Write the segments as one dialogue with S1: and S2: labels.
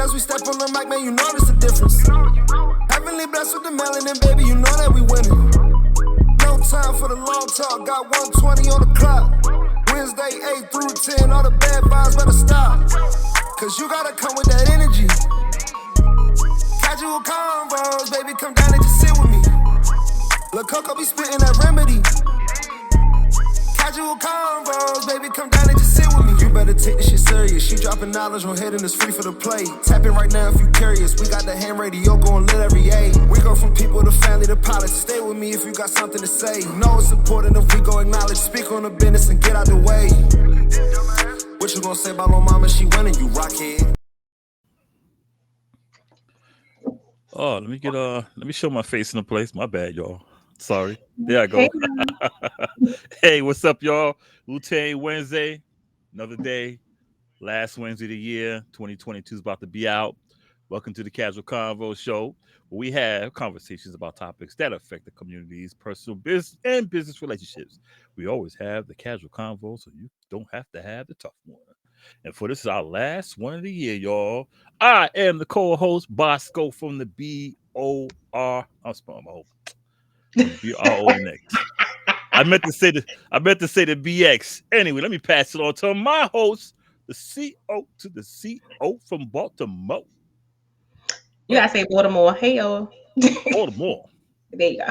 S1: as we step on the mic, man, you notice the difference. Heavenly blessed with the melanin, baby, you know that we winning. No time for the long talk, got 120 on the clock. Wednesday, 8 through 10, all the bad vibes better stop. Cause you gotta come with that energy. Kazual Konvo, baby, come down and just sit with me. Lil' Coco be spitting that remedy. Kazual Konvo, baby, come down and just sit with me. You better take this shit serious. She dropping knowledge on head and it's free for the play. Tap in right now if you curious. We got the ham radio going lit every day. We go from people to family to pilots. Stay with me if you got something to say. Know it's important if we go acknowledge. Speak on the business and get out the way. What you gonna say about my mama? She winning, you rockhead.
S2: Oh, let me show my face in the place. My bad, y'all. Sorry. There I
S3: Hey,
S2: go. Hey, what's up, y'all? Wu-Tang Wednesday, another day. Last Wednesday of the year, 2022 is about to be out. Welcome to the Casual Convo Show, where we have conversations about topics that affect the community's personal business and business relationships. We always have the casual convo, so you don't have to have the tough one. And for this is our last one of the year, y'all. I am the co-host Bosco from the B-O-R. I'm spelling my whole from B-R-O-N-X. I meant to say the BX. Anyway, let me pass it on to my host, the CO to the CO from Baltimore.
S3: you gotta say Baltimore. Hey, y'all.
S2: Baltimore.
S3: There you go.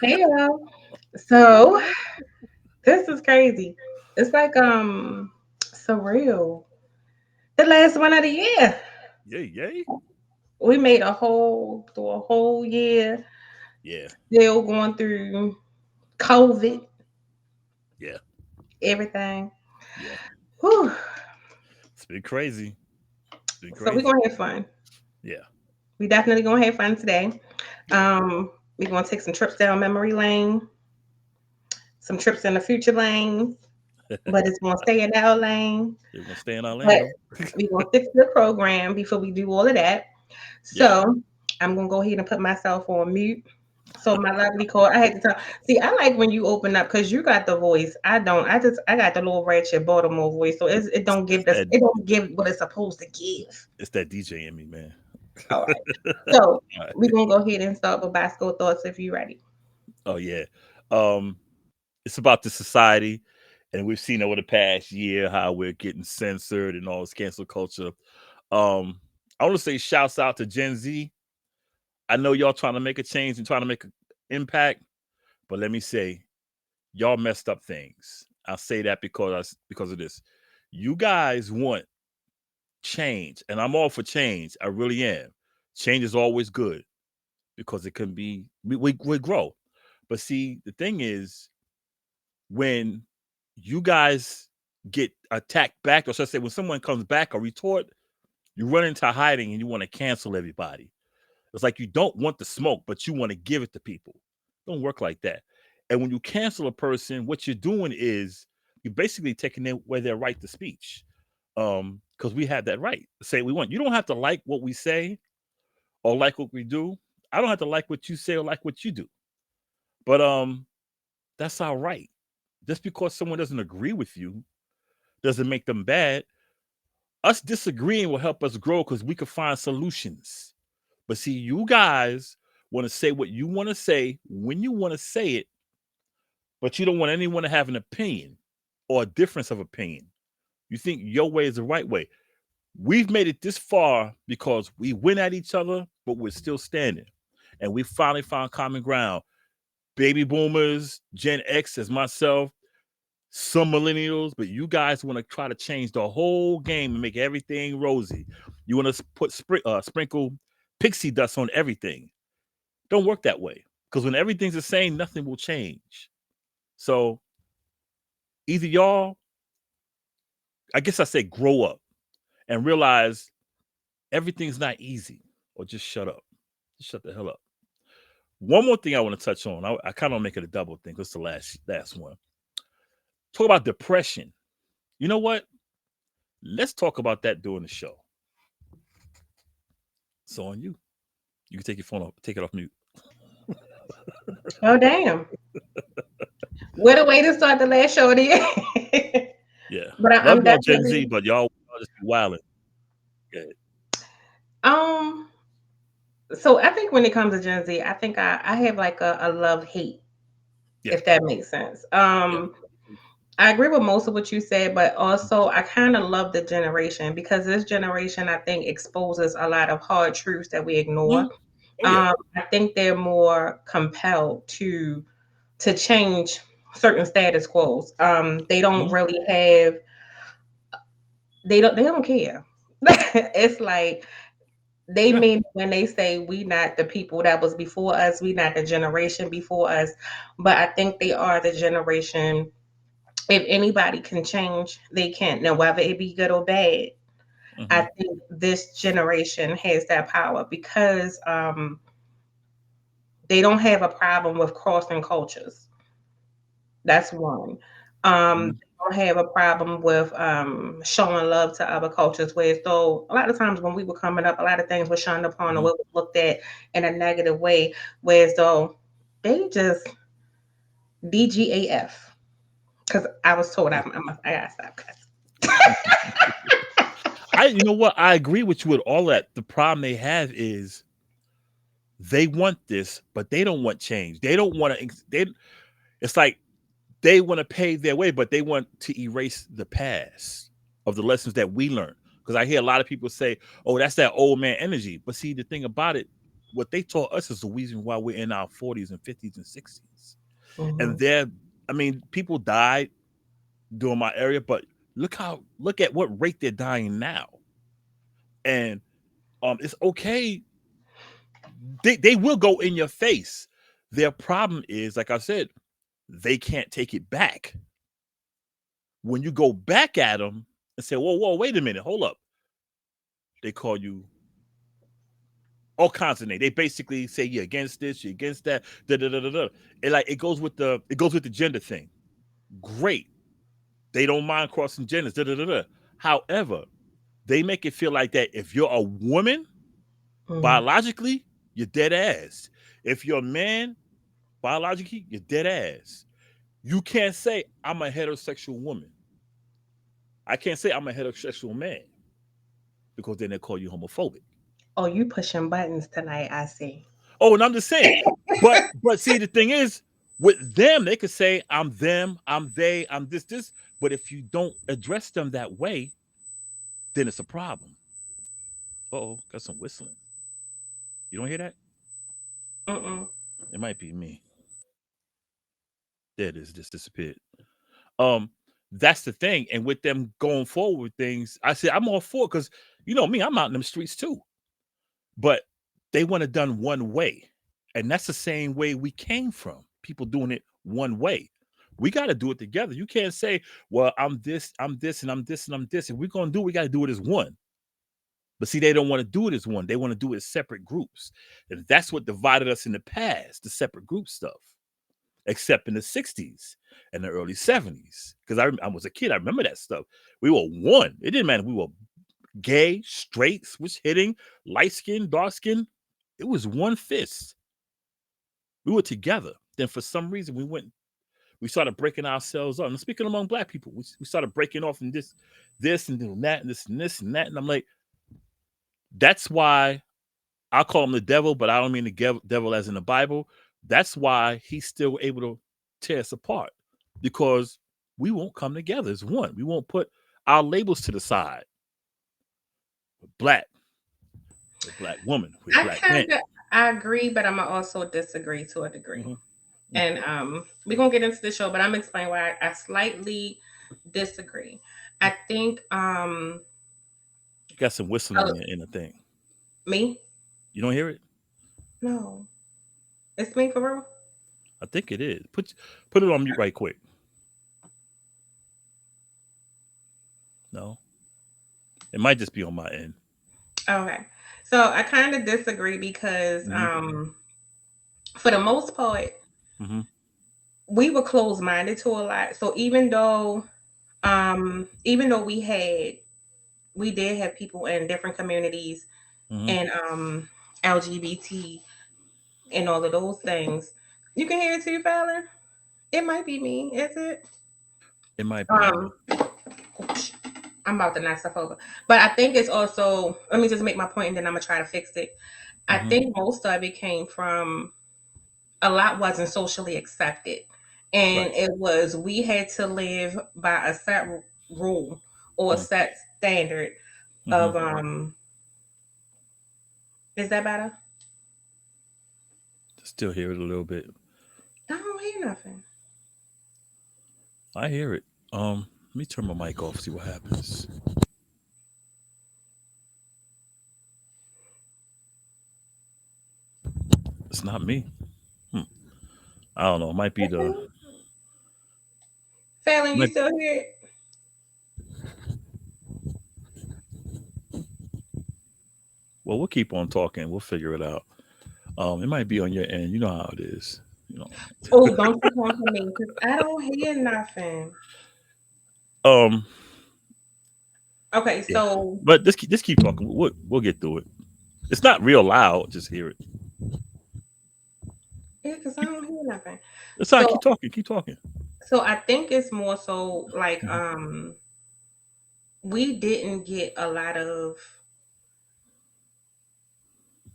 S3: Hey, y'all. So this is crazy. It's like surreal. The last one of the year.
S2: Yay.
S3: We made through a whole year.
S2: Yeah.
S3: Still going through COVID.
S2: Yeah.
S3: Everything.
S2: Yeah.
S3: Whew.
S2: It's been crazy.
S3: So we're gonna have fun.
S2: Yeah.
S3: We definitely gonna have fun today. We're gonna take some trips down memory lane, some trips in the future lane, but it's gonna stay in our lane.
S2: We're gonna stay in
S3: But
S2: Orlando.
S3: we're gonna stick to the program before we do all of that.
S2: Yeah.
S3: So I'm gonna go ahead and put myself on mute. So my lovely call, I had to tell. See, I like when you open up because you got the voice. I don't. I got the little ratchet Baltimore voice, so it don't give this. It don't give what it's supposed to give.
S2: It's that DJ in me, man.
S3: All right. So
S2: All right.
S3: we're gonna go ahead and start with Bosco thoughts if you're ready.
S2: Oh yeah. Um, it's about the society, and we've seen over the past year how we're getting censored and all this cancel culture. I want to say shouts out to Gen Z. I know y'all trying to make a change and trying to make an impact, but let me say, y'all messed up things. I'll say that because of this. You guys want change, and I'm all for change. I really am. Change is always good because it can be we grow. But see, the thing is, when you guys get attacked back, or should I say, when someone comes back or retort, you run into hiding and you want to cancel everybody. It's like you don't want the smoke, but you want to give it to people. It don't work like that. And when you cancel a person, what you're doing is you're basically taking away their right to speech. Because we have that right to say what we want. You don't have to like what we say or like what we do. I don't have to like what you say or like what you do. But that's our right. Just because someone doesn't agree with you doesn't make them bad. Us disagreeing will help us grow because we can find solutions. But see, you guys want to say what you want to say when you want to say it, but you don't want anyone to have an opinion or a difference of opinion. You think your way is the right way. We've made it this far because we went at each other, but we're still standing. And we finally found common ground. Baby boomers, Gen X as myself, some millennials, but you guys want to try to change the whole game and make everything rosy. You want to sprinkle pixie dust on everything. Don't work that way because when everything's the same, nothing will change. So either y'all, I guess I say grow up and realize everything's not easy, or just shut up. Just shut the hell up. One more thing I want to touch on. I kind of make it a double thing. That's the last one. Talk about depression. You know what? Let's talk about that during the show. It's on you. You can take your phone off, take it off mute.
S3: Oh damn! What a way to start the last show of the year.
S2: Yeah.
S3: But
S2: Love
S3: I'm
S2: y'all Gen Z,
S3: definitely
S2: but y'all just be wilding. Okay.
S3: Um, so I think when it comes to Gen Z, I think I have like a love hate,
S2: Yeah.
S3: if that makes sense.
S2: Yeah.
S3: I agree with most of what you said, but also I kind of love the generation because this generation I think exposes a lot of hard truths that we ignore.
S2: Mhm. Oh yeah.
S3: I think they're more compelled to change certain status quos. They don't
S2: Mhm.
S3: really have they don't care. It's like they
S2: Yeah.
S3: mean when they say we not the people that was before us, we not the generation before us, but I think they are the generation. If anybody can change, they can. Now, whether it be good or bad, I
S2: Mhm.
S3: think this generation has that power because they don't have a problem with crossing cultures. That's one.
S2: Mhm.
S3: They don't have a problem with showing love to other cultures. Where so a lot of times when we were coming up, a lot of things were shunned upon or
S2: Mhm.
S3: were looked at in a negative way. Whereas though they just DGAF. Because I was told I gotta stop cussing.
S2: You know what? I agree with you with all that. The problem they have is they want this, but they don't want change. They don't want to. It's like they want to pave their way, but they want to erase the past of the lessons that we learned. Because I hear a lot of people say, "Oh, that's that old man energy." But see, the thing about it, what they taught us is the reason why we're in our 40s and 50s and 60s. And
S3: Mhm.
S2: I mean, people died during my area, but look at what rate they're dying now. And it's okay. They will go in your face. Their problem is, like I said, they can't take it back. When you go back at them and say, "Whoa, whoa, wait a minute, hold up," they call you all kinds of names. They basically say you're against this, you're against that, da da da da da. And like it goes with the gender thing. Great, they don't mind crossing genders, da da da da. However, they make it feel like that if you're a woman
S3: Mhm.
S2: biologically, you're dead ass. If you're a man biologically, you're dead ass. You can't say I'm a heterosexual woman. I can't say I'm a heterosexual man because then they call you homophobic.
S3: Oh, you pushing buttons tonight, I see.
S2: Oh, and I'm just saying. But see, the thing is, with them, they could say I'm them, I'm they, I'm this. But if you don't address them that way, then it's a problem. Oh, got some whistling. You don't hear that?
S3: Mm-mm.
S2: It might be me. There it is. Just disappeared. Um, that's the thing. And with them going forward with things, I said I'm all for it because you know me, I'm out in them streets too. But they want it done one way. And that's the same way we came from. People doing it one way. We got to do it together. You can't say, well, I'm this, and I'm this, and I'm this. If we're going to do it, we got to do it as one. But see, they don't want to do it as one. They want to do it as separate groups. And that's what divided us in the past, the separate group stuff, except in the 60s and the early 70s. Because I was a kid. I remember that stuff. We were one. It didn't matter if we were gay, straight, switch hitting, light skin, dark skin. It was one fist. We were together. Then for some reason we started breaking ourselves up. And speaking among black people, we started breaking off in this and doing that and this and this and that. And I'm like, that's why I call him the devil, but I don't mean the devil as in the Bible. That's why he's still able to tear us apart because we won't come together as one. We won't put our labels to the side. We're black, we're black woman, we're
S3: I
S2: black man.
S3: kind of I agree, but I'm gonna also disagree to a degree.
S2: Mm-hmm.
S3: And we're gonna get into the show, but I'm explaining why I slightly disagree. I think
S2: Got some whistling
S3: uh,
S2: in the thing.
S3: me?
S2: You don't hear it?
S3: No. It's me for real?
S2: I think it is. Put it on mute right quick. No, it might just be on my end.
S3: Okay. So I kind of disagree because
S2: Mm-hmm.
S3: for the most part,
S2: Mm-hmm.
S3: we were closed minded to a lot. So even though we did have people in different communities
S2: Mm-hmm.
S3: and LGBT and all of those things. You can hear it too, Fowler? It might be me, is it?
S2: It might be me.
S3: Um oops. I'm about to knock stuff over. But I think it's also, let me just make my point and then I'm gonna try to fix it. I think most of it came from a lot wasn't socially accepted. And
S2: Right.
S3: it was we had to live by a set rule or a set standard
S2: Mm-hmm.
S3: of is that better?
S2: Still hear it a little bit.
S3: I don't hear nothing.
S2: I hear it. Let me turn my mic off, see what happens. It's not me. Hmm. I don't know. It might be the
S3: Fallon, you
S2: might,
S3: still here?
S2: well, we'll keep on talking. We'll figure it out. It might be on your end. You know how it is. You know.
S3: Oh, don't you come to me because I don't hear nothing.
S2: Um.
S3: Okay,
S2: Yeah.
S3: so
S2: But just keep talking. We'll get through it. It's not real loud. Just hear it.
S3: yeah, because I
S2: Keep,
S3: don't hear nothing.
S2: it's all right.
S3: So
S2: Keep talking. Keep talking.
S3: so I think it's more so like
S2: Hmm.
S3: we didn't get a lot of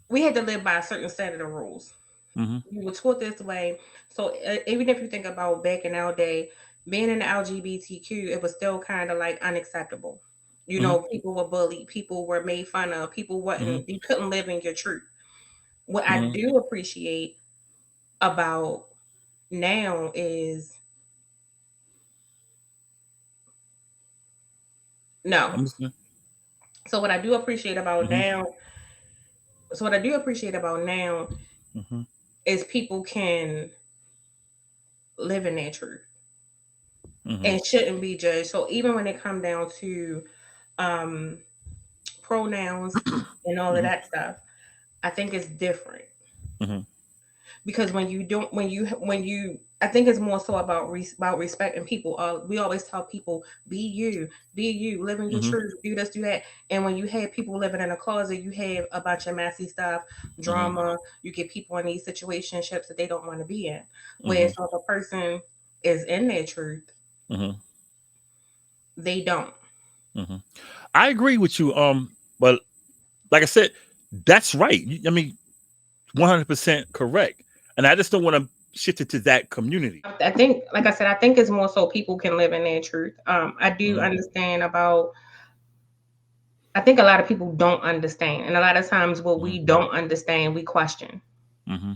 S3: we had to live by a certain set of the rules.
S2: Hmm.
S3: You were taught this way. So even if you think about back in our day, being in the LGBTQ, it was still kind of like unacceptable. You
S2: Hmm.
S3: know, people were bullied, people were made fun of, people
S2: Hmm.
S3: wasn't you couldn't live in your truth. What I
S2: Hmm.
S3: do appreciate about now is no.
S2: I'm listening.
S3: So what I do appreciate about
S2: Hmm.
S3: now, so what I do appreciate about now
S2: Hmm.
S3: is people can live in their truth
S2: Hmm.
S3: and shouldn't be judged. So even when it come down to um pronouns and all of
S2: Hmm.
S3: that stuff, I think it's different
S2: Hmm.
S3: because when you don't, I think it's more so about about respecting people. We always tell people, be you, live in your
S2: Hmm.
S3: truth, do this, do that. And when you have people living in a closet, you have a bunch of messy stuff,
S2: Hmm.
S3: drama. You get people in these situationships that they don't want to be in.
S2: Hmm.
S3: Whereas if a person is in their truth,
S2: Hmm.
S3: they don't.
S2: Hmm. I agree with you. But like I said, that's right. I mean, 100% correct. And I just don't want to shift it to that community.
S3: I think, like I said, I think it's more so people can live in their truth. I do
S2: Hmm.
S3: understand about. I think a lot of people don't understand, and a lot of times, what
S2: Hmm.
S3: we don't understand, we question.
S2: Hmm.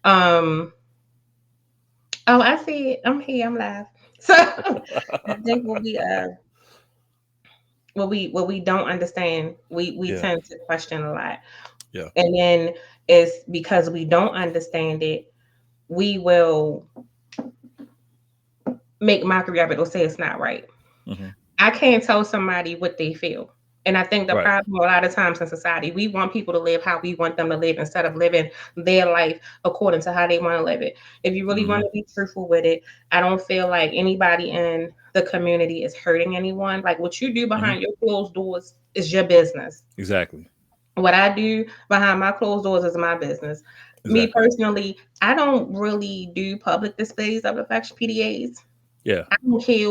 S3: Um. Oh, I see it. I'm here. I'm live. So I think what we don't understand, we
S2: Yeah.
S3: tend to question a lot,
S2: Yeah.
S3: and then it's because we don't understand it, we will make mockery of it or say it's not right.
S2: Hmm.
S3: I can't tell somebody what they feel. And I think the
S2: Right.
S3: problem a lot of times in society, we want people to live how we want them to live instead of living their life according to how they want to live it. If you really want
S2: Hmm.
S3: to be truthful with it, I don't feel like anybody in the community is hurting anyone. Like what you do
S2: Hmm.
S3: behind your closed doors is your business.
S2: Exactly.
S3: What I do behind my closed doors is my business. Me
S2: Exactly.
S3: personally, I don't really do public displays of affection PDAs.
S2: Yeah.
S3: I don't care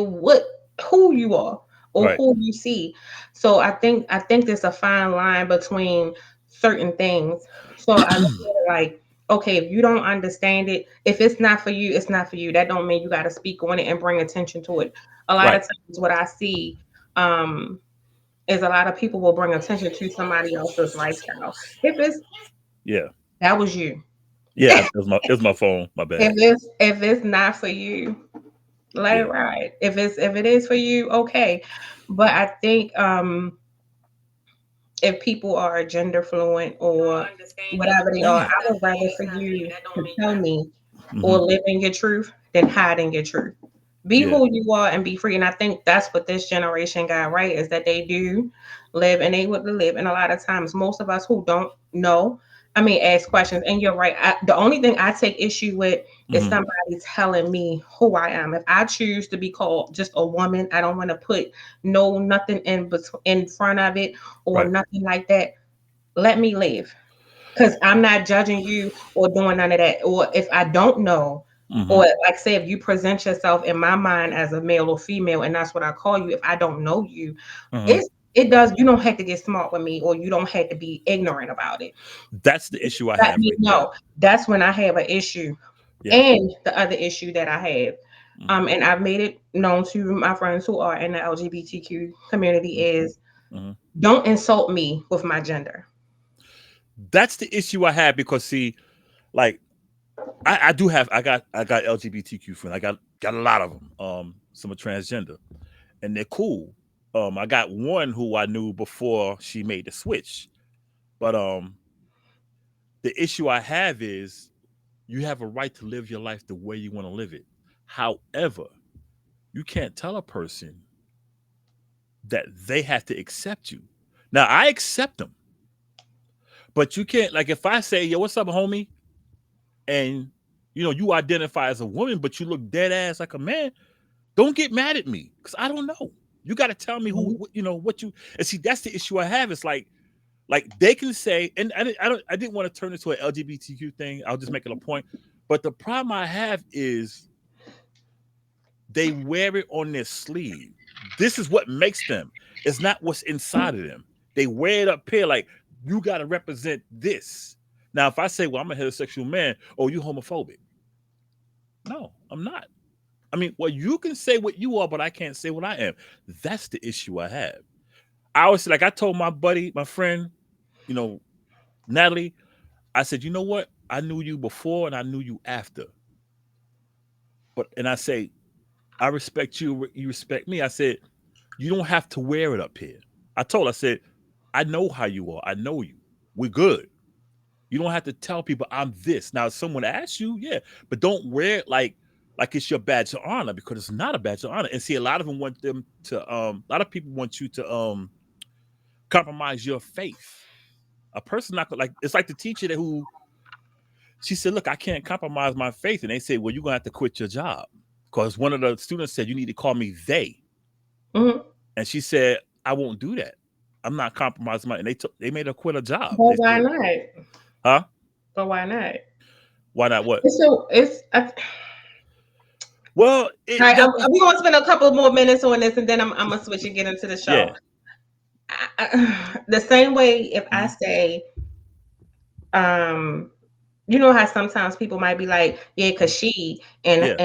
S3: who you are or
S2: Right.
S3: who you see. So I think there's a fine line between certain things. So I look at it like, okay, if you don't understand it, if it's not for you, it's not for you. That don't mean you got to speak on it and bring attention to it. A lot of
S2: Right.
S3: times, what I see um, is a lot of people will bring attention to somebody else's lifestyle. If it's
S2: Yeah.
S3: that was you.
S2: Yeah. It was my phone. My bad.
S3: If it's not for you, let it
S2: Yeah.
S3: ride. If it is for you, okay. But I think if people are gender fluent or whatever they are,
S2: Dang.
S3: I would rather for you to tell me
S2: Hmm.
S3: or live in your truth than hide in your truth. Be
S2: Yeah.
S3: who you are and be free. And I think that's what this generation got right is that they do live and they would live. And a lot of times, most of us who don't know, I mean, ask questions. And you're right. The only thing I take issue with is
S2: Hmm.
S3: somebody telling me who I am. If I choose to be called just a woman, I don't want to put nothing in front of it or
S2: Right.
S3: nothing like that. Let me live because I'm not judging you or doing none of that. Or if I don't know, or like say if you present yourself in my mind as a male or female, and that's what I call you. If I don't know you, it does. You don't have to get smart with me, or you don't have to be ignorant about it.
S2: That's the issue I
S3: Let
S2: have
S3: me
S2: right there.
S3: know. That's when I have an issue.
S2: Yeah.
S3: And the other issue that I have, and I've made it known to my friends who are in the LGBTQ community is don't insult me with my gender.
S2: That's the issue I have because see, like I do have I got LGBTQ friends. I got a lot of them. Some are transgender, and they're cool. I got one who I knew before she made the switch, but the issue I have is you have a right to live your life the way you want to live it. However, you can't tell a person that they have to accept you. Now I accept them, but you can't like if I say, "Yo, what's up, homie?" and you identify as a woman, but you look dead ass like a man. Don't get mad at me because I don't know. You got to tell me what you and see. That's the issue I have. It's like they can say, and I didn't want to turn into an LGBTQ thing. I'll just make it a point. But the problem I have is they wear it on their sleeve. This is what makes them. It's not what's inside of them. They wear it up here like you got to represent this. Now, if I say, well, I'm a heterosexual man, oh, you homophobic. No, I'm not. I mean, well, you can say what you are, but I can't say what I am. That's the issue I have. I was like, I told my buddy, my friend, Natalie, I said, you know what? I knew you before and I knew you after. And I say, I respect you, you respect me. I said, you don't have to wear it up here. I said, I know how you are. I know you. We're good. You don't have to tell people I'm this. Now, if someone asks you, yeah, but don't wear it like it's your badge of honor because it's not a badge of honor. And see, a lot of them want them to a lot of people want you to compromise your faith. A person not like it's like the teacher who she said, look, I can't compromise my faith. And they say, well, you're gonna have to quit your job. Because one of the students said, you need to call me they. And she said, I won't do that. I'm not compromising and they made her quit a job.
S3: But why not?
S2: Huh?
S3: But why not?
S2: Why not what?
S3: So
S2: well,
S3: we're gonna spend a couple more minutes on this, and then I'm gonna switch and get into the show.
S2: Yeah.
S3: The same way, if I say, you know how sometimes people might be like, yeah, because she and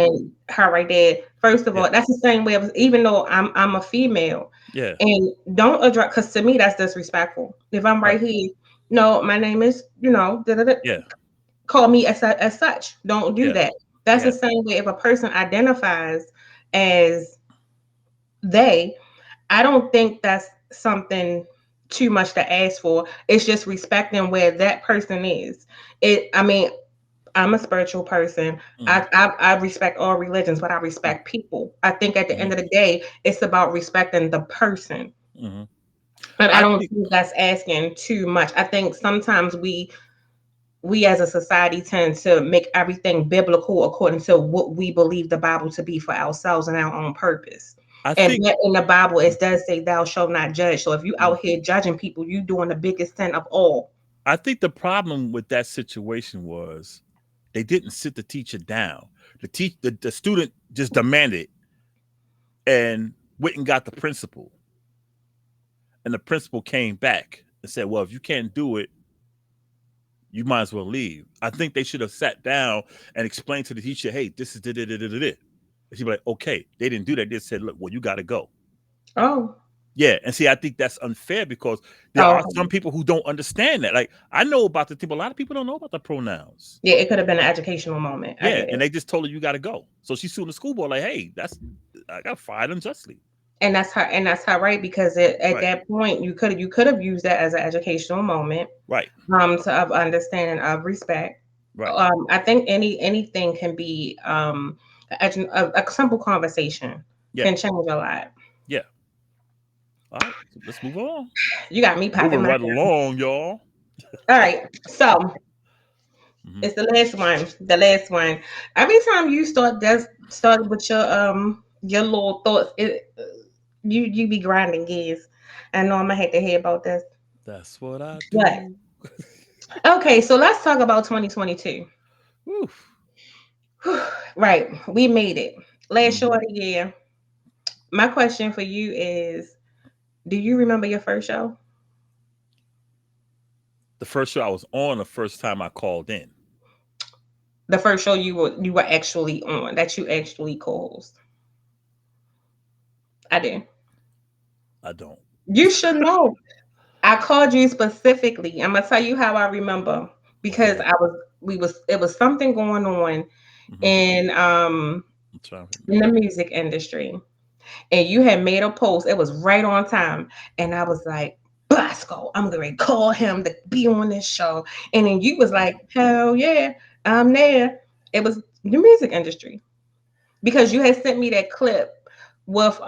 S3: her right there. First of all, that's the same way. Even though I'm a female, and don't address because to me that's disrespectful. If I'm right here, no, my name is call me as such. Don't do that. That's the same way if a person identifies as they. I don't think that's something too much to ask for. It's just respecting where that person is. I mean, I'm a spiritual person. I respect all religions, but I respect people. I think at the end of the day, it's about respecting the person. But I don't think that's asking too much. I think sometimes we as a society tend to make everything biblical according to what we believe the Bible to be for ourselves and our own purpose. And in the Bible, it does say, "Thou shalt not judge." So if you out here judging people, you doing the biggest sin of all.
S2: I think the problem with that situation was they didn't sit the teacher down. The student just demanded and went and got the principal. And the principal came back and said, well, if you can't do it, you might as well leave. I think they should have sat down and explained to the teacher, hey, this is it. And she'd be like, okay. They didn't do that. They said, look, well, you got to go.
S3: Oh.
S2: Yeah. And see, I think that's unfair because there are some people who don't understand that. Like, I know about the people. A lot of people don't know about the pronouns.
S3: Yeah, it could have been an educational moment.
S2: Yeah. And they just told her, you got to go. So she's suing the school board like, hey, I got fired unjustly.
S3: And that's her right, because at that point you could have used that as an educational moment,
S2: right?
S3: To of understanding of respect,
S2: right?
S3: I think anything can be a simple conversation can change a lot.
S2: Yeah. All right, so let's move on.
S3: You got me popping
S2: moving right along, y'all.
S3: All right, so it's the last one. Every time you start with your little thoughts, you be grinding gears. I know I'm gonna have to hear about this.
S2: That's what I do.
S3: But, okay, so let's talk about 2022.
S2: Oof.
S3: Right. We made it. Last show
S2: Mhm.
S3: of the year. My question for you is, do you remember your first show?
S2: The first show I was on, the first time I called in.
S3: The first show you were actually on, that you actually co-host. I did.
S2: I don't.
S3: You should know. I called you specifically. I'm gonna tell you how I remember because
S2: Okay.
S3: it was something going on
S2: Mhm.
S3: in
S2: I'm trying to
S3: in the
S2: remember.
S3: music industry. And you had made a post. It was right on time. And I was like, Bosco, I'm gonna call him to be on this show. And then you was like, hell yeah, I'm there. It was the music industry. Because you had sent me that clip with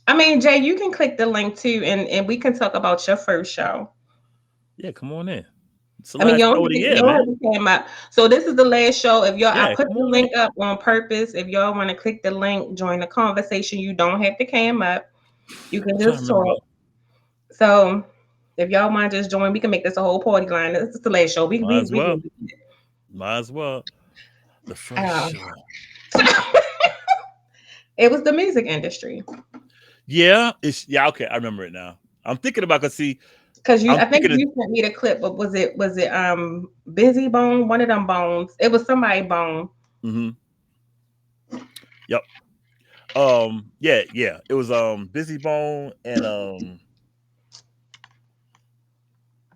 S3: I mean, Jay, you can click the link too, and we can talk about your first show.
S2: Yeah, come on in. It's the
S3: I mean,
S2: last show of the
S3: you
S2: year,
S3: don't
S2: man.
S3: have to came up. So this is the last show. If y'all, I
S2: Yeah,
S3: put
S2: come
S3: the
S2: on in.
S3: link up on purpose. If y'all want to click the link, join the conversation. You don't have to came up. You can
S2: I'm trying to
S3: just
S2: remember.
S3: talk. So if y'all want to just join, we can make this a whole party line. This is the last show.
S2: Might as
S3: We
S2: well.
S3: can do
S2: Might as well. The
S3: it.
S2: first show.
S3: It was the music industry.
S2: Yeah, okay, I remember it now. I'm thinking about cause see,
S3: Cause
S2: I'm
S3: I think
S2: thinking of
S3: you sent me the clip, but was it Busy Bone? One of them bones. It was somebody bone.
S2: mhm. Yep. Yeah. It was Busy Bone and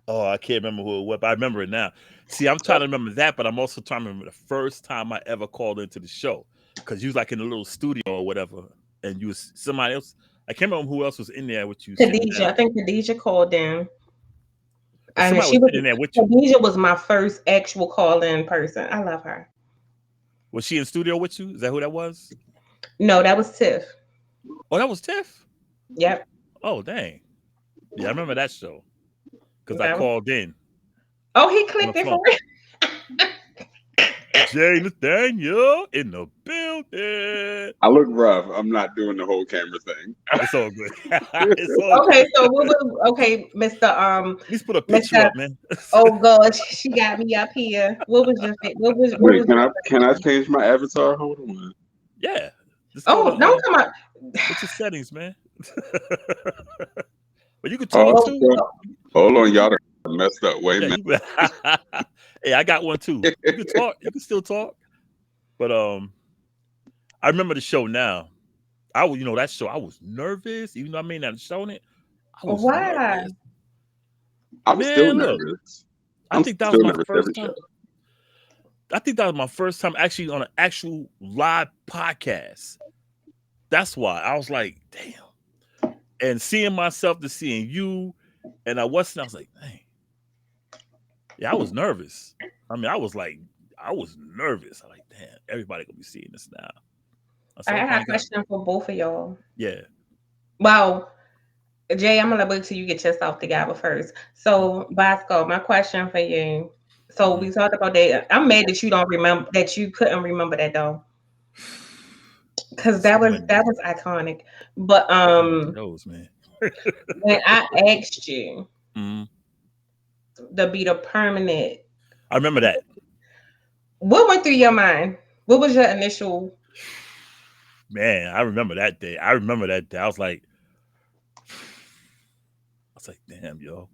S2: oh, I can't remember who it was, but I remember it now. See, I'm trying to remember that, but I'm also trying to remember the first time I ever called into the show. Cause you was like in a little studio or whatever, and you was somebody else. I can't remember who else was in there with you sitting
S3: Khadijah. I
S2: down.
S3: think Khadijah called in.
S2: But
S3: And
S2: somebody
S3: she
S2: was
S3: was
S2: sitting there with you.
S3: Khadijah was my first actual call in person. I love her.
S2: Was she in studio with you? Is that who that was?
S3: No, that was Tiff.
S2: Oh, that was Tiff.
S3: Yep.
S2: Oh, dang. Yeah, I remember that show because I
S3: Okay.
S2: called in
S3: Oh, he
S2: on the
S3: clicked it
S2: phone.
S3: for real.
S2: Jay Nathaniel in the building.
S4: I look rough. I'm not doing the whole camera thing.
S2: It's all good. It's all
S3: Okay,
S2: good.
S3: so what was okay,
S2: At least put a picture
S3: Mr.
S2: up, man.
S3: Oh gosh, she got me up here. What
S4: Wait,
S3: was your
S4: can I change my avatar? Hold on.
S2: Yeah. Just go to
S3: Oh, don't come up.
S2: what's your settings, man? But you can
S4: Oh,
S2: talk
S3: Oh,
S2: too.
S4: hold on, y'all done messed up. Wait a
S2: Yeah,
S4: minute.
S2: you Hey, I got one too. You can talk. You can still talk. But I remember the show now. I was, that show, I was nervous. Even though I may not have shown it, I was
S3: why?
S2: nervous.
S4: I'm still
S2: Man, look,
S4: nervous.
S2: I
S4: I'm
S2: think that was
S4: still
S2: my
S4: nervous
S2: first
S4: every
S2: time.
S4: show.
S2: I think that was my first time actually on an actual live podcast. That's why I was like, damn. And seeing myself to seeing you, and I was like, dang. Yeah, I was nervous. I mean, I was nervous. I'm like, damn, everybody gonna be seeing this now. I
S3: I
S2: said, oh
S3: got
S2: my
S3: a
S2: God.
S3: question for both of y'all.
S2: Yeah.
S3: Well, Jay, I'm gonna wait till you get yourself together first. So, Bosco, my question for you. So
S2: Mhm.
S3: we talked about that. I'm mad that you don't remember that you couldn't remember that though, because
S2: So
S3: that was iconic. But
S2: many shows, man.
S3: when I asked you
S2: Mhm.
S3: to be the permanent,
S2: I remember that.
S3: what went through your mind? What was your initial?
S2: Man, I remember that day. I was like, damn, yo.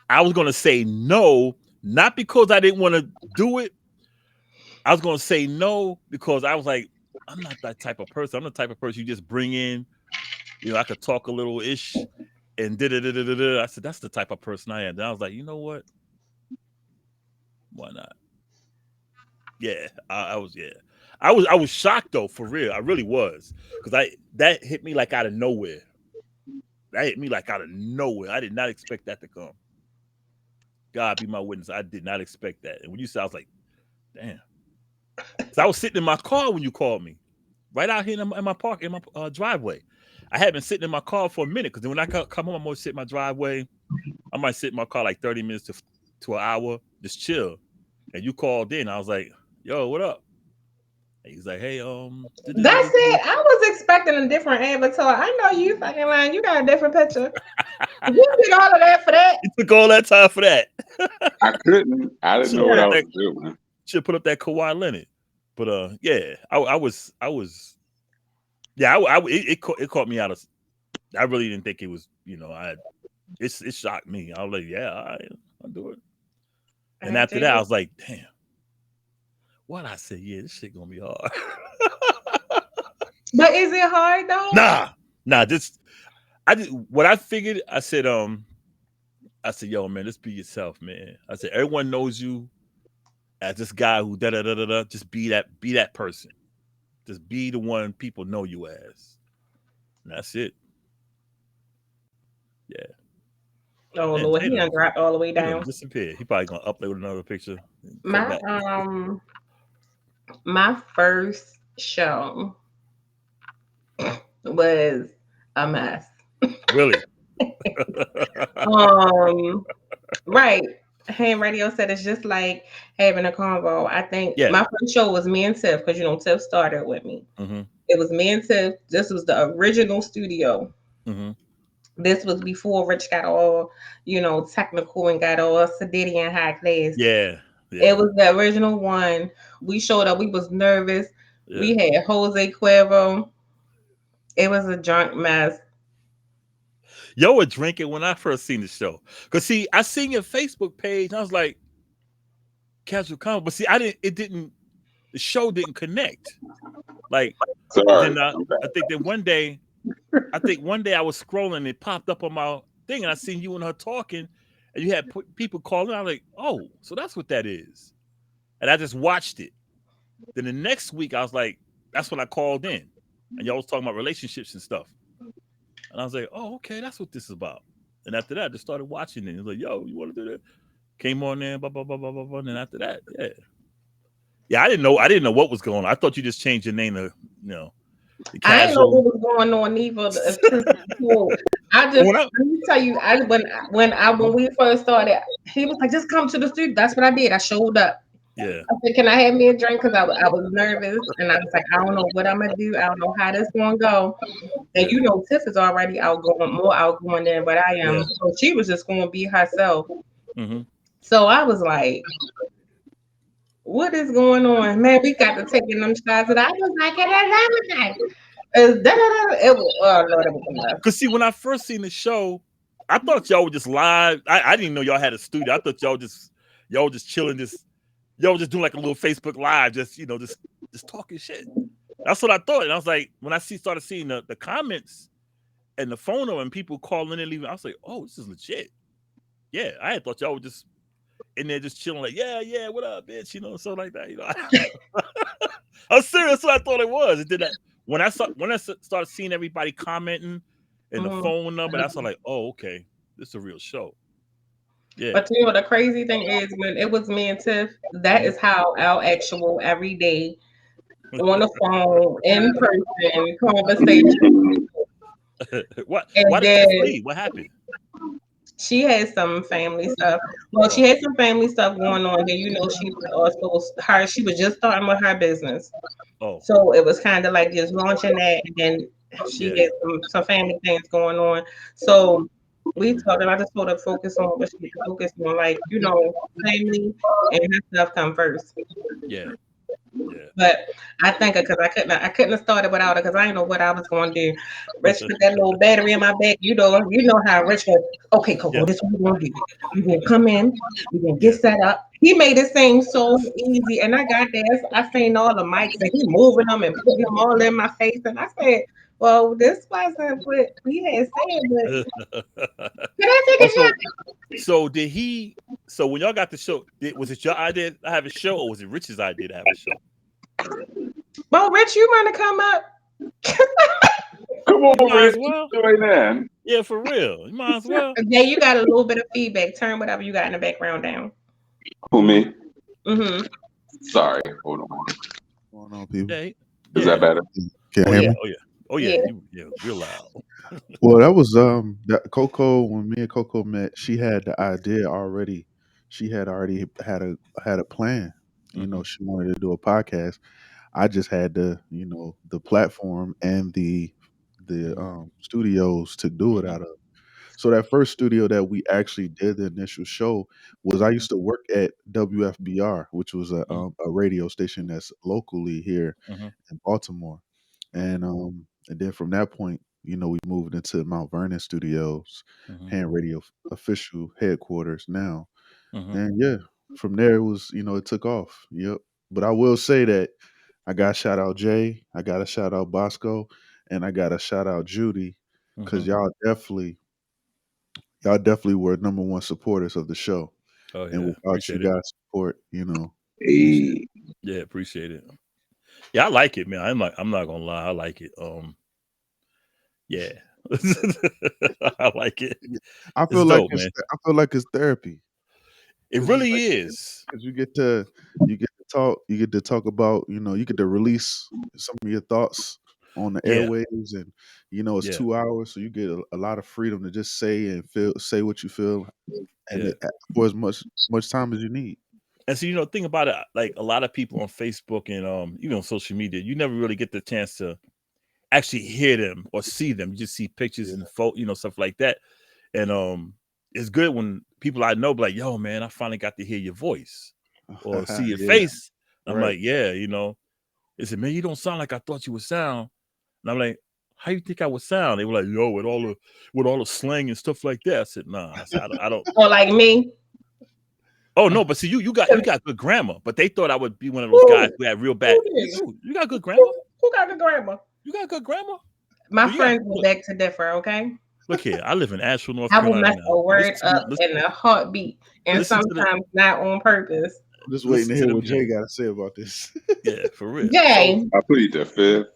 S2: I was gonna say no, not because I didn't want to do it. I was gonna say no because I was like, I'm not that type of person. I'm the type of person you just bring in. I could talk a little ish and da da da da da. I said that's the type of person I am. Then I was like, you know what? Why not? Yeah, I was. Yeah, I was shocked though, for real. I really was because that hit me like out of nowhere. That hit me like out of nowhere. I did not expect that to come. God be my witness. I did not expect that. And when you said, I was like, damn. Because I was sitting in my car when you called me, right out here in my park, in my driveway. I had been sitting in my car for a minute because when I come home, I'm going to sit in my driveway. I might sit in my car like 30 minutes to an hour, just chill. And you called in. I was like, yo, what up? And he's like, hey,
S3: That's it. I was expecting a different avatar. I know you fucking lying. You got a different picture. You did all of that for that.
S2: You took all that time for that.
S4: I couldn't. I didn't know what I was doing.
S2: should put up that Kawhi Leonard. But yeah, I was yeah, it caught me out of. I really didn't think it was. It shocked me. I was like, yeah, I'll do it. And after that, I was like, damn, what I said? Yeah, this shit gonna be hard.
S3: But is it hard though?
S2: Nah. What I figured. I said, yo, man, just be yourself, man. I said, everyone knows you as this guy who da da da da da. Just be that person. Just be the one people know you as. And that's it. Yeah.
S3: Oh Lord, he done dropped all the way down.
S2: Disappear. He probably gonna upload another picture.
S3: My first show was a mess.
S2: Really?
S3: Right. Ham Radio said it's just like having a convo. I think my first show was me and Tiff, because Tiff started with me.
S2: Mm-hmm.
S3: It was me and Tiff. This was the original studio.
S2: Mm-hmm.
S3: This was before Rich got all, technical and got all sedity and high class.
S2: Yeah.
S3: It was the original one. We showed up. We was nervous. Yeah. We had Jose Cuervo. It was a drunk mess.
S2: Yo were drinking when I first seen the show. Because, see, I seen your Facebook page. And I was like, Kazual Konvo. But, see, the show didn't connect. Like, I think that one day I was scrolling and it popped up on my thing. And I seen you and her talking. And you had people calling. I was like, oh, so that's what that is. And I just watched it. Then the next week, I was like, that's when I called in. And y'all was talking about relationships and stuff. And I was like, oh, okay, that's what this is about. And after that, I just started watching it. It was like, yo, you want to do that? Came on there, blah, blah, blah, blah, blah, blah. And then after that, yeah. Yeah, I didn't know what was going on. I thought you just changed your name to,
S3: I didn't know what was going on either. Let me tell you, when we first started, he was like, just come to the studio. That's what I did. I showed up.
S2: Yeah.
S3: I said, can I have me a drink? Because I was nervous. And I was like, I don't know what I'm going to do. I don't know how this going to go. And Tiff is already more outgoing than what I am. Yeah. So she was just going to be herself.
S2: Mm-hmm.
S3: So I was like, what is going on? Man, we got to taking them shots. And I was like, it was
S2: because see, when I first seen the show, I thought y'all were just live. I didn't know y'all had a studio. I thought y'all just chilling, y'all just doing like a little Facebook Live, just talking shit. That's what I thought. And I was like, when I started seeing the comments and the phone number and people calling and leaving, I was like, oh, this is legit. Yeah, I had thought y'all were just in there just chilling, like, yeah, what up, bitch, so like that, I'm serious. What I thought it was. It did that when I started seeing everybody commenting and the phone number. That's like, oh, okay, this is a real show. Yeah.
S3: But the crazy thing is, when it was me and Tiff, that is how our actual everyday on the phone, in person conversation.
S2: Why did Tiff leave? What happened?
S3: She had some family stuff. Well, she had some family stuff going on. Then she was also she was just starting with her business.
S2: Oh.
S3: So it was kind of like just launching that, and then she had some family things going on. So we told her, I just told her focus on what she needs to focus on, like family and her stuff come first.
S2: Yeah.
S3: But I think because I couldn't have started without her, because I didn't know what I was going to do. Rich put that little battery in my back. You know how Rich goes, okay, Coco, this is what we're going to do. We're going to come in. We're going to get set up. He made it seem so easy. And I got there. I seen all the mics and he moving them and putting them all in my face. And I said, well, this wasn't what we had said. But can I take a shot?
S2: So when y'all got the show, was it your idea to have a show, or was it Rich's idea to have a show?
S3: Well, Rich, you want to come up?
S4: Come on, Rich. Join in.
S2: Yeah, for real. You might as well.
S3: Yeah, you got a little bit of feedback. Turn whatever you got in the background down.
S4: Who, me?
S3: Mm-hmm.
S4: Sorry. Hold on.
S5: What's going on, people?
S2: Yeah.
S4: Is that better?
S5: Can you hear me?
S2: Oh yeah. Yeah, real loud.
S5: Well, that was that Coco. When me and Coco met, she had the idea already. She had already had a plan.
S2: Mm-hmm.
S5: She wanted to do a podcast. I just had the the platform and the studios to do it out of. So that first studio that we actually did the initial show was I used to work at WFBR, which was a radio station that's locally here in Baltimore, and then from that point, we moved into Mount Vernon Studios, Hand Radio official headquarters now, and yeah, from there it was it took off. Yep. But I will say that I got to shout out Jay, I got to shout out Bosco, and I got to shout out Judy because y'all definitely were number one supporters of the show.
S2: Oh
S5: And
S2: yeah,
S5: without you
S2: appreciate it.
S5: guys' support,
S4: Hey,
S2: Yeah, appreciate it. Yeah, I like it, man. I'm not gonna lie, I like it. Yeah, I like it.
S5: I
S2: It's
S5: feel like
S2: dope, man.
S5: I feel like it's therapy.
S2: It
S5: 'Cause
S2: really is.
S5: because you get to talk about, you get to release some of your thoughts on the
S2: Yeah,
S5: airwaves, and it's
S2: yeah,
S5: 2 hours, so you get a lot of freedom to just say what you feel, and
S2: yeah.
S5: for as much time as you need.
S2: And so think about it. Like a lot of people on Facebook and even on social media, you never really get the chance to actually hear them or see them. You just see pictures and stuff like that. And it's good when people I know be like, "Yo, man, I finally got to hear your voice or see your
S5: Yeah,
S2: face." I'm
S5: right.
S2: like, "Yeah, They said, "Man, you don't sound like I thought you would sound." And I'm like, "How you think I would sound?" They were like, "Yo, with all the slang and stuff like that." I said, "Nah." I said, "I don't."
S3: Or like me.
S2: Oh no, but see, you got good grammar. But they thought I would be one of those guys who had real bad. You
S3: Who
S2: do. You got good grammar.
S3: who got the grammar?
S2: You got good grammar.
S3: My
S2: Well, yeah.
S3: friends will beg to differ, okay?
S2: Look here. I live in Asheville, North
S3: I will
S2: Carolina
S3: mess
S2: now.
S3: a word
S2: Listen
S3: up
S2: to,
S3: in a heartbeat, and
S2: listen to the
S3: sometimes not on purpose.
S5: I'm just waiting
S2: listen
S5: to
S2: to
S5: hear
S2: the
S5: what Jay
S2: music.
S5: got to say about this.
S2: Yeah, for real.
S3: Jay,
S4: I plead the fifth.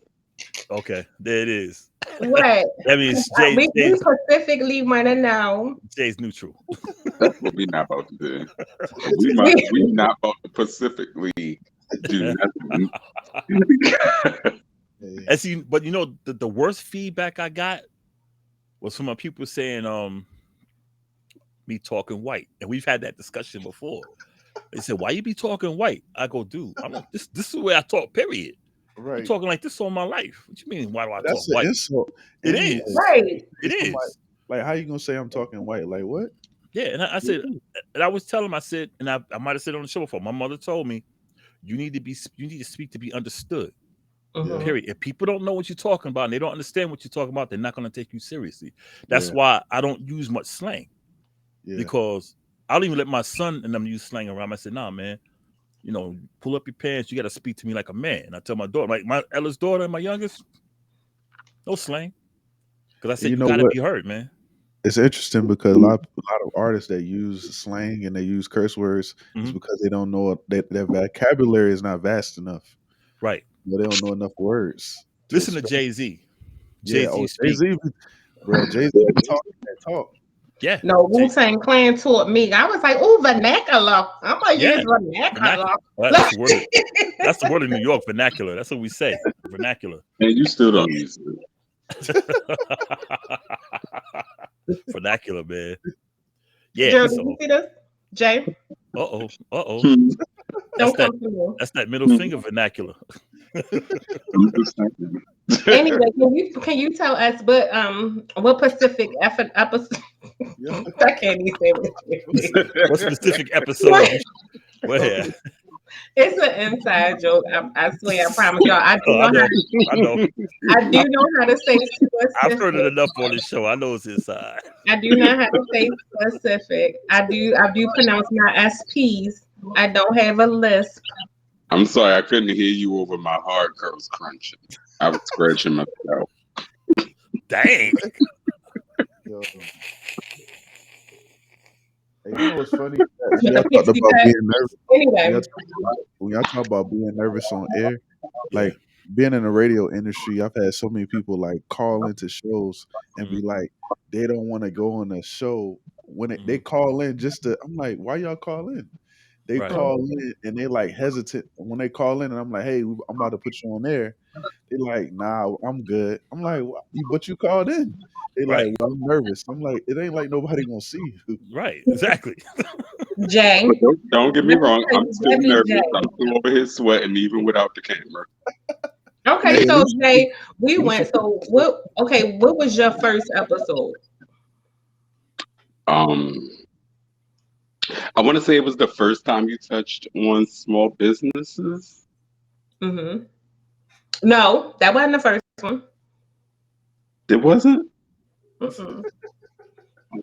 S2: Okay, there it is.
S3: what?
S2: That means
S3: We specifically want to know.
S2: Jay's neutral.
S4: That's what we not about to do. We not about to specifically do nothing.
S2: And see, but the worst feedback I got was from people saying me talking white, and we've had that discussion before. They said, "Why you be talking white?" I go, "Dude, I'm like, this is the way I talk. Period.
S5: Right.
S2: I'm talking like this all my life. What you mean? Why do I
S5: That's
S2: talk white?"
S5: insult.
S2: It
S5: Anyway,
S2: is.
S3: Right.
S2: It is.
S5: Like, how you gonna say I'm talking white? Like, what?
S2: Yeah, and I said, and I was telling him, I said, and I might have said on the show before. My mother told me, you need to speak to be understood.
S3: Mhm.
S2: Period. If people don't know what you're talking about and they don't understand what you're talking about, they're not going to take you seriously. That's why I don't use much slang, because I don't even let my son and them use slang around. I said, "Nah, man, pull up your pants. You got to speak to me like a man." And I tell my daughter, like my eldest daughter and my youngest, no slang, because I said,
S5: You
S2: you
S5: know
S2: got to
S5: what?
S2: be heard, man.
S5: It's interesting because a lot of artists that use slang and they use curse words is because they don't know that their vocabulary is not vast enough.
S2: Right.
S5: They don't know enough words.
S2: Listen to Jay-Z.
S5: Yeah,
S2: Jay-Z
S5: Jay-Z, bro. Jay-Z talking that talk.
S2: Yeah.
S3: No, Wu-Tang Clan taught me. I was like, "Oh, vernacular. I'm gonna use vernacular."
S2: That's the word. That's the word in New York, vernacular. That's what we say, vernacular.
S4: And you still don't use it.
S2: Vernacular, man. Yeah.
S3: Joe, did you see this? Jay?
S2: Uh-oh.
S3: Don't
S2: that's that middle finger vernacular.
S3: Anyway, can you tell us what Pacific episode? I can't even say
S2: what specific episode? Where?
S3: It's an inside joke. I swear, I promise y'all. I do
S2: know.
S3: I do know how to say specific.
S2: I've heard it enough on this show. I know it's inside.
S3: I do know how to say specific. I do pronounce my SPs. I don't have a lisp.
S4: I'm sorry, I couldn't hear you over my hard curls crunching. I was scratching myself.
S2: Dang.
S5: Hey, you know what's funny? When y'all talk about being nervous.
S3: Anyway,
S5: when y'all talk about being nervous on air, like being in the radio industry, I've had so many people like call into shows and be like, they don't want to go on a show when they call in just to. I'm like, why y'all call in? They call in and they like hesitant when they call in, and I'm like, hey, I'm about to put you on air. They like, nah, I'm good. I'm like, but you called in. They like, well, I'm nervous. I'm like, it ain't like nobody gonna see you.
S2: Right, exactly.
S3: Jay,
S4: don't get me wrong. I'm still nervous. I'm still over here sweating even without the camera.
S3: Okay, so Jay, we went. So what? Okay, what was your first episode?
S4: I want to say it was the first time you touched on small businesses.
S3: Mm-hmm. No, that wasn't the first one.
S4: It wasn't?
S3: Mm-mm.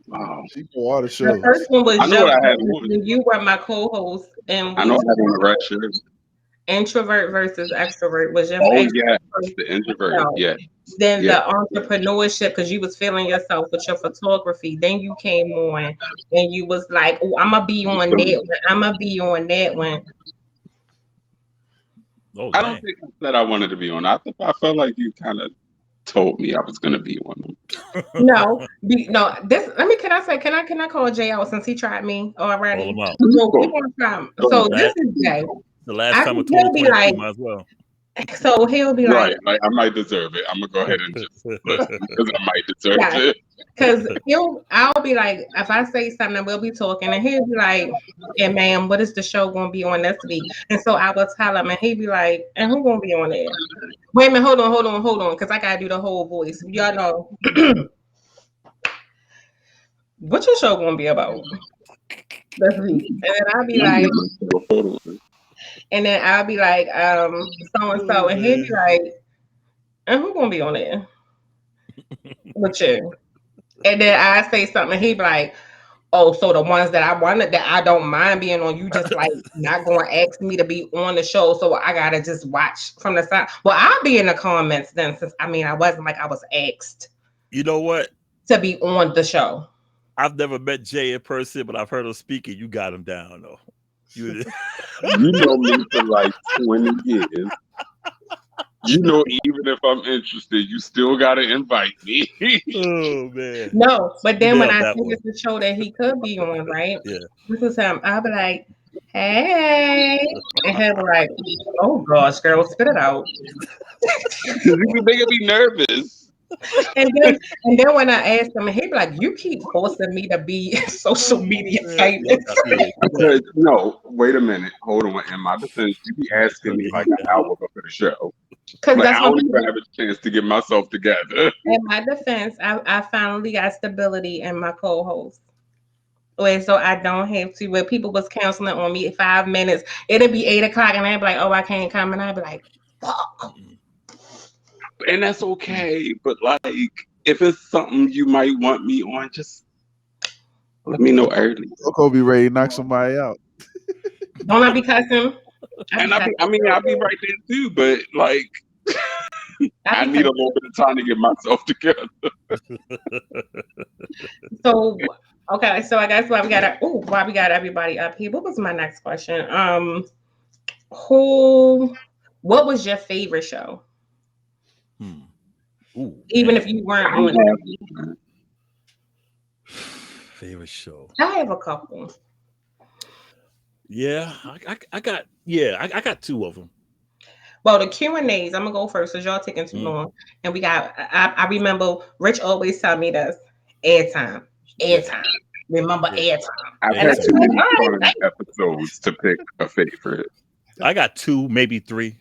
S4: Wow.
S5: She know all the
S3: The first
S5: shows.
S3: one was
S4: I know what
S3: Jump
S4: I had on.
S3: when you were my co-host, and
S4: I
S3: we
S4: know I
S3: talked
S4: had on a red
S3: about
S4: shirt.
S3: introvert versus extrovert. Was your
S4: Oh,
S3: extrovert?
S4: yeah. The introvert.
S3: No.
S4: Yeah.
S3: Then
S4: Yeah.
S3: the entrepreneurship, because you was feeling yourself with your photography. Then you came on and you was like, "Oh, I'm gonna be on that one. I'm gonna be on that one."
S2: Oh,
S4: I
S2: dang.
S4: don't think I said I wanted to be on. I felt like you kind of told me I was going to be on them.
S3: No, this. Let me. Can I call Jay out since he tried me already?
S2: Call him out.
S3: So we gonna try. So this is Jay.
S2: The last
S3: I
S2: time of
S3: he'll be
S2: 2022,
S3: like,
S2: might as well.
S3: so he'll be
S4: Right.
S3: like,
S4: Like, I might deserve it. I'm going to go ahead and just listen because I might deserve
S3: yeah.
S4: it.
S3: Because I'll be like, if I say something, we'll be talking, and he'll be like, "And ma'am, what is the show gonna be on this week?" And so I will tell him, and he'll be like, "And who gonna be on there?" Wait a minute, hold on, because I gotta do the whole voice. Y'all know what your show gonna be about this week, and then I'll be like, so and so, and he'll be like, "And who gonna be on there with you?" And then I say something, and he'll be like, "Oh, so the ones that I wanted that I don't mind being on, you just like not going to ask me to be on the show, so I gotta just watch from the side." Well, I'll be in the comments then, since I wasn't like I was asked
S2: You know what?
S3: to be on the show.
S2: I've never met Jay in person, but I've heard him speak, and you got him down though.
S4: You know me for like 20 years. You know, even if I'm interested, you still got to invite me.
S2: Oh man.
S3: No, but then when I
S2: that
S3: think
S2: one.
S3: it's the show that he could be on, right?
S2: Yeah.
S3: This is him. I'll be like, "Hey," and he'll be like, "Oh gosh, girl, spit it out."
S4: Because they could be nervous.
S3: And then when I ask him, he'd be like, "You keep forcing me to be social media famous."
S4: Because, no, wait a minute. Hold on. In my defense, you be asking me like an hour before the show.
S3: Because
S4: Like,
S3: that's
S4: I
S3: what
S4: don't even have a chance to get myself together.
S3: in my defense, I finally got stability in my co-host. Wait, so I don't have to. Where people was counseling on me 5 minutes, it'll be 8 o'clock, and I'd be like, "Oh, I can't come," and I'd be like, "Fuck."
S4: And that's okay. But, like, if it's something you might want me on, just let me know early.
S5: Coco be ready to knock somebody out.
S3: Don't I be cussing?
S4: And I'll be right there too. But, like, I need a little bit of time to get myself together.
S3: So, okay, so I guess why we got everybody up here. What was my next question? What was your favorite show?
S2: Ooh,
S3: Even
S2: man.
S3: if you weren't on it.
S2: Favorite show.
S3: I have a couple.
S2: Yeah, I got two of them.
S3: Well, the Q&As, I'm gonna go first because y'all taking too long. And I remember Rich always tell me this: airtime. Remember airtime.
S4: I've had too many episodes to pick a favorite.
S2: I got two, maybe three.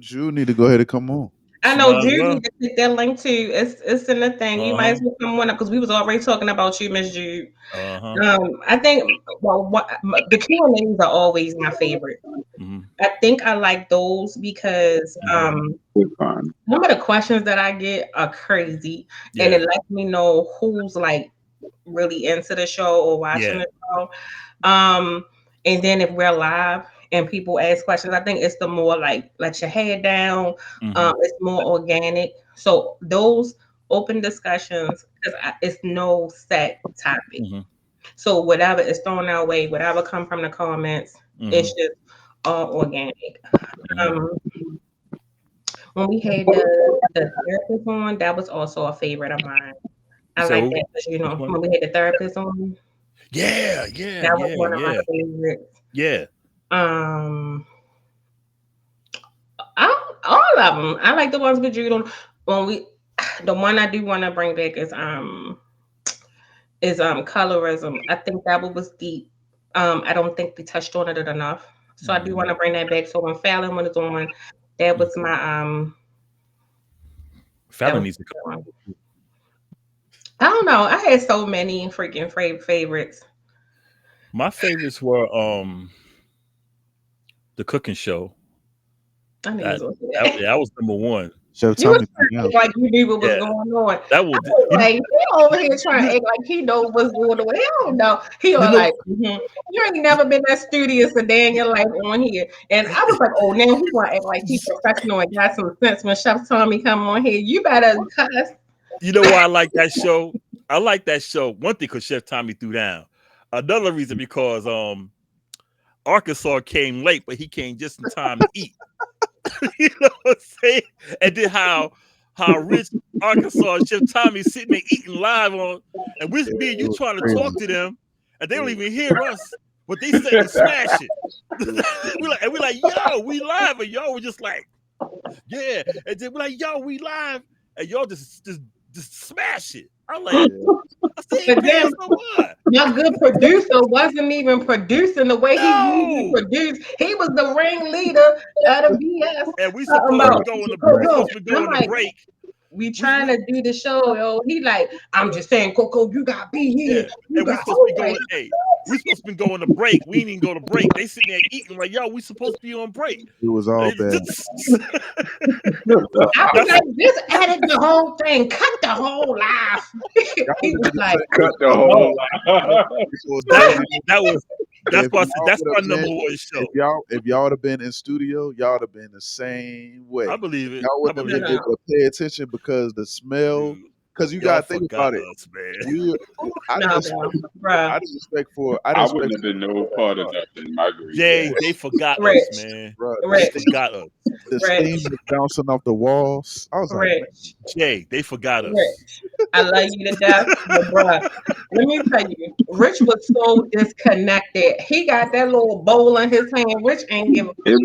S5: Drew need to go ahead and come on.
S3: I know Jude need to click that link too. It's in the thing. You might as well come on up because we was already talking about you, Miss Jude. I think the Q&As are always my favorite. I think I like those because some of the questions that I get are crazy, and it lets me know who's like really into the show or watching the show. And then if we're live and people ask questions, I think it's the more like let your head down. It's more organic. So those open discussions, it's no set topic. So whatever is thrown our way, whatever come from the comments, it's just all organic. When we had the therapist on, that was also a favorite of mine. I like that because when we had the therapist on. That was one of my favorites. All of them. I like the ones with Jude on. The one I do want to bring back is colorism. I think that one was deep. I don't think we touched on it enough. So I do want to bring that back. So when Fallon was on, that was my
S2: Fallon needs to come on.
S3: I don't know. I had so many freaking favorites.
S2: My favorites were the cooking show.
S3: I knew you was
S2: That,
S3: gonna say that.
S2: that was number one.
S5: Chef
S3: You was
S5: Tommy
S3: trying to
S5: now.
S3: act like you knew what was
S2: Yeah,
S3: going on.
S2: that
S3: I
S2: was
S3: was
S2: you know
S3: like, he over here trying to act like he know what's going on. He don't know. He
S2: you
S3: was
S2: know
S3: like, you ain't never been that studious a day in your life on here. And I was like, oh, now he want to act like he professional and got some sense when Chef Tommy come on here. You better cuss.
S2: you know why I like that show? I like that show. One thing because Chef Tommy threw down. Another reason because Arkansas came late, but he came just in time to eat. You know what I'm saying? And then how rich Arkansas Chef Tommy sitting there eating live on, and we me and
S5: It
S2: you
S5: was
S2: trying to
S5: crazy.
S2: talk to them, and they don't even hear us, but they setting to smash it. we like, yo, we live, and y'all were just like, yeah, and then we're like, yo, we live, and y'all just smash it. I'm like, I said,
S3: But then
S2: so what?
S3: my good producer wasn't even producing the way he usually
S2: No,
S3: produced. He was the ringleader of the BS.
S2: and we
S3: Talking
S2: supposed to be
S3: about
S2: going to
S3: Coco. And I'm like,
S2: break.
S3: we trying to do the show, yo. He like, I'm just saying, Coco, you gotta be here.
S2: Yeah,
S3: You
S2: and we
S3: got
S2: supposed to be
S3: like,
S2: going. Hey, we supposed to be going to break. We didn't even go to break. They sitting there eating like, yo, we supposed to be on break.
S5: It was all bad.
S3: I was
S2: That's
S3: like, just edit the whole thing, cut the whole live.
S5: Y'all
S3: He
S5: would
S3: was
S5: have did the
S3: like,
S5: same
S4: Cut the
S5: thing.
S4: whole
S2: that's
S5: If
S2: why I said
S5: y'all
S2: that's
S5: would
S2: my
S5: have
S2: number
S5: been,
S2: one show.
S5: if y'all would have been in studio, y'all would have been the same way.
S2: I believe it.
S5: Y'all
S2: I
S5: wouldn't have
S2: believe
S5: been
S2: it.
S5: able to pay attention because the smell.
S2: Dude,
S5: Because you
S2: y'all
S5: gotta think
S2: forgot
S5: about it.
S2: us, man.
S5: We, I
S3: no,
S5: just,
S3: bruh.
S5: I just respect for,
S4: I wouldn't have been no part of nothing. I agree.
S2: Jay, they forgot
S3: Rich,
S2: us, man.
S5: bro.
S2: They
S3: Rich,
S2: forgot us.
S5: The
S3: Rich,
S5: steam was bouncing off the walls. I was like, man,
S3: Rich,
S2: Jay, they forgot us.
S3: Rich. I love you to death, but bruh, let me tell you, Rich was so disconnected. He got that little bowl in his hand. Rich ain't give a fuck.
S4: It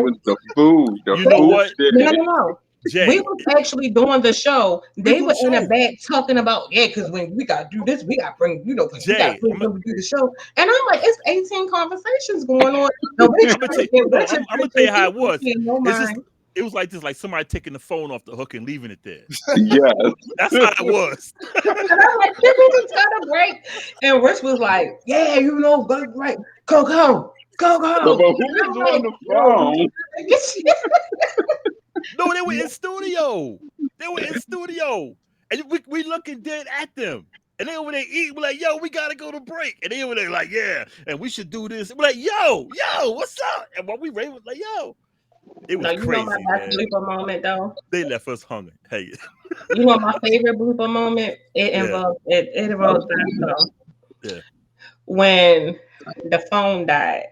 S4: was the food. The
S2: You know
S4: food
S2: what,
S4: did
S3: No,
S4: it.
S3: no, no. We
S2: Jay?
S3: was actually doing the show.
S2: We
S3: They
S2: do
S3: were
S2: the
S3: in the
S2: show,
S3: back talking about, yeah, because when we gotta do this, we gotta bring, because we gotta
S2: Jay.
S3: bring them to do the show. And I'm like, it's 18 conversations going on. And we
S2: I'm gonna
S3: trying
S2: tell
S3: to
S2: you.
S3: get
S2: No,
S3: Richard
S2: I'm gonna tell you how it
S3: he
S2: was.
S3: paying no
S2: It's just
S3: mind.
S2: it was like this, like somebody taking the phone off the hook and leaving it there.
S4: Yes.
S2: That's how it was.
S3: And I'm like, can we just cut a break? And Rich was like, yeah, go right, Coco,
S4: But
S3: Coco.
S4: who
S3: And I'm
S4: was on
S3: like,
S4: the
S3: yo,
S4: phone?
S2: No, they were in studio. They were in studio, and we looking dead at them. And they over there eating. We're like, yo, we gotta go to break. And they over there like, yeah, and we should do this. We're like, yo, what's up? And when we raved, like, yo, it was
S3: no, you know my
S2: crazy,
S3: best
S2: man.
S3: blooper moment though.
S2: They left us hungry. Hey,
S3: You know my favorite blooper moment. It
S2: yeah,
S3: involves it involves Bosco.
S2: yeah.
S3: When the phone died.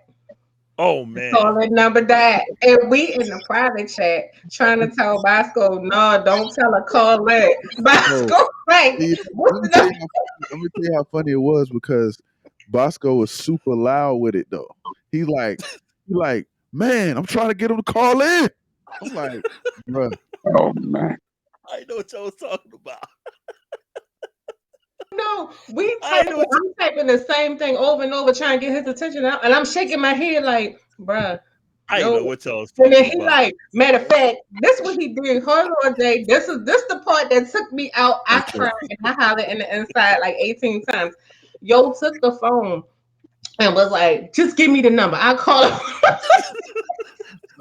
S2: Oh man,
S3: Calling number died. And we in the private chat trying to tell Bosco, no, don't tell her, call it.
S5: no.
S3: Bosco, like,
S5: See,
S3: what's
S5: let me tell
S3: the
S5: you let me tell you how funny it was because Bosco was super loud with it though. He like, man, I'm trying to get him to call in. I'm like, bro,
S4: Oh man.
S2: I know what y'all was talking about.
S3: no? I'm typing the same thing over and over trying to get his attention out. And I'm shaking my head like, bruh.
S2: I know
S3: No.
S2: what y'all was
S3: And then
S2: talking
S3: he
S2: about.
S3: like, matter of fact, this what he did. Hold on, Jay. This the part that took me out. I
S5: okay.
S3: cried and I hollered in the inside like 18 times. Yo took the phone and was like, just give me the number. I call him.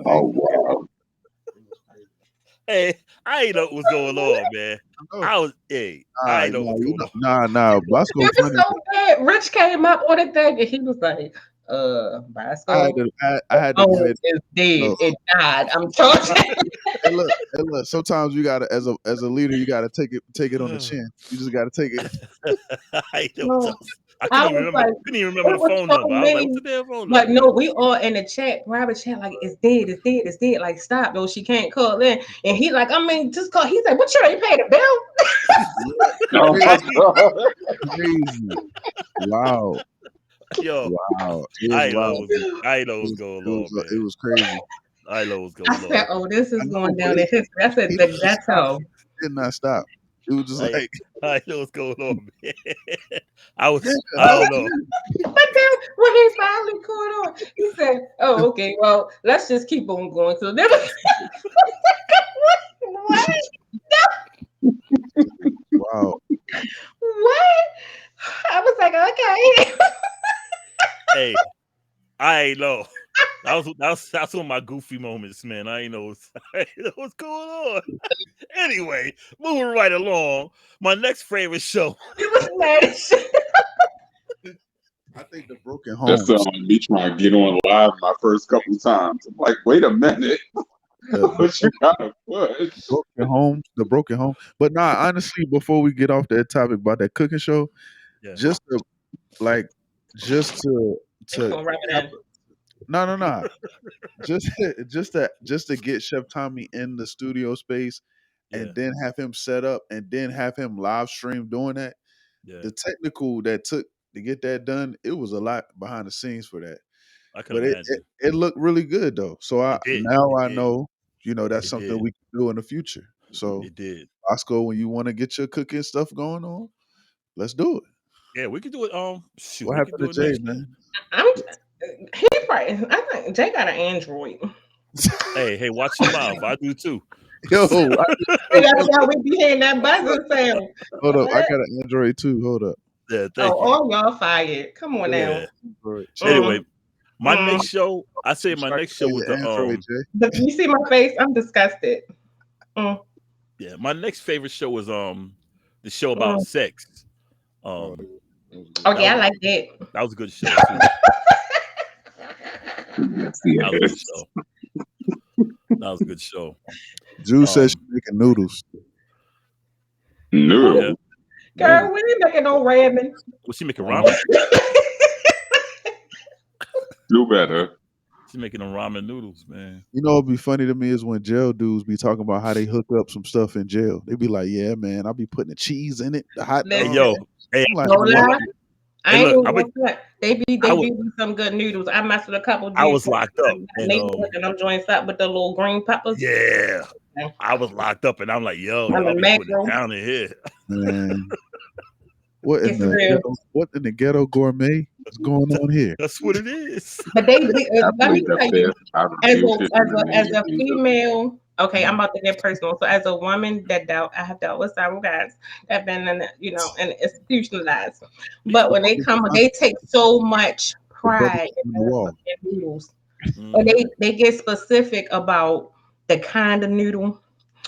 S4: Oh wow.
S2: Hey, I ain't know what was going on, man. I was, hey, I ain't know what was going on.
S5: Bosco
S3: It was
S5: funny.
S3: so bad. Rich came up on the thing and he was like, Bosco.
S5: I had to go
S3: Oh,
S5: ahead.
S3: it's dead.
S5: No.
S3: It died. I'm charging.
S5: Hey, look. Sometimes you gotta, as a leader, you gotta take it on the chin. You just gotta take it.
S2: I ain't know what
S3: No,
S2: y'all was. I
S3: I
S2: couldn't
S3: was like,
S2: even remember
S3: it
S2: the
S3: was
S2: phone
S3: so
S2: number. I was like, what's
S3: many.
S2: the damn phone
S3: But
S2: number,
S3: no,
S2: man?
S3: we all in the chat, private chat, like it's dead, it's dead, it's dead. Like stop, though. She can't call in. And he like, I mean, just call. He said, what you ain't paid the bill?
S4: Oh my God.
S5: Crazy. Wow.
S2: Yo,
S5: Wow. It was
S2: I ain't know
S5: wild.
S2: what was, I ain't know what was
S5: It
S2: going
S5: was,
S2: on, man.
S5: it was crazy.
S2: I know what's
S3: I
S2: going
S3: said,
S2: on.
S3: oh, this
S5: I
S3: is
S5: know,
S3: going
S5: but
S3: down in history. I said,
S5: he
S3: the
S5: didn't stop.
S3: ghetto.
S5: He did not stop. It was just like,
S2: I know what's going on, man. I
S5: yeah,
S2: don't know.
S3: But then when he finally caught on, he said, oh, okay, well, let's just keep on going. So then, what?
S5: Wow.
S3: What? I was like, okay.
S2: Hey, I ain't know. That's one of my goofy moments, man. I ain't know what's going on. Anyway, moving right along. My next favorite show.
S3: You was mad as shit.
S5: I think the broken
S4: That's
S5: homes.
S4: me trying to get on live my first couple times. I'm like, wait a minute,
S5: The
S4: what you gotta push?
S5: broken homes. The broken home. But nah, honestly, before we get off that topic about that cooking show,
S2: Yeah.
S5: just to like, just to
S3: It's gonna rub it in.
S5: no. Just just to get Chef Tommy in the studio space
S2: Yeah.
S5: and then have him set up and then have him live stream doing that.
S2: Yeah.
S5: The technical that took to get that done, it was a lot behind the scenes for that.
S2: I can
S5: But
S2: imagine.
S5: it looked really good though. So
S2: It did.
S5: I know, that's
S2: It
S5: something
S2: did.
S5: we can do in the future. So
S2: It did.
S5: Bosco, when you want to get your cooking stuff going on, let's do it.
S2: Yeah, we could do it. Shoot,
S5: What
S2: we could
S5: happened
S2: do
S5: to
S2: it
S5: Jay,
S2: next year.
S5: man?
S3: He probably. I think Jay got an Android.
S2: Hey, watch your mouth. I do too.
S5: Yo,
S3: And that's why we be hearing that buzzing sound.
S5: hold up. I
S3: What?
S5: got an Android too. Hold up.
S2: Yeah,
S3: Oh,
S2: thank you.
S3: all y'all fired. Come on now.
S2: Yeah.
S5: Android.
S2: Anyway, my
S3: Mm.
S2: next show, I say my next show was the
S5: Android, Jay.
S3: But you see my face? I'm disgusted.
S2: yeah, my next favorite show was the show about sex.
S3: Oh yeah, I like that.
S2: That was a good show too.
S4: Yes,
S2: That was a good
S4: yes.
S2: show. That was a good show.
S5: Juice says she's making noodles.
S4: No,
S2: Yeah.
S3: Girl, we ain't making no ramen.
S2: Was she making ramen?
S4: do better.
S2: She's making them ramen noodles, man.
S5: You know, it'd be funny to me is when jail dudes be talking about how they hook up some stuff in jail. They be like, "Yeah, man, I'll be putting the cheese in it, the hot dog."
S2: Hey,
S3: Listen.
S2: yo, hey,
S5: I'm like,
S3: No lie. I
S2: Hey,
S3: ain't
S2: look,
S3: even gonna cut. They
S2: I
S3: be some good noodles. I messed with a couple
S2: I
S3: dudes.
S2: was locked up,
S3: And they
S2: and
S3: be looking them joints up with the little green peppers.
S2: yeah, I was locked up, and I'm like, yo,
S3: And
S2: I'll
S3: the
S2: be putting
S3: mackerel.
S2: it down in here.
S5: man, what in
S3: It's real.
S5: the ghetto gourmet is going on here?
S2: That's what it is.
S3: But let me
S4: Definitely the
S3: tell you,
S4: best. I refuse to
S3: as a female, okay,
S2: Mm-hmm.
S3: I'm about to get personal. So as a woman I have dealt with several guys that have been in and institutionalized. But when they take so much
S5: The brothers
S3: pride
S5: on the wall.
S3: in noodles.
S2: Mm-hmm.
S3: And they get specific about the kind of noodle.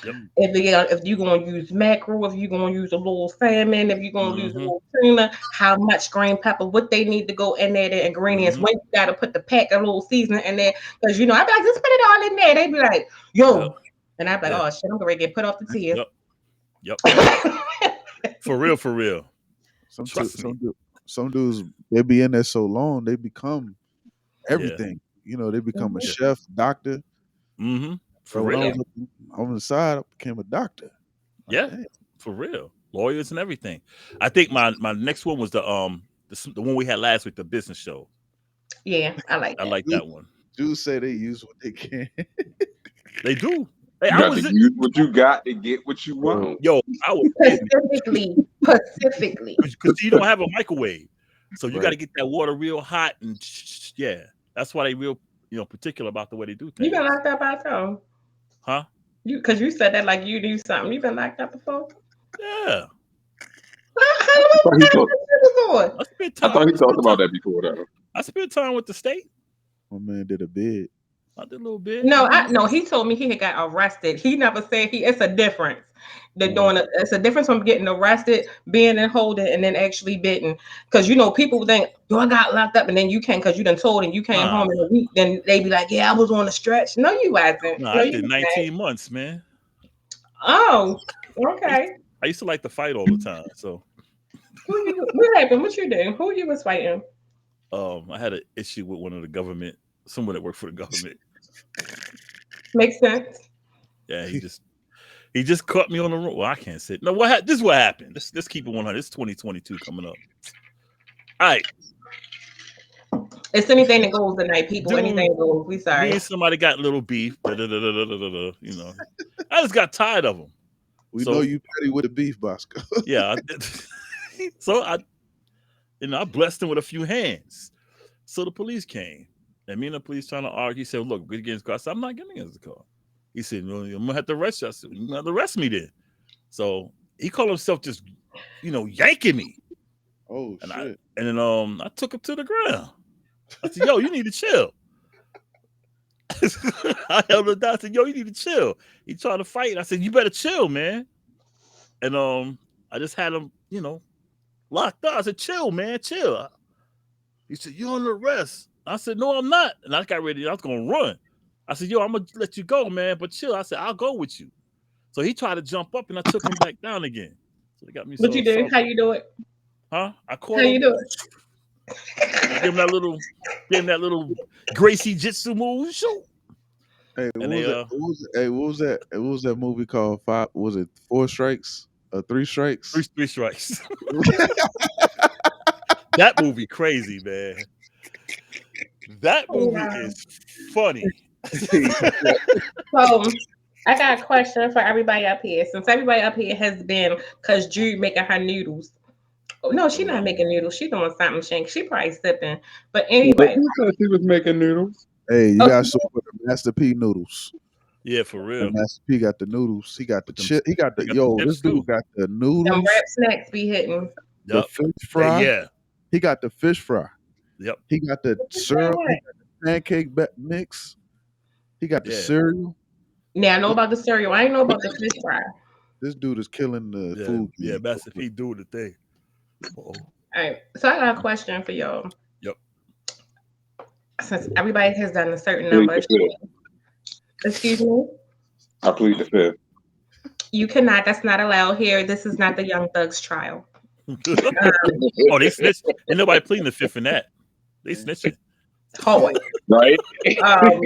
S2: Yep.
S3: If you're gonna use mackerel, if you're gonna use a little salmon, if you're gonna use a little tuna, how much green pepper, what they need to go in there, the ingredients, when you gotta put the pack of little seasoning in there. Because I'd be like, just put it all in there. They'd be like, yo. And I'd be like, oh shit, I'm gonna get put off the tears.
S2: Yep. For real.
S5: Some dudes, they be in there so long, they become everything. They become a chef, doctor.
S2: Mm-hmm. For
S5: So when
S2: real.
S5: I was on the side, I became a doctor.
S2: Yeah, for real. Lawyers and everything. I think my next one was the one we had last week, the business show.
S3: Yeah, I like
S2: that one.
S5: Jews say they use what they can.
S2: They do. Hey,
S4: you got to use what you got to get what you want.
S2: Yo, I was
S3: specifically
S2: because you don't have a microwave, so you got to get that water real hot and yeah. That's why they real particular about the way they do things.
S3: You been locked up by some?
S2: Huh?
S3: Because you said that like you do something. You been locked up before?
S2: Yeah.
S4: I thought he talked about that before, though.
S2: I spent time with the state.
S5: My man did a bid.
S2: I did a little bit.
S3: No, he told me he had got arrested. He never said it's a difference. It's a difference from getting arrested, being in holding, and then actually bidding. Because people think, I got locked up, and then you can't because you done told and you came home in a week. Then they be like, yeah, I was on a stretch. No, you wasn't.
S2: No, I did 19 months, man.
S3: Oh, okay.
S2: I used to like to fight all the time. So
S3: what happened? What you do? Who you was fighting?
S2: I had an issue with someone that worked for the government.
S3: Makes sense.
S2: Yeah, he just caught me on the road. Well, I can't say. No, this is what happened. Let's keep it 100. It's 2022 coming up. All right.
S3: It's anything that goes tonight, people.
S2: Dude,
S3: anything goes. We sorry.
S2: Me and somebody got little beef. I just got tired of them.
S5: We know you petty with the beef, Bosco.
S2: Yeah. So I blessed him with a few hands. So the police came. And me and the police trying to argue. He said, look, get against the car. I said, I'm not getting against the car. He said, no, I'm going to have to arrest you. I said, you're going to have to arrest me then. So he called himself just, yanking me.
S5: Oh
S2: And
S5: shit!
S2: then I took him to the ground. I said, "Yo, you need to chill." I held him down. I said, "Yo, you need to chill." He tried to fight. I said, "You better chill, man." And I just had him, locked up. I said, "Chill, man, chill." He said, "You're under arrest." I said, "No, I'm not." And I got ready. I was gonna run. I said, "Yo, I'm gonna let you go, man, but chill." I said, "I'll go with you." So he tried to jump up, and I took him back down again. So they got me
S3: What
S2: so
S3: you do?
S2: salty.
S3: How you do it?
S2: Huh? I
S3: How
S2: caught
S3: you
S2: him.
S3: do it?
S2: Give him that little Gracie Jitsu move. Shoot.
S5: Hey, what
S2: And
S5: was
S2: they
S5: that? Hey, what was that? What was that movie called? Five? Was it 4 Strikes? 3 Strikes?
S2: three strikes. That movie crazy, man. That
S3: Oh,
S2: movie
S3: wow.
S2: is funny.
S3: So I got a question for everybody up here. Since everybody up here has been, because Drew making her noodles. Oh, no, she's not making noodles. She doing something. She probably sipping. But anyway.
S4: Who said she was making noodles?
S5: Hey, you
S3: Oh,
S5: got to support the Master P noodles.
S2: Yeah, for
S5: And
S2: real.
S5: Master P got the noodles. He got the
S2: With them,
S5: chip. He got the
S2: he got the
S5: This
S2: chips
S5: dude
S2: too.
S5: got the
S3: them
S5: noodles,
S3: rap snacks be hitting.
S5: the
S2: Yep.
S5: fish fry.
S2: Yeah.
S5: He got the fish fry.
S2: Yep.
S5: He got the
S3: What you say
S5: syrup. He
S3: what?
S5: got the pancake mix. He got the
S2: Yeah.
S5: cereal.
S3: Now I know about the cereal. I ain't know about the fish fry.
S5: This dude is killing the
S2: Yeah.
S5: food
S2: Yeah.
S5: game.
S2: Master P doing the thing. Uh-oh.
S3: All right. So I got a question for y'all.
S2: Yep.
S3: Since everybody has done a certain
S4: Plead
S3: number.
S4: the fifth.
S3: Excuse me?
S4: I plead the fifth.
S3: You cannot. That's not allowed here. This is not the Young Thugs trial.
S2: Oh, they snitched. Ain't nobody pleading the fifth in that. They snitching.
S3: Hard.
S4: Right?
S5: I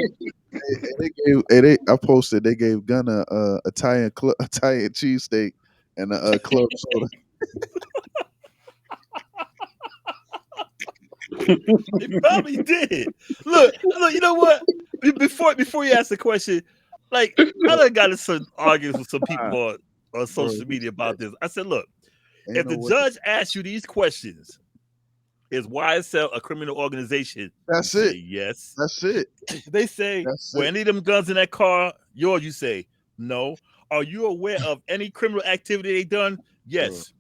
S5: posted they gave Gunna Italian cheesesteak and a club soda.
S2: They probably did. Look, you know what? Before you ask the question, like I done got in some arguments with some people on social media about this. I said, look,
S5: Ain't
S2: if
S5: no
S2: the
S5: way.
S2: judge asks you these questions, is YSL a criminal organization?
S5: That's
S2: You
S5: it.
S2: say yes.
S5: That's it.
S2: They say,
S5: That's
S2: were
S5: it.
S2: any of them guns in that car yours? You say no. Are you aware of any criminal activity they done? Yes.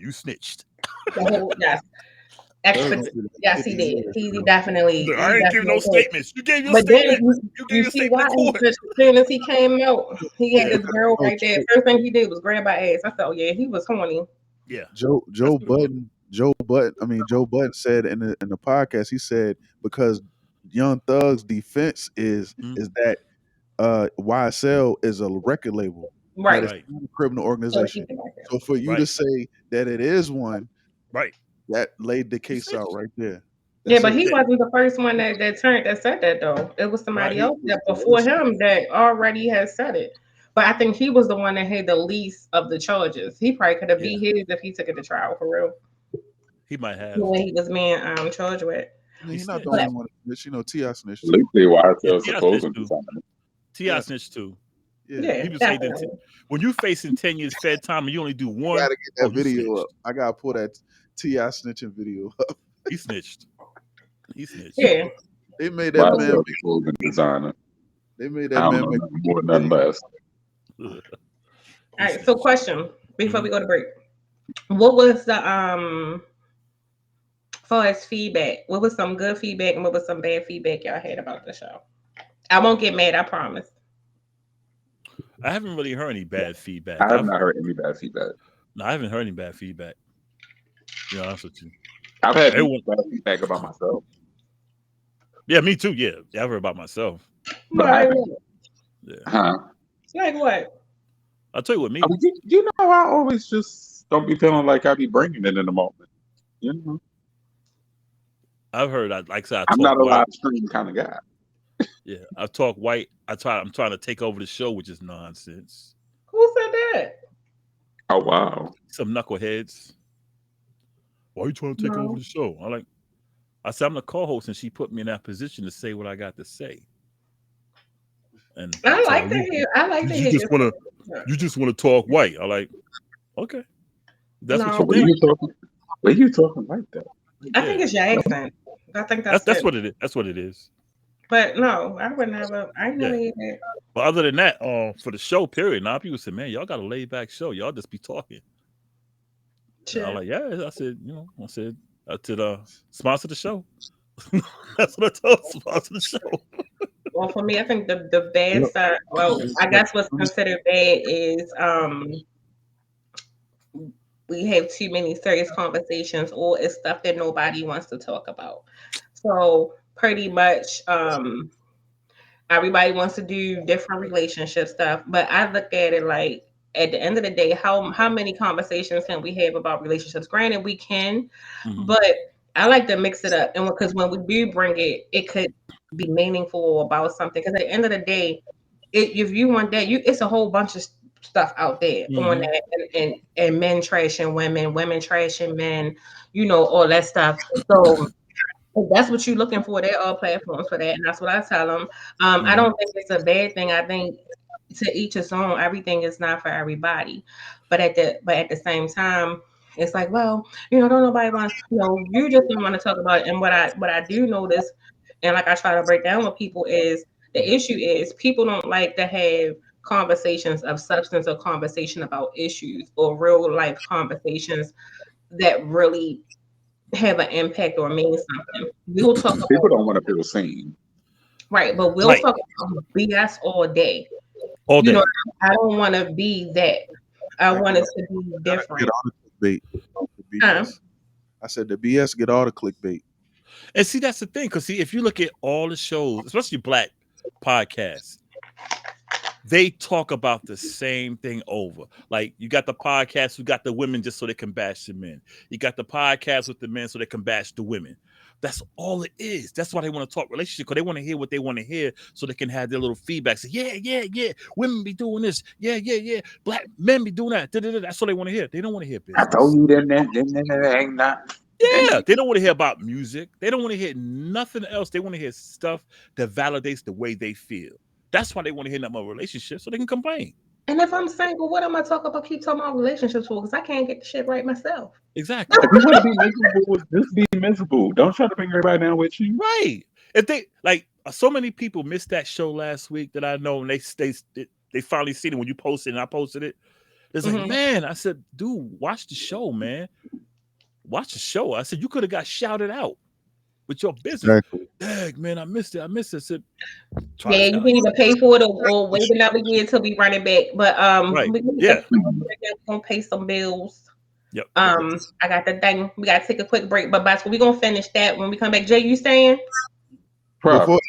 S2: You snitched.
S3: The whole, yes. Yes, he did. He definitely.
S2: I ain't giving no
S3: did.
S2: statements. You gave your
S3: But then
S2: statement. You gave
S3: you
S2: your
S3: see
S2: statement
S3: why
S2: in court.
S3: as soon as he came out, he had
S2: Yeah.
S3: this girl right there. First thing he did was grab her ass. I thought, yeah, he was horny.
S2: Yeah.
S5: Joe Budden. Joe Budden said in the podcast. He said because Young Thug's defense is that YSL is a record label,
S3: Right.
S5: that it's not a criminal organization. So for you
S2: Right.
S5: to say that it is one,
S2: Right.
S5: that laid the case out right there.
S3: Yeah,
S5: That's
S3: but
S5: it.
S3: he wasn't the first one that said that though. It was somebody else that before him that already had said it. But I think he was the one that had the least of the charges. He probably could have beat his if he took it to trial for real.
S2: He might have.
S3: The way he was being charged with.
S5: He's not the only one to snitch. You know, T.I. snitched
S4: At least
S5: too.
S4: YSL is supposed to be something.
S2: T.I. snitched too.
S3: Yeah,
S2: He was saying that when you facing 10 years fed time and you only do one,
S5: I gotta get that video up. I gotta pull that T.I. snitching video up.
S2: He snitched. He snitched.
S3: Yeah.
S5: They made that man
S4: clothing designer.
S5: They made that man make
S4: more, nothing less.
S3: All right. So, question before we go to break: what was the far as feedback? What was some good feedback and what was some bad feedback y'all had about the show? I won't get mad. I promise.
S2: I haven't really heard any bad feedback.
S4: I have not heard any bad feedback.
S2: No, I haven't heard any bad feedback. To be honest with you.
S4: I've had bad feedback about myself.
S2: Yeah, me too. Yeah, I've heard about myself.
S4: But
S3: like what?
S2: I'll tell you what me.
S4: You know, I always just don't be feeling like I be bringing it in the moment. You know,
S2: I've heard. I'm
S4: not a live stream kind of guy.
S2: Yeah, I talk white. I'm trying to take over the show, which is nonsense.
S3: Who said that?
S4: Oh wow,
S2: some knuckleheads. Why are you trying to take over the show? I said I'm the co-host, and she put me in that position to say what I got to say. And
S3: I like to hear. I like to hear.
S2: You just want to talk white. I like. Okay, that's what
S4: you think. What are you talking like that?
S3: I think it's your accent. I think that's
S2: what it is. That's what it is.
S3: But no, I would never. I ain't never hear that.
S2: But other than that, for the show period, now people say, "Man, y'all got a laid back show. Y'all just be talking." And I'm like, "Yeah." I said, sponsor the show. That's what I told sponsor the show.
S3: Well, for me, I think the bad side. Well, I guess what's considered bad is we have too many serious conversations, or it's stuff that nobody wants to talk about. So pretty much, everybody wants to do different relationship stuff, but I look at it like at the end of the day, how many conversations can we have about relationships? Granted, we can, but I like to mix it up, and because when we do bring it, it could be meaningful about something. Because at the end of the day, if you want that, it's a whole bunch of stuff out there on that, and men trashing women, women trashing men, all that stuff. So if that's what you're looking for, there are platforms for that, and that's what I tell them. I don't think it's a bad thing. I think to each his own. Everything is not for everybody, but at the same time, it's like, well, don't nobody want, you just don't want to talk about it. And what I do notice, and like I try to break down with people, is the issue is people don't like to have conversations of substance or conversation about issues or real life conversations that really have an impact or mean something. We'll talk about
S4: People don't want to feel seen.
S3: right, but we'll talk about BS all day.
S2: All day.
S3: I don't want to be that. I want it to be different.
S5: Get all the clickbait. I said the BS get all the clickbait.
S2: And see, that's the thing, because if you look at all the shows, especially black podcasts, they talk about the same thing over. Like, you got the podcast who got the women just so they can bash the men. You got the podcast with the men so they can bash the women. That's all it is. That's why they want to talk relationship, because they want to hear what they want to hear so they can have their little feedback. Say, yeah. Women be doing this. Yeah. Black men be doing that. That's what they want to hear. They don't want to hear business.
S4: I told you that ain't not.
S2: Yeah, they don't want to hear about music. They don't want to hear nothing else. They want to hear stuff that validates the way they feel. That's why they want to hear nothing about relationships, so they can complain.
S3: And if I'm single, what am I talking about? Keep talking about relationships for? Because I can't get the shit right myself.
S2: Exactly.
S4: If you want to be miserable, just be miserable. Don't try to bring everybody down with you.
S2: Right. If they so many people missed that show last week that I know, and they finally seen it when you posted and I posted it. It's like, man, I said, dude, watch the show, man. Watch the show. I said, you could have got shouted out with your business.
S5: Exactly.
S2: Dang, man, I missed it. I said,
S3: you can either pay for it or wait another year till we run it back. But we're gonna pay some bills.
S2: Yep.
S3: I got the thing. We gotta take a quick break, but we're gonna finish that when we come back. Jay, you staying?
S5: Probably.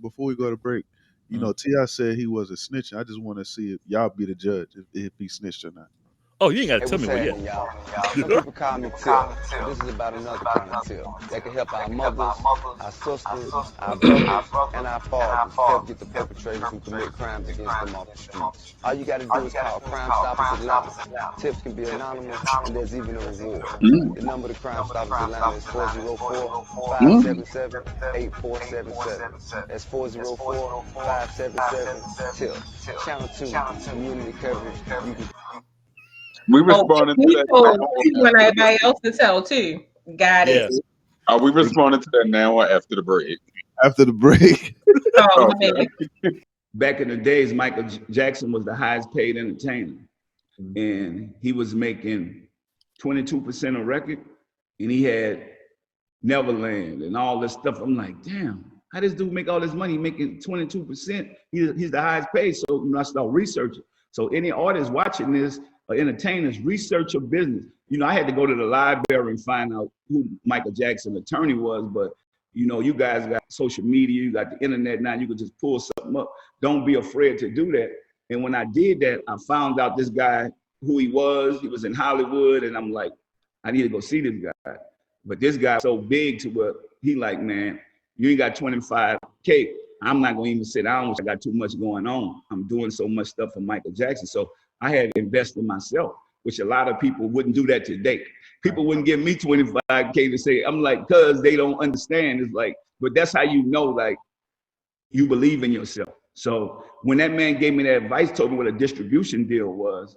S5: Before we go to break, T.I. said he wasn't snitching. I just want to see if y'all be the judge if he snitched or not.
S2: Oh, you ain't got to tell me what yet.
S6: Some people call me Tip. This is about another kind of tip that can help our mothers, our sisters, our brothers, and our fathers help get the perpetrators who commit crimes against them off the streets. All you got to do is call Crime Stoppers Atlanta. Tips can be anonymous, and there's even a reward. The number of Crime Stoppers Atlanta is 404-577-8477. That's 404-577-TIP. Channel 2, community coverage. You can
S4: we responding to that.
S3: You want everybody else to tell too. Got it.
S2: Yes.
S4: Are we responding to that now or after the break?
S5: After the break.
S7: Back in the days, Michael Jackson was the highest paid entertainer. And he was making 22% a record. And he had Neverland and all this stuff. I'm like, damn, how does this dude make all this money making 22%? He's the highest paid. So I start researching. So any artist watching this, entertainers, research your business. I had to go to the library and find out who Michael Jackson's attorney was, but you guys got social media, you got the internet now, you can just pull something up. Don't be afraid to do that. And when I did that, I found out this guy, who he was in Hollywood, and I'm like, I need to go see this guy. But this guy's so big to where he like, man, you ain't got 25K. I'm not gonna even sit down, I got too much going on. I'm doing so much stuff for Michael Jackson. So I had to invest in myself, which a lot of people wouldn't do that today. People wouldn't give me 25K to say, I'm like, cause they don't understand. It's like, but that's how you know, like, you believe in yourself. So when that man gave me that advice, told me what a distribution deal was,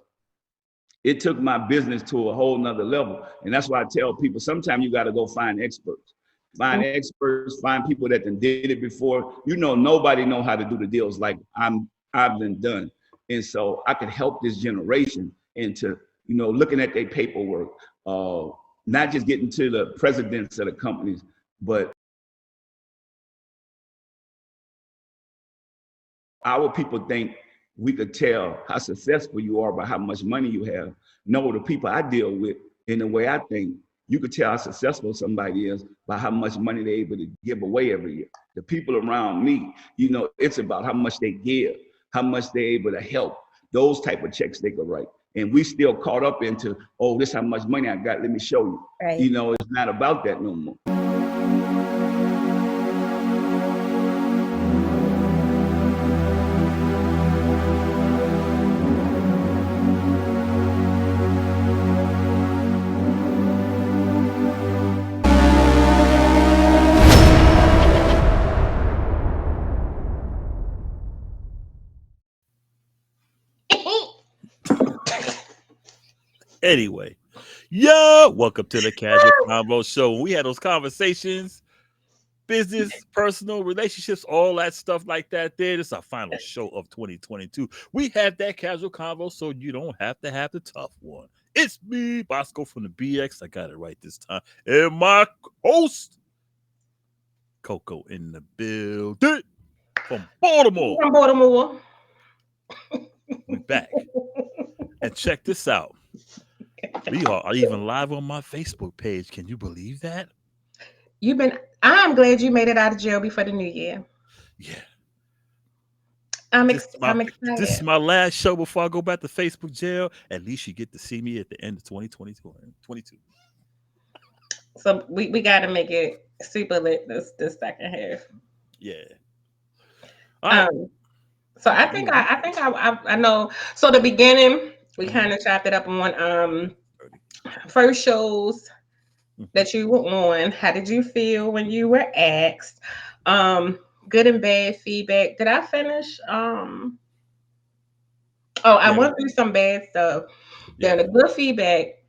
S7: it took my business to a whole nother level. And that's why I tell people, sometimes you gotta go find experts. find experts, find people that did it before. Nobody know how to do the deals like I've been done. And so I could help this generation into, looking at their paperwork, not just getting to the presidents of the companies, but our people think we could tell how successful you are by how much money you have. No, the people I deal with, in the way I think, you could tell how successful somebody is by how much money they're able to give away every year. The people around me, it's about how much they give, how much they're able to help, those type of checks they could write. And we still caught up into, oh, this is how much money I got, let me show you.
S3: Right.
S7: It's not about that no more.
S2: Anyway, welcome to the Kazual Konvo Show. We had those conversations, business, personal, relationships, all that stuff like that. This is our final show of 2022. We have that Kazual Konvo, so you don't have to have the tough one. It's me, Boscoe from the BX. I got it right this time. And my host, Coco in the building from Baltimore.
S3: From Baltimore.
S2: We back. And check this out. We are even live on my Facebook page. Can you believe that?
S3: I'm glad you made it out of jail before the new year.
S2: Yeah.
S3: I'm excited.
S2: This is my last show before I go back to Facebook jail. At least you get to see me at the end of 2022.
S3: So we got to make it super lit this second half.
S2: Yeah. All right.
S3: So I think I know. So the beginning we kind of chopped it up on first shows that you were on. How did you feel when you were asked? Good and bad feedback. Did I finish? I went through some bad stuff. Then the good feedback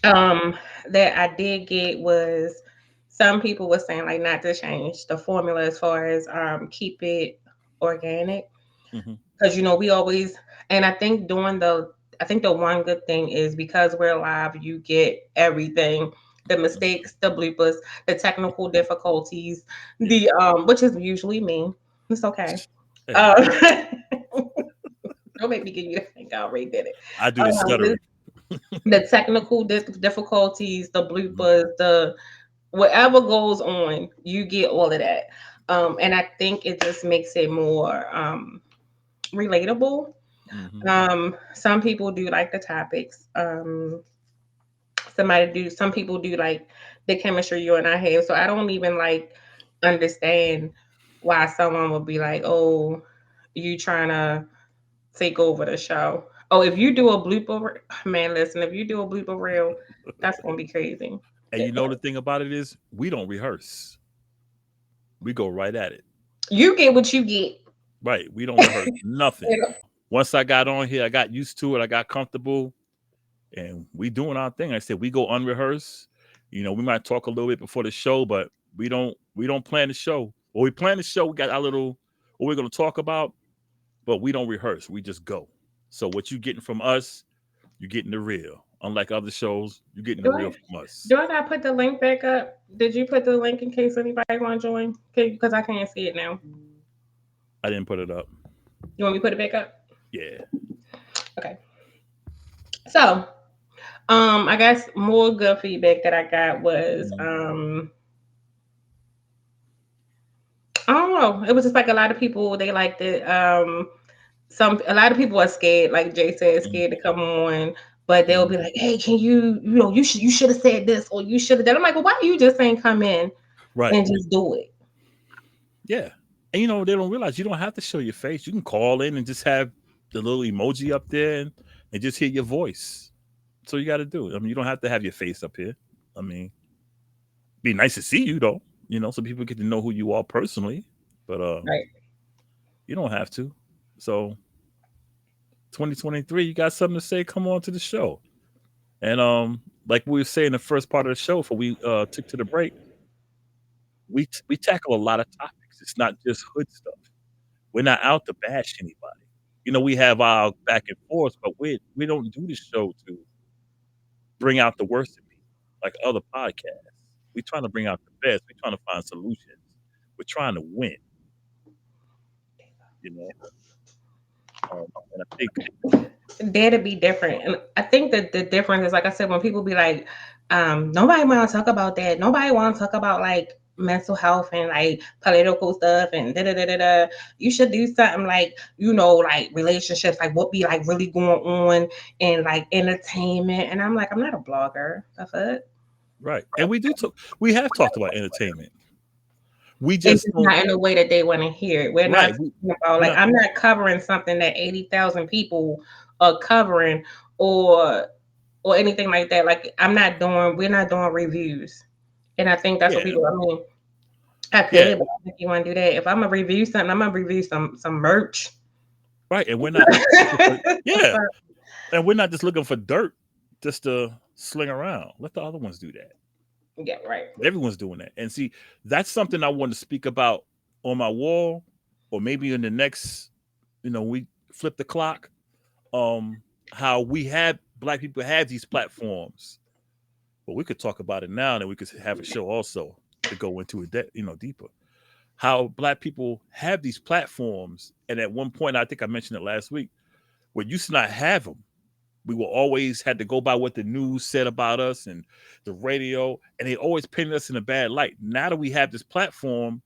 S3: that I did get was some people were saying like not to change the formula as far as keep it organic. Because we always, and I think the one good thing is because we're live, you get everything. The mistakes, the bloopers, the technical difficulties, the which is usually me. It's okay. Don't make me give you the thing. I already did it.
S2: I do the stuttering.
S3: The technical difficulties, the bloopers, the whatever goes on, you get all of that. And I think it just makes it more relatable. Some people do like the topics. Some people do like the chemistry you and I have. So I don't even understand why someone would be like, oh, you trying to take over the show. Oh, if you do a blooper, man, listen, if you do a blooper reel, that's gonna be crazy.
S2: And the thing about it is we don't rehearse. We go right at it.
S3: You get what you get.
S2: Right. We don't rehearse nothing. Once I got on here, I got used to it. I got comfortable. And we doing our thing. I said we go unrehearsed. We might talk a little bit before the show, but we don't plan the show. Or we plan the show, we got our little what we're gonna talk about, but we don't rehearse. We just go. So what you getting from us, you're getting the real. Unlike other shows, you're getting the real from us.
S3: Do I gotta put the link back up? Did you put the link in case anybody want to join? Because I can't see it now.
S2: I didn't put it up.
S3: You want me to put it back up?
S2: Yeah.
S3: Okay. So, I guess more good feedback that I got was, I don't know. It was just like a lot of people, they liked it. A lot of people are scared, like Jay said, scared to come on, but they'll be like, hey, can you should have said this or you should have done. I'm like, well, why you just ain't come in and just do it?
S2: Yeah. And they don't realize you don't have to show your face. You can call in and just have the little emoji up there and just hear your voice. So you got to do it. I mean, you don't have to have your face up here. I mean, be nice to see you though, so people get to know who you are personally, but you don't have to. So 2023, you got something to say, come on to the show. And like we were saying the first part of the show before we took to the break, we tackle a lot of topics. It's not just hood stuff. We're not out to bash anybody. We have our back and forth, but we don't do this show to bring out the worst in people like other podcasts. We're trying to bring out the best. We're trying to find solutions. We're trying to win. You know, and I think
S3: That'd be different. And I think that the difference is, like I said, when people be like, nobody want to talk about that. Nobody want to talk about like mental health and like political stuff and da da da da da. You should do something like, like relationships, like what be like really going on and like entertainment. And I'm like, I'm not a blogger. The fuck?
S2: right, and we have talked about entertainment. We
S3: It's
S2: just
S3: just
S2: don't.
S3: not in the way that they want to hear it. We're not
S2: Right.
S3: talking about
S2: We're
S3: like,
S2: not.
S3: I'm not covering something that 80,000 people are covering or anything like that. Like we're not doing reviews. And I think that's what
S2: Yeah.
S3: people, I could,
S2: Yeah.
S3: but if you want to do that, if I'm gonna review something, I'm gonna review some merch.
S2: Right. And we're not looking for, yeah. And we're not just looking for dirt just to sling around. Let the other ones do that.
S3: Yeah, right.
S2: Everyone's doing that. And see, that's something I want to speak about on my wall, or maybe in the next, we flip the clock. How we have Black people have these platforms. But we could talk about it now, and we could have a show also to go into it, deeper. How Black people have these platforms, and at one point, I think I mentioned it last week, we used to not have them. We were always had to go by what the news said about us and the radio, and they always painted us in a bad light. Now that we have this platform,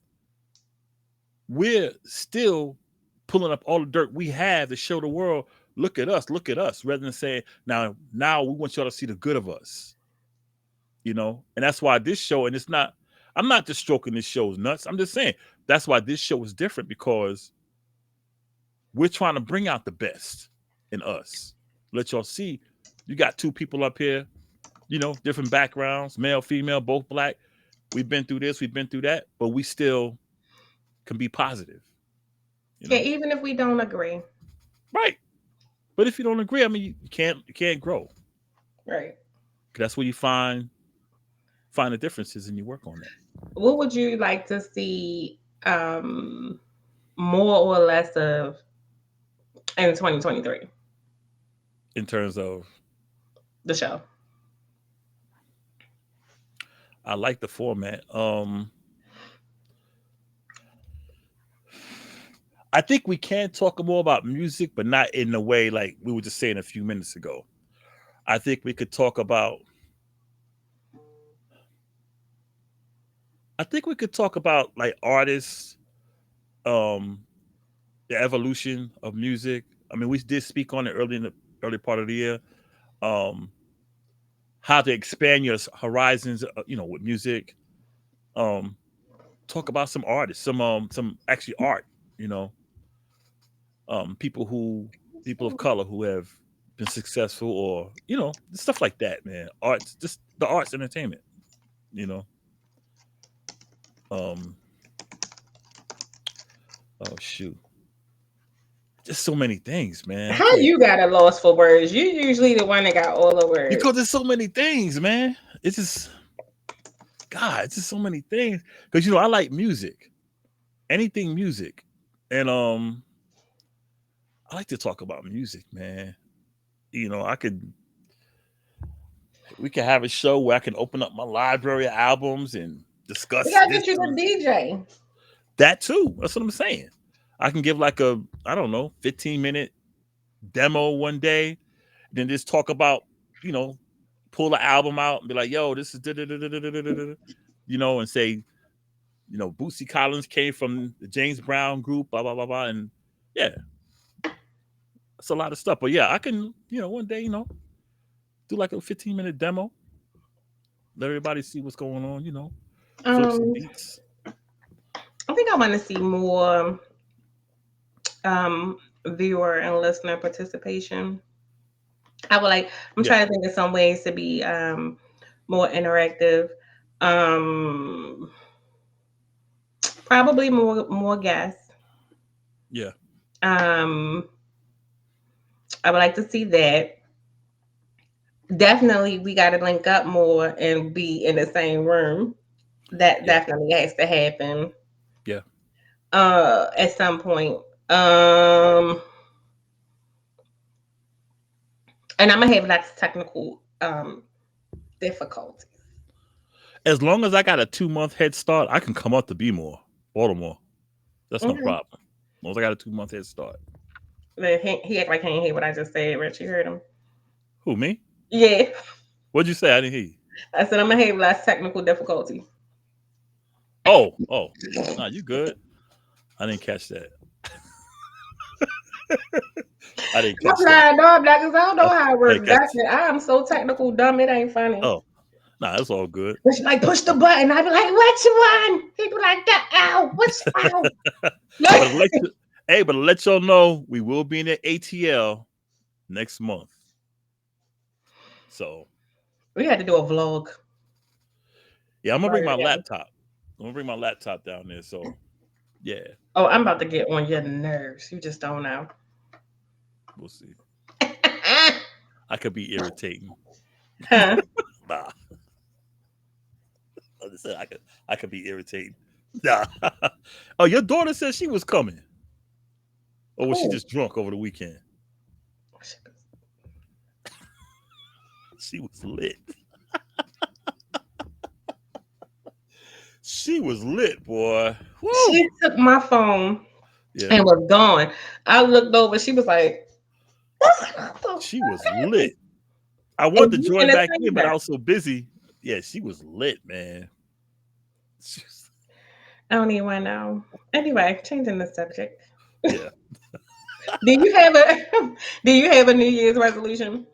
S2: we're still pulling up all the dirt we have to show the world, look at us, rather than saying, now we want y'all to see the good of us. And that's why this show, and I'm not just stroking this show's nuts. I'm just saying that's why this show is different, because we're trying to bring out the best in us. Let y'all see you got two people up here, different backgrounds, male, female, both Black. We've been through this, we've been through that, but we still can be positive.
S3: Yeah, even if we don't agree.
S2: Right. But if you don't agree, I mean, you can't grow.
S3: Right.
S2: That's where you find the differences and you work on that.
S3: What would you like to see more or less of in 2023?
S2: In terms of
S3: the show?
S2: I like the format. I think we can talk more about music, but not in the way like we were just saying a few minutes ago. I think we could talk about like artists, the evolution of music. I mean, we did speak on it in the early part of the year. How to expand your horizons, with music. Talk about some artists, some actually art, people of color who have been successful, or stuff like that, man. Arts, just the arts, entertainment, oh shoot, just so many things, man.
S3: How you got a loss for words? You usually the one that got all the words.
S2: Because there's so many things, man. It's just so many things. Because I like music, anything music, and I like to talk about music, man. We can have a show where I can open up my library of albums and discuss.
S3: We gotta get you the DJ.
S2: That too. That's what I'm saying. I can give like a, I don't know, 15-minute demo one day, then just talk about, pull the album out and be like, yo, this is and say, Bootsy Collins came from the James Brown group, blah blah blah blah, and yeah, it's a lot of stuff. But yeah, I can, one day, do like a 15-minute demo, let everybody see what's going on, flip some beats.
S3: I think I want to see more viewer and listener participation. I'm trying to think of some ways to be more interactive. Probably more guests.
S2: Yeah.
S3: I would like to see that. Definitely, we got to link up more and be in the same room. That definitely has to happen.
S2: Yeah.
S3: At some point. And I'm gonna have lots of technical difficulties.
S2: As long as I got a 2-month head start, I can come up to Baltimore. That's no
S3: Okay.
S2: problem. As long as I got a 2-month head start.
S3: He act like he didn't hear what I just said, Rich. You heard him?
S2: Who, me?
S3: Yeah.
S2: What'd you say? I didn't hear you.
S3: I said I'm gonna have less technical difficulty.
S2: Oh. Nah, you good. I didn't catch that. I didn't catch that.
S3: No, black, because I don't know how it
S2: I
S3: works.
S2: didn't catch
S3: That's it. I am so technical dumb, it ain't funny.
S2: Oh, nah, that's all good.
S3: But she like push the button. I be like, which one? People like that. Ow, which ow?
S2: But to let y'all know, we will be in the ATL next month. So
S3: we had to do a vlog.
S2: Yeah, I'm gonna bring my laptop. I'm gonna bring my laptop down there. So yeah.
S3: Oh, I'm about to get on your nerves. You just don't know.
S2: We'll see. I could be irritating.
S3: Huh?
S2: Nah. I could be irritating. Nah. Oh, your daughter said she was coming. Or was she just drunk over the weekend? She was lit. She was lit, boy. Woo.
S3: She took my phone and was gone. I looked over. She was like,
S2: she was lit. I wanted to join back in, but I was so busy. Yeah, she was lit, man.
S3: I don't even want to know. Anyway, changing the subject.
S2: Yeah.
S3: Do you have a New Year's resolution?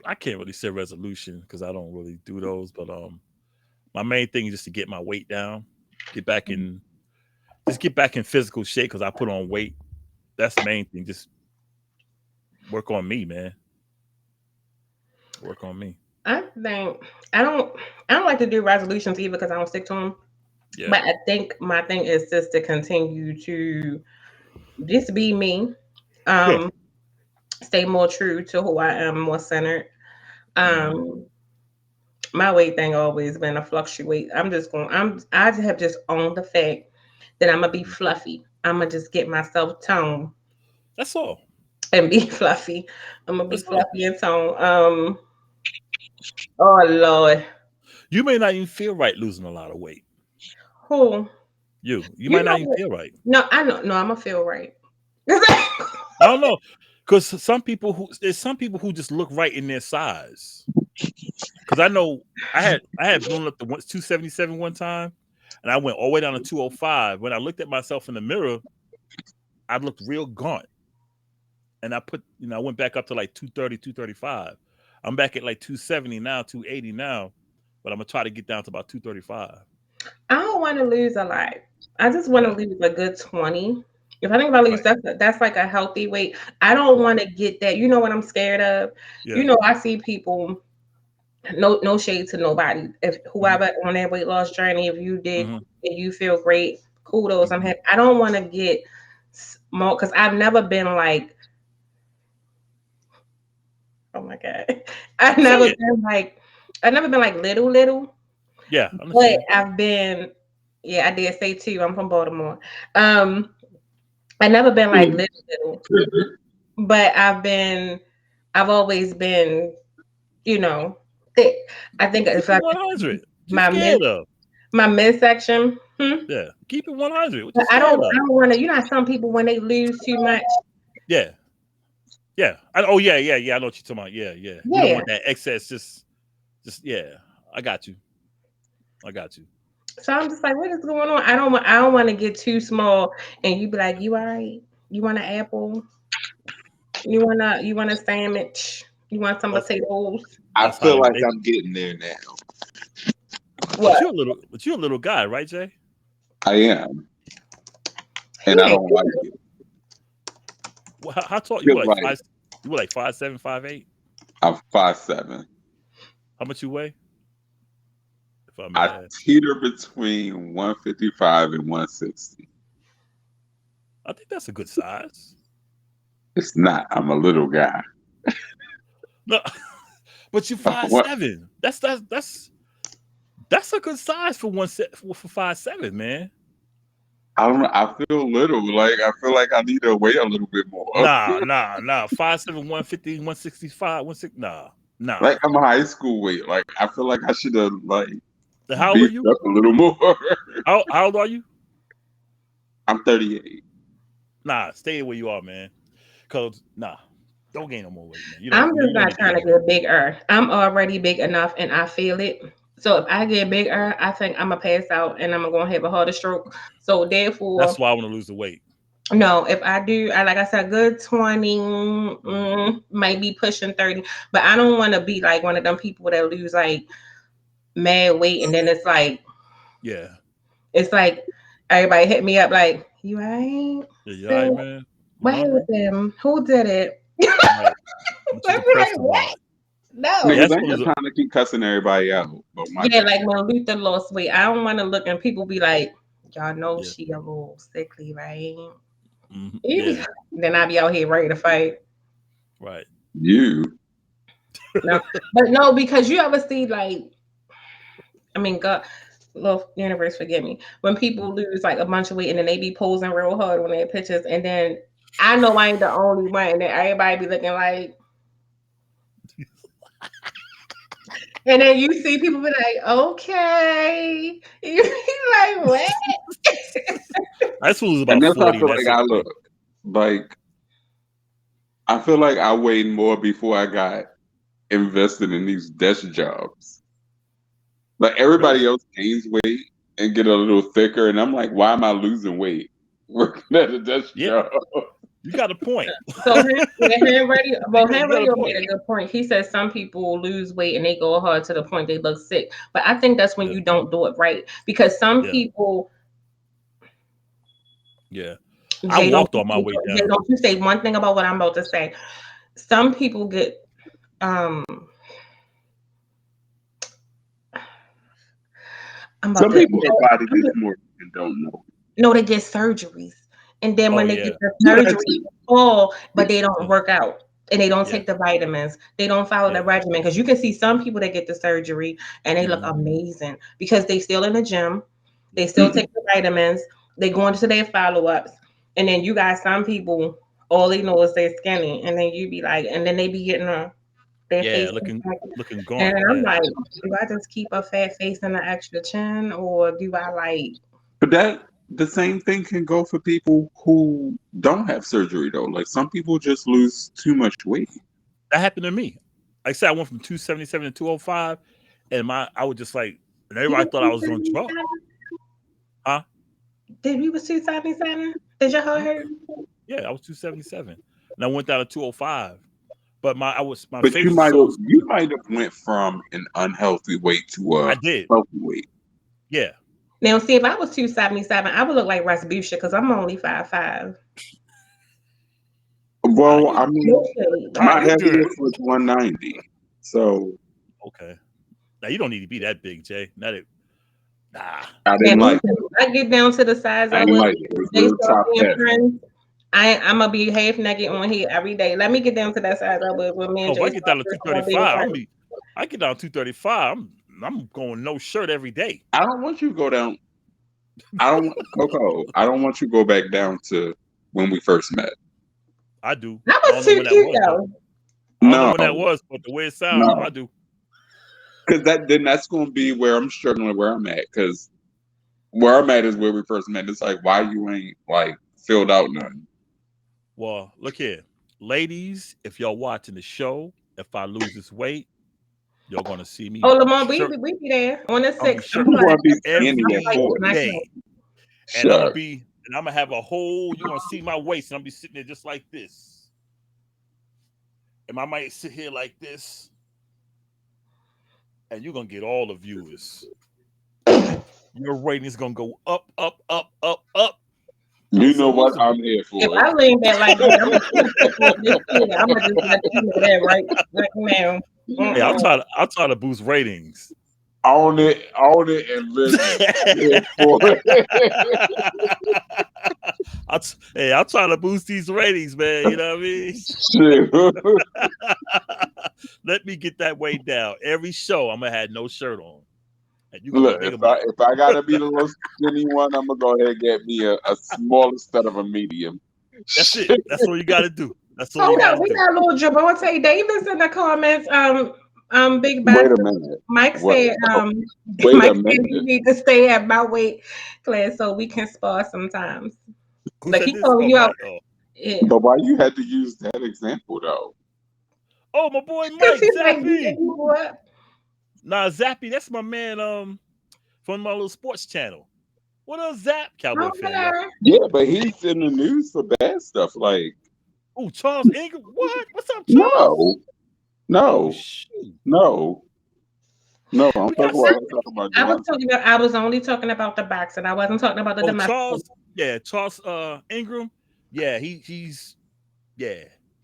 S2: I can't really say resolution because I don't really do those, but my main thing is just to get my weight down, get back in physical shape because I put on weight. That's the main thing. Just work on me, man. Work on me.
S3: I think I don't like to do resolutions either because I don't stick to them. Yeah. But I think my thing is just to continue to just be me, stay more true to who I am, more centered. My weight thing always been a fluctuate. I have just owned the fact that I'm gonna be fluffy. I'm gonna just get myself toned.
S2: That's all.
S3: And be fluffy. I'm gonna be fluffy and toned. Oh Lord.
S2: You may not even feel right losing a lot of weight.
S3: Who?
S2: You might not even feel right.
S3: No, I know. No, I'm gonna feel right.
S2: I don't know, because there's some people who just look right in their size. Because I know I had blown up to 277 one time, and I went all the way down to 205. When I looked at myself in the mirror, I looked real gaunt, and I went back up to like 230, 235. I'm back at like 270 now, 280 now, but I'm gonna try to get down to about 235.
S3: I don't want to lose a lot. I just want to lose a good 20. If I think about lose, that's like a healthy weight. I don't want to get that. You know what I'm scared of? Yeah. I see people. No shade to nobody. If whoever on that weight loss journey, if you did and you feel great, kudos. I'm happy. I don't want to get small because I've never been like. Oh my God! I've never been like little.
S2: Yeah,
S3: but I've been. Yeah, I did say too. I'm from Baltimore. I've never been like little, but I've always been, thick. I think if
S2: 100.
S3: My midsection.
S2: Yeah, keep it 100.
S3: I don't want to. Some people when they lose too much.
S2: Yeah. Yeah. I know what you're talking about. Yeah. You don't want that excess. Just yeah. I got you.
S3: So I'm just like, what is going on? I don't want to get too small, and you be like, you all right? You want an apple? You want a sandwich? You want some potatoes?
S4: I feel like I'm getting there now.
S3: What?
S2: But you're a little guy, right, Jay?
S4: I am, and I don't like it.
S2: Well, how tall you? You were like 5'7", 5'8"?
S4: I'm 5'7".
S2: How much you weigh?
S4: I teeter between 155 and 160.
S2: I think that's a good size.
S4: It's not. I'm a little guy.
S2: No, but you're 5'7". That's That's a good size for 5'7", man.
S4: I don't know. I feel little. Like I feel like I need to weigh a little bit more.
S2: Nah. 5'7", 150, 165, 160. Nah.
S4: Like I'm high school weight. Like I feel like I should have like
S2: How old are
S4: beefed
S2: you?
S4: up a little more.
S2: How old are you?
S4: I'm 38.
S2: Nah, stay where you are, man. Cause don't gain no more weight, man.
S3: I'm just not trying to get bigger. I'm already big enough, and I feel it. So if I get bigger, I think I'm gonna pass out, and I'm gonna have a heart stroke. So therefore,
S2: that's why I want to lose the weight.
S3: No, if I do, like I said, good 20, might be pushing 30, but I don't want to be like one of them people that lose like mad weight, and then it's like everybody hit me up like, you right?
S2: Yeah, you right, man.
S3: What happened with them? Who did it?
S2: Right.
S3: Like, what? No.
S4: Niggas ain't trying to keep cussing everybody out.
S3: Like when Luther lost weight, I don't want to look and people be like, y'all know she a little sickly, right?
S2: Mm-hmm. Yeah.
S3: Then I be out here ready to fight.
S2: Right.
S4: You.
S3: No, but no, because you ever see like, I mean, God, Lord, universe, forgive me. When people lose like a bunch of weight and then they be posing real hard on their pictures, and then I know I ain't the only one, and then everybody be looking like, and then you see people be like, okay, you be like, what?
S2: That's who's about 40.
S4: I feel like I look like I feel like I weighed more before I got invested in these desk jobs. Like everybody else gains weight and get a little thicker, and I'm like, why am I losing weight working at a desk job?
S2: You got a point.
S3: So Hand Radio made a good point. He says some people lose weight and they go hard to the point they look sick. But I think that's when you don't do it right. Because some people
S2: I walked on my way down.
S3: Don't you say one thing about what I'm about to say. Some people get
S4: some people are body dysmorphic and don't know.
S3: No, they get surgeries. And then when they get the surgery, but they don't work out and they don't take the vitamins. They don't follow the regimen. Because you can see some people that get the surgery and they look amazing because they still in the gym. They still take the vitamins. They go into their follow-ups. And then you got some people, all they know is they're skinny. And then you be like, and then they be getting their face
S2: looking gaunt.
S3: And I'm like, do I just keep a fat face and an extra chin, or do I like?
S4: But the same thing can go for people who don't have surgery though. Like some people just lose too much weight.
S2: That happened to me. Like I said, I went from 277 to 205, and I was just like, and everybody thought I was going to drop. Huh?
S3: Did you was 277? Did your heart hurt?
S2: Yeah, I was 277, and I went down to 205. But
S4: But
S2: face
S4: you might have went from an unhealthy weight to a healthy weight.
S2: Yeah.
S3: Now, see, if I was 277, I would look like Rasputia because I'm only 5'5".
S4: Well, I mean, my heaviest was 190. So
S2: okay. Now you don't need to be that big, Jay.
S4: I didn't like it.
S3: I get down to the size I was. I'm gonna be half naked on here every day. Let me get down to that size I was with me and
S2: Jay. If I get down to 235, I get down to 235. I'm going no shirt every day.
S4: I don't want you to go down. Coco, I don't want you to go back down to when we first met.
S2: I do.
S3: That was too cute though.
S2: I don't know when that was, but the way it sounds, I do.
S4: Because that's going to be where I'm struggling, where I'm at. Because where I'm at is where we first met. It's like, why you ain't like filled out nothing?
S2: Well, look here, ladies. If y'all watching the show, if I lose this weight, you're gonna see me.
S3: Oh, Lamar, we be there on the 6th.
S2: I'm gonna be every day, and I'm gonna have a whole. You're gonna see my waist, and I'm gonna be sitting there just like this, and I might sit here like this, and you're gonna get all the viewers. Your rating is gonna go up, up, up, up, up.
S4: You know what I'm here for.
S3: If I lean back like that, I'm gonna just let you know that right now.
S2: Hey, I'll try to boost ratings.
S4: Own it, and listen.
S2: I'll try to boost these ratings, man. You know what I mean? Let me get that weight down. Every show, I'm gonna have no shirt on,
S4: Look, if I gotta be the little skinny one, I'm gonna go ahead and get me a small instead of a medium.
S2: That's it. That's all you gotta do. That's all
S3: Hold
S2: you
S3: on,
S2: gotta
S3: we
S2: do.
S3: got a little Javante Davis in the comments. Big
S4: Wait
S3: Bass.
S4: a minute.
S3: Mike said,
S4: Wait
S3: Mike
S4: a
S3: said
S4: minute.
S3: you need to stay at my weight class so we can spar sometimes.
S2: Who
S3: Like
S2: said
S3: he
S2: this?
S3: told
S2: Oh,
S3: you out.
S2: Mike. Oh.
S3: Yeah.
S4: But why you had to use that example though?
S2: Oh, my boy
S3: Because
S2: Mike
S3: he's like,
S2: Zappy. Nah, Zappy, that's my man from my little sports channel. What up, Zap? Cowboy fan, y'all.
S4: Yeah, but he's in the news for bad stuff. Like,
S2: oh, Charles Ingram. What? What's up, Charles?
S4: No.
S2: Oh, shoot.
S4: No. I'm talking about
S3: I was only talking about the boxing. I wasn't talking about the domestic.
S2: Charles Ingram. Yeah, he's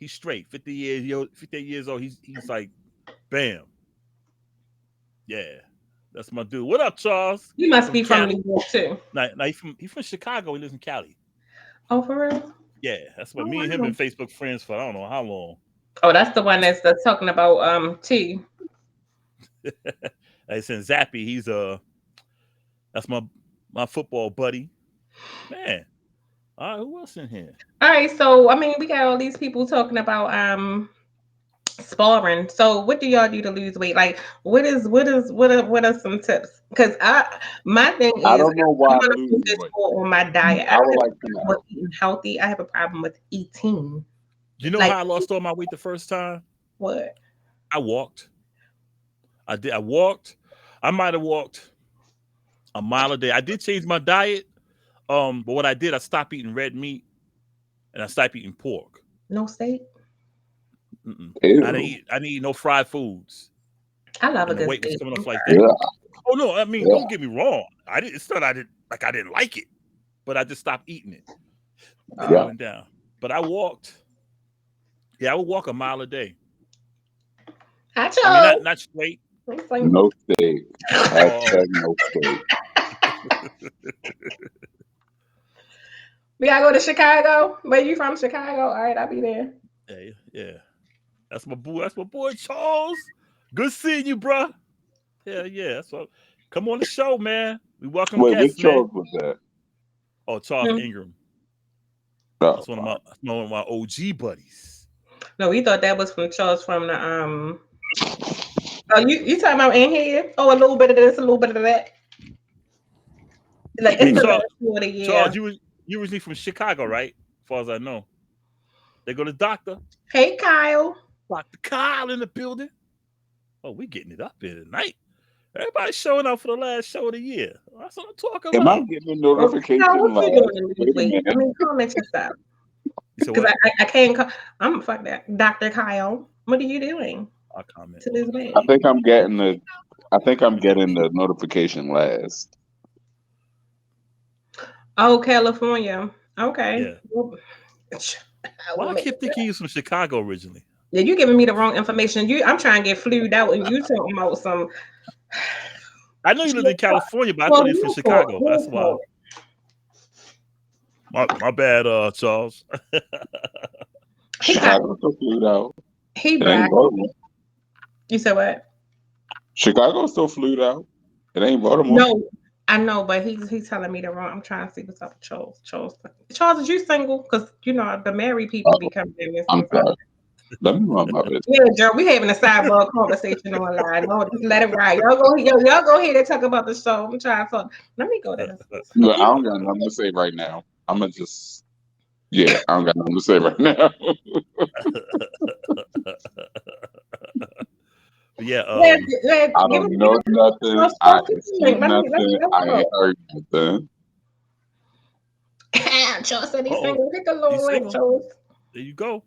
S2: straight. 50 years old. He's like, bam. Yeah, that's my dude. What up, Charles?
S3: You must be from New York too.
S2: Nah, he's from Chicago. He lives in Cali.
S3: Oh, for real?
S2: Yeah, that's what me and him been Facebook friends for I don't know how long.
S3: Oh, that's the one that's talking about T.
S2: I said Zappy. He's that's my football buddy. Man. All right, who else in here?
S3: All right, so I mean, we got all these people talking about sparring. So, what do y'all do to lose weight? Like, what are some tips? Because my thing is,
S4: I don't know why
S3: I'm gonna put this on my diet. I would like to know. With eating healthy. I have a problem with eating.
S2: You know how I lost all my weight the first time?
S3: What?
S2: I walked. I did. I walked. I might have walked a mile a day. I did change my diet. But what I did, I stopped eating red meat and I stopped eating pork.
S3: No steak.
S2: I didn't eat no fried foods.
S3: I love
S2: and
S3: a good
S2: weight
S3: steak.
S2: was coming off like that.
S4: Yeah.
S2: Oh no, I mean, don't get me wrong. It's not I didn't like it, but I just stopped eating it. And it went down. But I walked. Yeah, I would walk a mile a day. I mean, not straight.
S4: No steak. No steak.
S3: We gotta go to Chicago. Where you from? Chicago? All right, I'll be there.
S2: Yeah. That's my boy. That's my boy Charles. Good seeing you, bro. Yeah. That's what. Come on the show, man. We welcome guests,
S4: which Charles was that?
S2: Oh, Charles Ingram. That's one of my OG buddies.
S3: No, we thought that was from Charles from the Oh, you talking about in here? Oh, a little bit of this, a little bit of that. Like it's
S2: Charles, you originally from Chicago, right? As far as I know. They go to Doctor.
S3: Hey, Kyle.
S2: Dr. Kyle in the building. Oh, we getting it up here tonight. Everybody's showing up for the last show of the year. That's what I'm talking about.
S4: Am I getting a notification?
S3: I mean, comment yourself. Because I can't call. Fuck that. Dr. Kyle, what are you doing?
S2: I'll comment.
S3: To this man?
S4: I think I'm getting the notification last.
S3: Oh, California. Okay.
S2: Yeah. Well, I kept thinking he was from Chicago originally.
S3: Yeah, you giving me the wrong information. I'm trying to get flued out, and you talking about some.
S2: I know you lived in California, but I thought he was from Chicago. That's why. My bad, Charles.
S4: Chicago's so flued out.
S3: He black. You said what?
S4: Chicago's so flued out. It ain't Baltimore.
S3: No, I know, but he's telling me the wrong. I'm trying to see what's up with Charles. Charles, is you single? Because the married people be coming in.
S4: I'm sorry. Let me run my business.
S3: Yeah, Joe, we having a sidebar conversation online. No, just let it ride. Y'all go ahead and talk about the show. I'm trying to talk. Let me go there.
S4: Look, I don't got nothing to say right now. I'm gonna just. Yeah, I don't got nothing to say right now.
S2: Yeah,
S4: I don't know nothing. I ain't seen nothing. I ain't heard nothing.
S3: Charles said he's single. Take a little ring, Charles.
S2: There you go.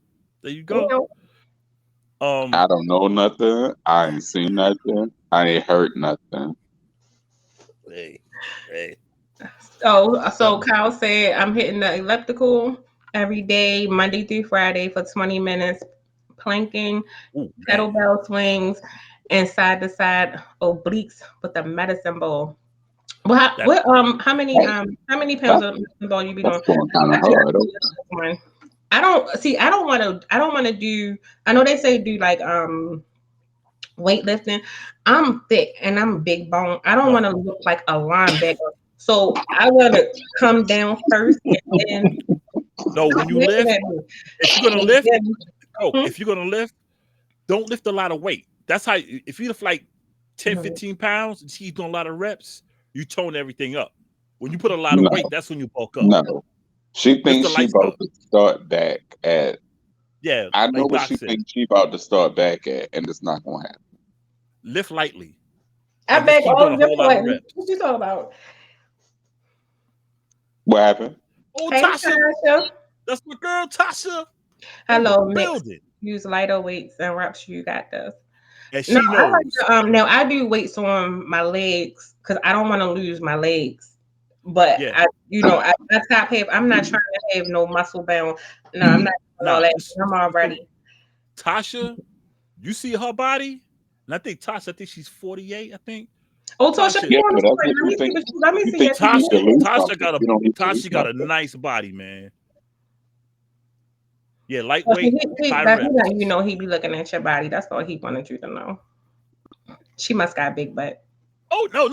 S4: I don't know nothing. I ain't seen nothing. I ain't heard nothing.
S2: Hey.
S3: Oh, so Kyle said I'm hitting the elliptical every day, Monday through Friday for 20 minutes, planking, kettlebell swings, and side to side obliques with a medicine ball. Well, how many pounds of medicine ball you be doing?
S4: Kind of hard.
S3: I don't want to do. I know they say do like weightlifting, I'm thick and I'm big bone. I don't want to look like a linebacker. So I want to come down first and then
S2: No, when you lift, if you're gonna lift, if you're gonna lift, don't lift a lot of weight. That's how. If you lift like 10, 15 pounds and she's doing a lot of reps, you tone everything up. When you put a lot of weight, that's when you bulk up.
S4: No, she thinks she about to start back at.
S2: Yeah,
S4: I know
S2: like
S4: what
S2: Doc
S4: she
S2: said.
S4: thinks she about to start back at, and it's not gonna happen.
S2: Lift lightly.
S3: I
S2: And
S3: beg
S2: just keep
S3: all
S2: doing a whole lot of reps.
S3: What you talking about?
S4: What happened?
S2: Oh,
S3: Hey,
S2: Tasha. That's my girl, Tasha.
S3: Hello, Mix.
S2: Build it.
S3: Use lighter weights and reps. You got this.
S2: And she knows.
S3: I like now I do weights on my legs because I don't want to lose my legs. But I top heavy. I'm not trying to have no muscle bound. No, I'm not doing all that. I'm already.
S2: Tasha, you see her body? And I think Tasha, I think she's 48, I think.
S3: Oh, Tasha, let me see.
S2: Tasha got a nice body, man. Yeah, lightweight.
S3: You know he be looking at your body. That's all he wanted you to know. She must got a big butt.
S2: Oh no.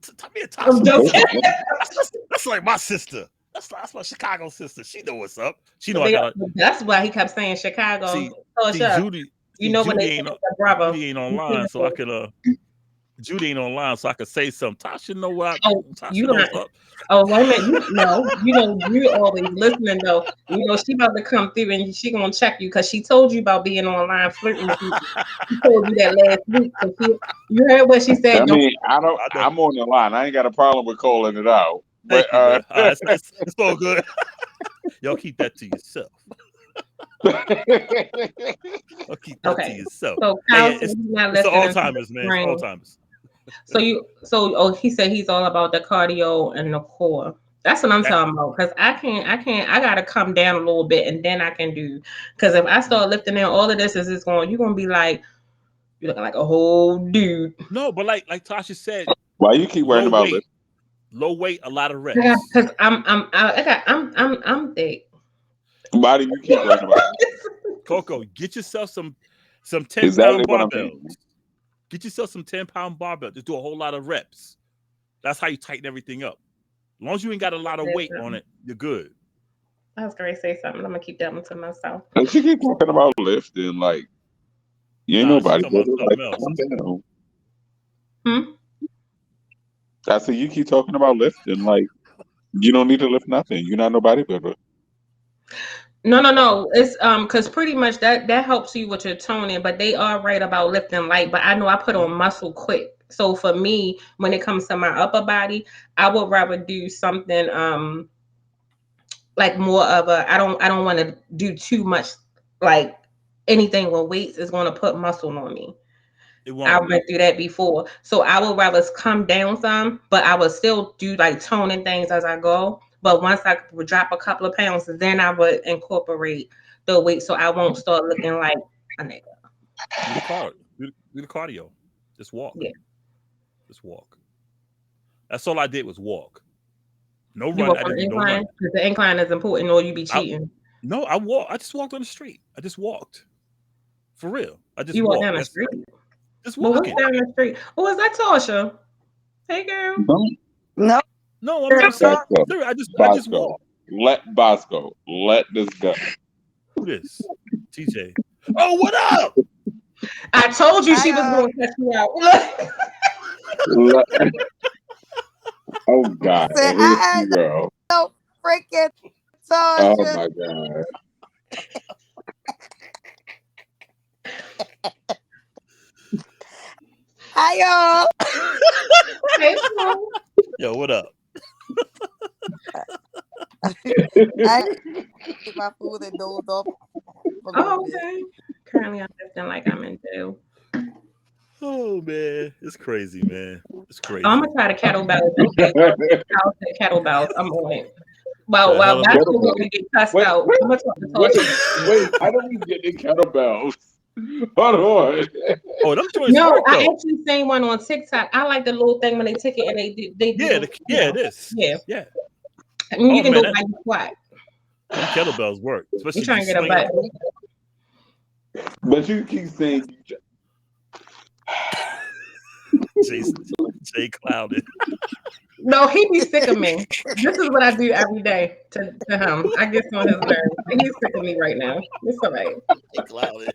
S2: Tasha. That's like my sister. That's my Chicago sister. She know what's up. She know I got.
S3: That's why he kept saying Chicago.
S2: See,
S3: Judy. You know when they
S2: ain't online, so I could Judy ain't online, so I could say something. Tasha know what Tasha knows up.
S3: Oh, wait a minute. You always listening though. You know she about to come through and she gonna check you because she told you about being online flirting with people. She told you that last week. So you heard what she said.
S4: I mean, I'm on the line. I ain't got a problem with calling it out. But
S2: it's all good. Y'all keep that to yourself. I'll keep that to yourself.
S3: So
S2: it's Alzheimer's, man. It's Alzheimer's.
S3: He said he's all about the cardio and the core. That's what I'm talking about. Because I gotta come down a little bit and then I can do. Because if I start lifting in all of this you're gonna be like, you're looking like a whole dude.
S2: No, but like Tasha said,
S4: why you keep worrying about it?
S2: Low weight, a lot of reps.
S3: Because I'm thick.
S4: Why do you keep worrying about it?
S2: Coco, get yourself some 10-pound barbells. Get yourself some 10-pound barbell. Just do a whole lot of reps. That's how you tighten everything up. As long as you ain't got a lot of weight on it, you're good.
S3: I was going to say something. I'm going to keep that one to myself.
S4: And she keep talking about lifting like you ain't nobody. I said you keep talking about lifting like you don't need to lift nothing. You're not no bodybuilder.
S3: No. It's because pretty much that helps you with your toning, but they are right about lifting light. But I know I put on muscle quick. So for me, when it comes to my upper body, I would rather do something like more of I don't want to do too much like anything with weights is going to put muscle on me. I went through that before. So I would rather come down some, but I would still do like toning things as I go. But once I would drop a couple of pounds, then I would incorporate the weight so I won't start looking like a nigga.
S2: Do the cardio. Just walk.
S3: Yeah.
S2: Just walk. That's all I did was walk. No
S3: you
S2: run.
S3: Walk on the incline? Because the incline is important or you be cheating.
S2: I just walked on the street. I just walked. For real. I just
S3: walked. You
S2: walked
S3: down the street?
S2: Just walking.
S3: Down the street. Oh, is that Tasha? Hey, girl.
S2: No, I'm just saying. I just walked.
S4: Let Boscoe. Let this go.
S2: Who this? TJ. Oh, what up?
S3: I told you she was going to cut you out.
S4: Oh God. Here you go.
S8: So freaking Tasha.
S4: Oh my God.
S8: Hi y'all.
S3: Hey,
S2: yo, what up?
S8: I eat my food and dozed off.
S3: Oh, okay. Currently, I'm lifting like I'm in jail.
S2: Oh man, it's crazy, man. It's crazy.
S3: I'm gonna try the kettlebells. Okay, kettlebells. I'm on it. Well, that's going to get cussed out. I'm gonna talk to Tasha.
S4: Wait, how do we get the kettlebells? Hold on.
S2: Oh, them joints
S3: No, I actually seen one on TikTok. I like the little thing when they take it and they do.
S2: It is.
S3: Yeah. I mean, you can do like squat.
S2: Them kettlebells work. Especially
S3: you trying to get a butt.
S4: But you keep saying
S2: Jay clouded.
S3: No, he be sick of me. This is what I do every day to him. I get on his nerves. He's sick of me right now. It's all right.
S2: Jay clouded.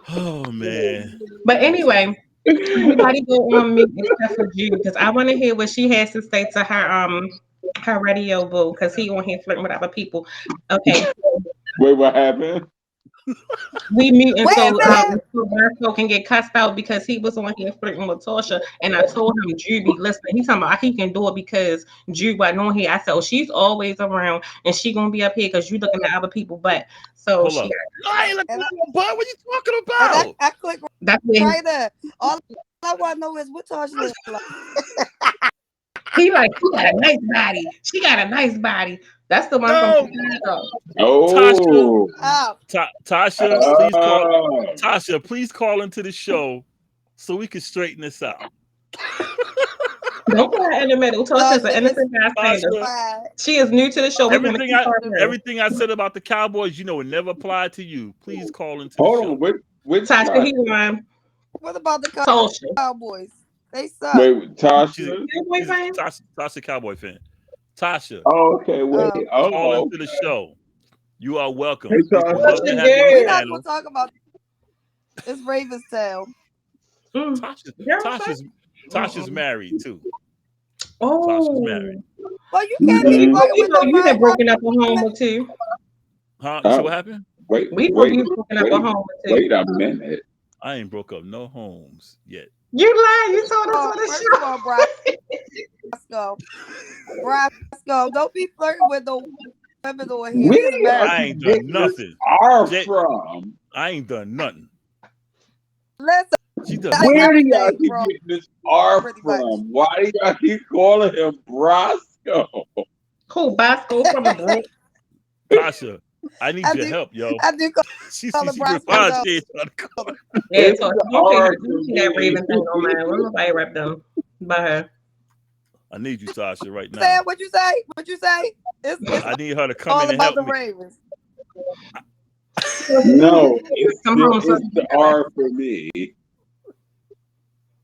S2: Oh man.
S3: But anyway, everybody go on mute except for Jude because I want to hear what she has to say to her radio boo because he on here flirting with other people. Okay.
S4: Wait, what happened?
S3: We muting so Boscoe can get cussed out because he was on here flirting with Tasha, and I told him Drew be listening. He talking about he can do it because Drew wasn't on here. I said, she's always around, and she gonna be up here because you looking at other people. But so
S2: hold up. I ain't looking at my butt. What you talking about?
S8: I click right there. All I want to know is what Tasha looks like.
S3: He got a nice body. She got a nice body. That's the one from Chicago.
S2: Tasha, please call. Tasha, please call into the show so we can straighten this out.
S3: Don't put her in the middle. Tasha's an innocent bystander. She is new to the show.
S2: Everything I said about the Cowboys, it never applied to you. Please call into the show.
S4: Hold on, wait,
S3: Tasha, he won.
S8: What about the Cowboys? They suck.
S4: Wait, Tasha.
S2: Tasha, Cowboy fan. Tasha.
S4: Oh, okay. Wait.
S2: Call into the show. You are welcome.
S4: Hey,
S8: we're not going to talk about this Ravens tale.
S2: Tasha's married too.
S3: Oh,
S2: Tasha's married.
S8: Well, you can't be
S3: you been broken up a home or two.
S2: Huh? So what happened?
S4: Wait a minute.
S2: I ain't broke up no homes yet.
S3: You lied. You told us on the
S8: show. Boscoe, don't be flirting with the women on here.
S2: I ain't done nothing. I ain't done nothing.
S8: Listen.
S4: Where do y'all keep getting this R from? Why do y'all keep calling him Boscoe?
S3: Who, Boscoe from the break?
S2: Tasha, I need your help, yo.
S8: I do call
S2: him
S8: Boscoe.
S3: Yeah, so don't see that Raven thing on mine. Why nobody rep them by her?
S2: I need you, Tasha, right now.
S8: What you say? It's
S2: I need her to come in and help me.
S8: Ravens.
S4: No, it's the R for me.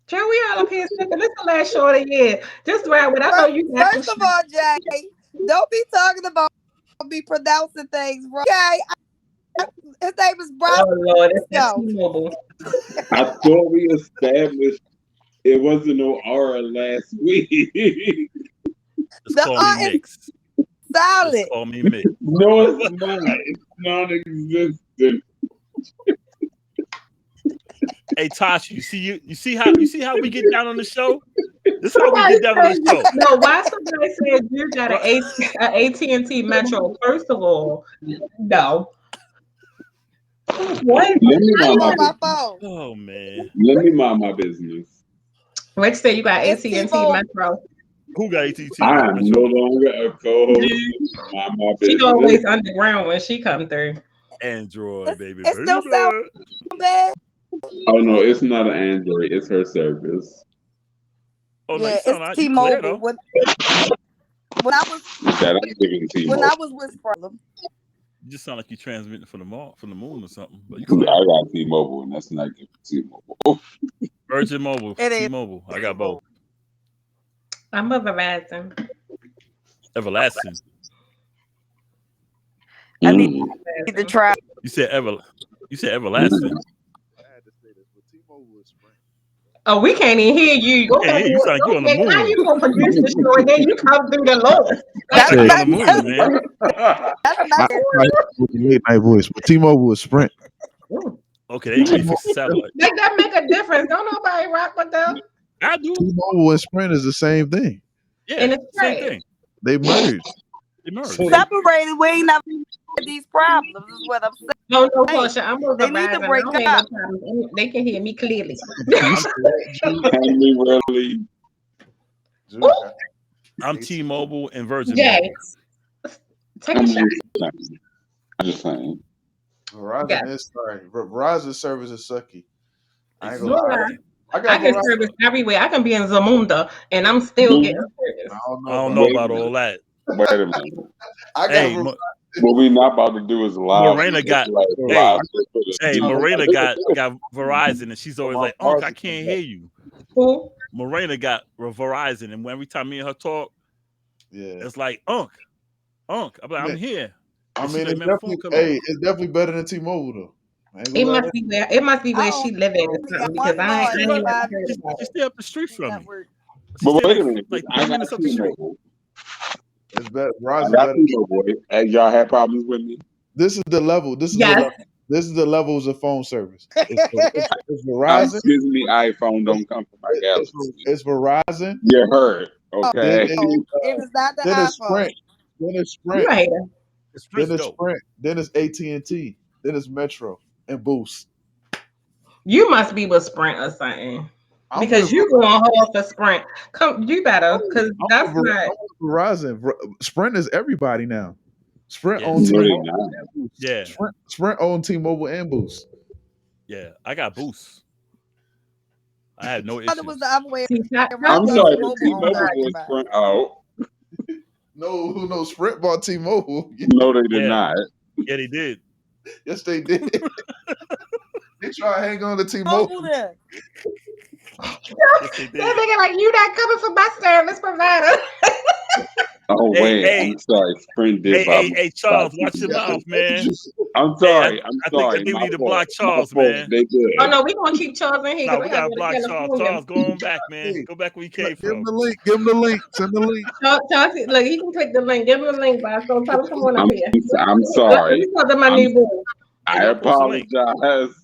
S3: Joe, we all up here snipping. This is the last show of the year. Just right when I know you.
S8: First of all, Jay, don't be talking about me pronouncing things wrong. Okay, his name is Boscoe.
S3: Oh Lord, that's T-Mobile.
S4: I thought we established it wasn't no R last week.
S2: Just call me Mix.
S8: Solid.
S2: Just call me Mix.
S4: No, it's not. It's non-existent.
S2: Hey Tasha, you see how we get down on the show? This is how we get down on the show.
S3: No, why somebody said you got an AT&T Metro? First of all, no. What?
S8: On my phone.
S2: Oh man.
S4: Let me mind my business.
S3: Rich said you got AT&T Metro.
S2: Who got AT&T?
S4: I am no longer a co-host. Mind my business.
S3: She always underground when she come through.
S2: Android, baby.
S8: It still sounds bad.
S4: Oh no, it's not an Android. It's her service.
S2: Oh no,
S8: it's T-Mobile. When I was with Problem.
S2: You just sound like you transmitting from the moon or something. But
S4: I got T-Mobile, and that's not good for T-Mobile.
S2: Virgin Mobile, T-Mobile. I got both.
S3: I'm a Verizon.
S2: Everlasting.
S8: I need to try.
S2: You said everlasting.
S3: Oh, we can't even hear you.
S2: Okay, you sound like you on the moon.
S3: How you gonna produce the show and then you come through the Lord?
S2: That's on the moon, man.
S5: Late night voice, but T-Mobile is Sprint.
S2: Okay, they need to fix the satellite.
S3: That make a difference. Don't nobody rock with them.
S2: I do.
S5: T-Mobile and Sprint is the same thing.
S2: Yeah, and it's the same thing.
S5: They merged.
S8: Separated. We ain't never had these problems. Is what I'm saying.
S3: No, Portia. I'm with
S8: They need to break up.
S3: They can hear me clearly.
S2: I'm T-Mobile and Virgin.
S3: Yes. Take a shot.
S4: I'm just saying.
S5: Verizon is sorry. Verizon service is sucky. I ain't gonna lie.
S3: I can service everywhere. I can be in Zamunda and I'm still getting service.
S2: I don't know about all that.
S4: Wait a minute. What we not about to do is live.
S2: Morena got Morena got Verizon, and she's always like, "Unc, I can't hear you."
S3: Who?
S2: Morena got Verizon, and every time me and her talk, it's like, "Unc, I'm like, I'm here."
S5: I
S2: And
S5: mean,
S2: like,
S5: it's definitely better than T-Mobile though.
S3: It must be where she live at or something, because I ain't never heard about
S2: She's stay up the street from me.
S4: But wait a minute,
S2: like
S4: I
S2: 3 minutes up the street.
S5: It's better.
S4: I got T-Mobile. Have y'all had problems with me?
S5: This is the level. This is the levels of phone service. It's Verizon.
S4: Excuse me, iPhone don't come from my Galaxy.
S5: It's Verizon.
S4: You heard, okay?
S8: It is not the
S5: then
S8: iPhone.
S5: It's Sprint. Then it's Sprint.
S3: Right.
S5: Then it's Sprint. Then it's AT&T. Then it's Metro and Boost.
S3: You must be with Sprint or something.
S5: I'm
S3: because you going hard for Sprint. You better, because that's not
S5: Verizon. Sprint is everybody now. Sprint
S2: Yeah.
S5: on T-Mobile.
S2: Yeah.
S5: Sprint on T-Mobile and Boost.
S2: Yeah, I got Boost. I had no issues.
S8: It was the other way.
S4: I'm sorry, the T-Mobile was Sprint out.
S5: No, Sprint bought T-Mobile.
S4: No, they did not.
S2: Yeah, they did.
S5: Yes, they did. They try to hang on to T-Mobile.
S3: Yes, they did. They're thinking like, you not coming for my service provider.
S4: Oh wait, I'm sorry. Sprint did.
S2: Hey, Charles, watch your mouth, man.
S4: I'm sorry.
S2: I think we need to block Charles, man.
S4: They did.
S3: Oh no, we gonna keep Charles in here.
S2: No, we gotta block Charles. Charles, go on back, man. Go back where you came from.
S5: Give him the link. Give him the link. Send the link.
S3: Charles, look, he can click the link. Give him the link, boss. So tell him come on up here.
S4: I'm sorry.
S3: My new boy.
S4: I apologize.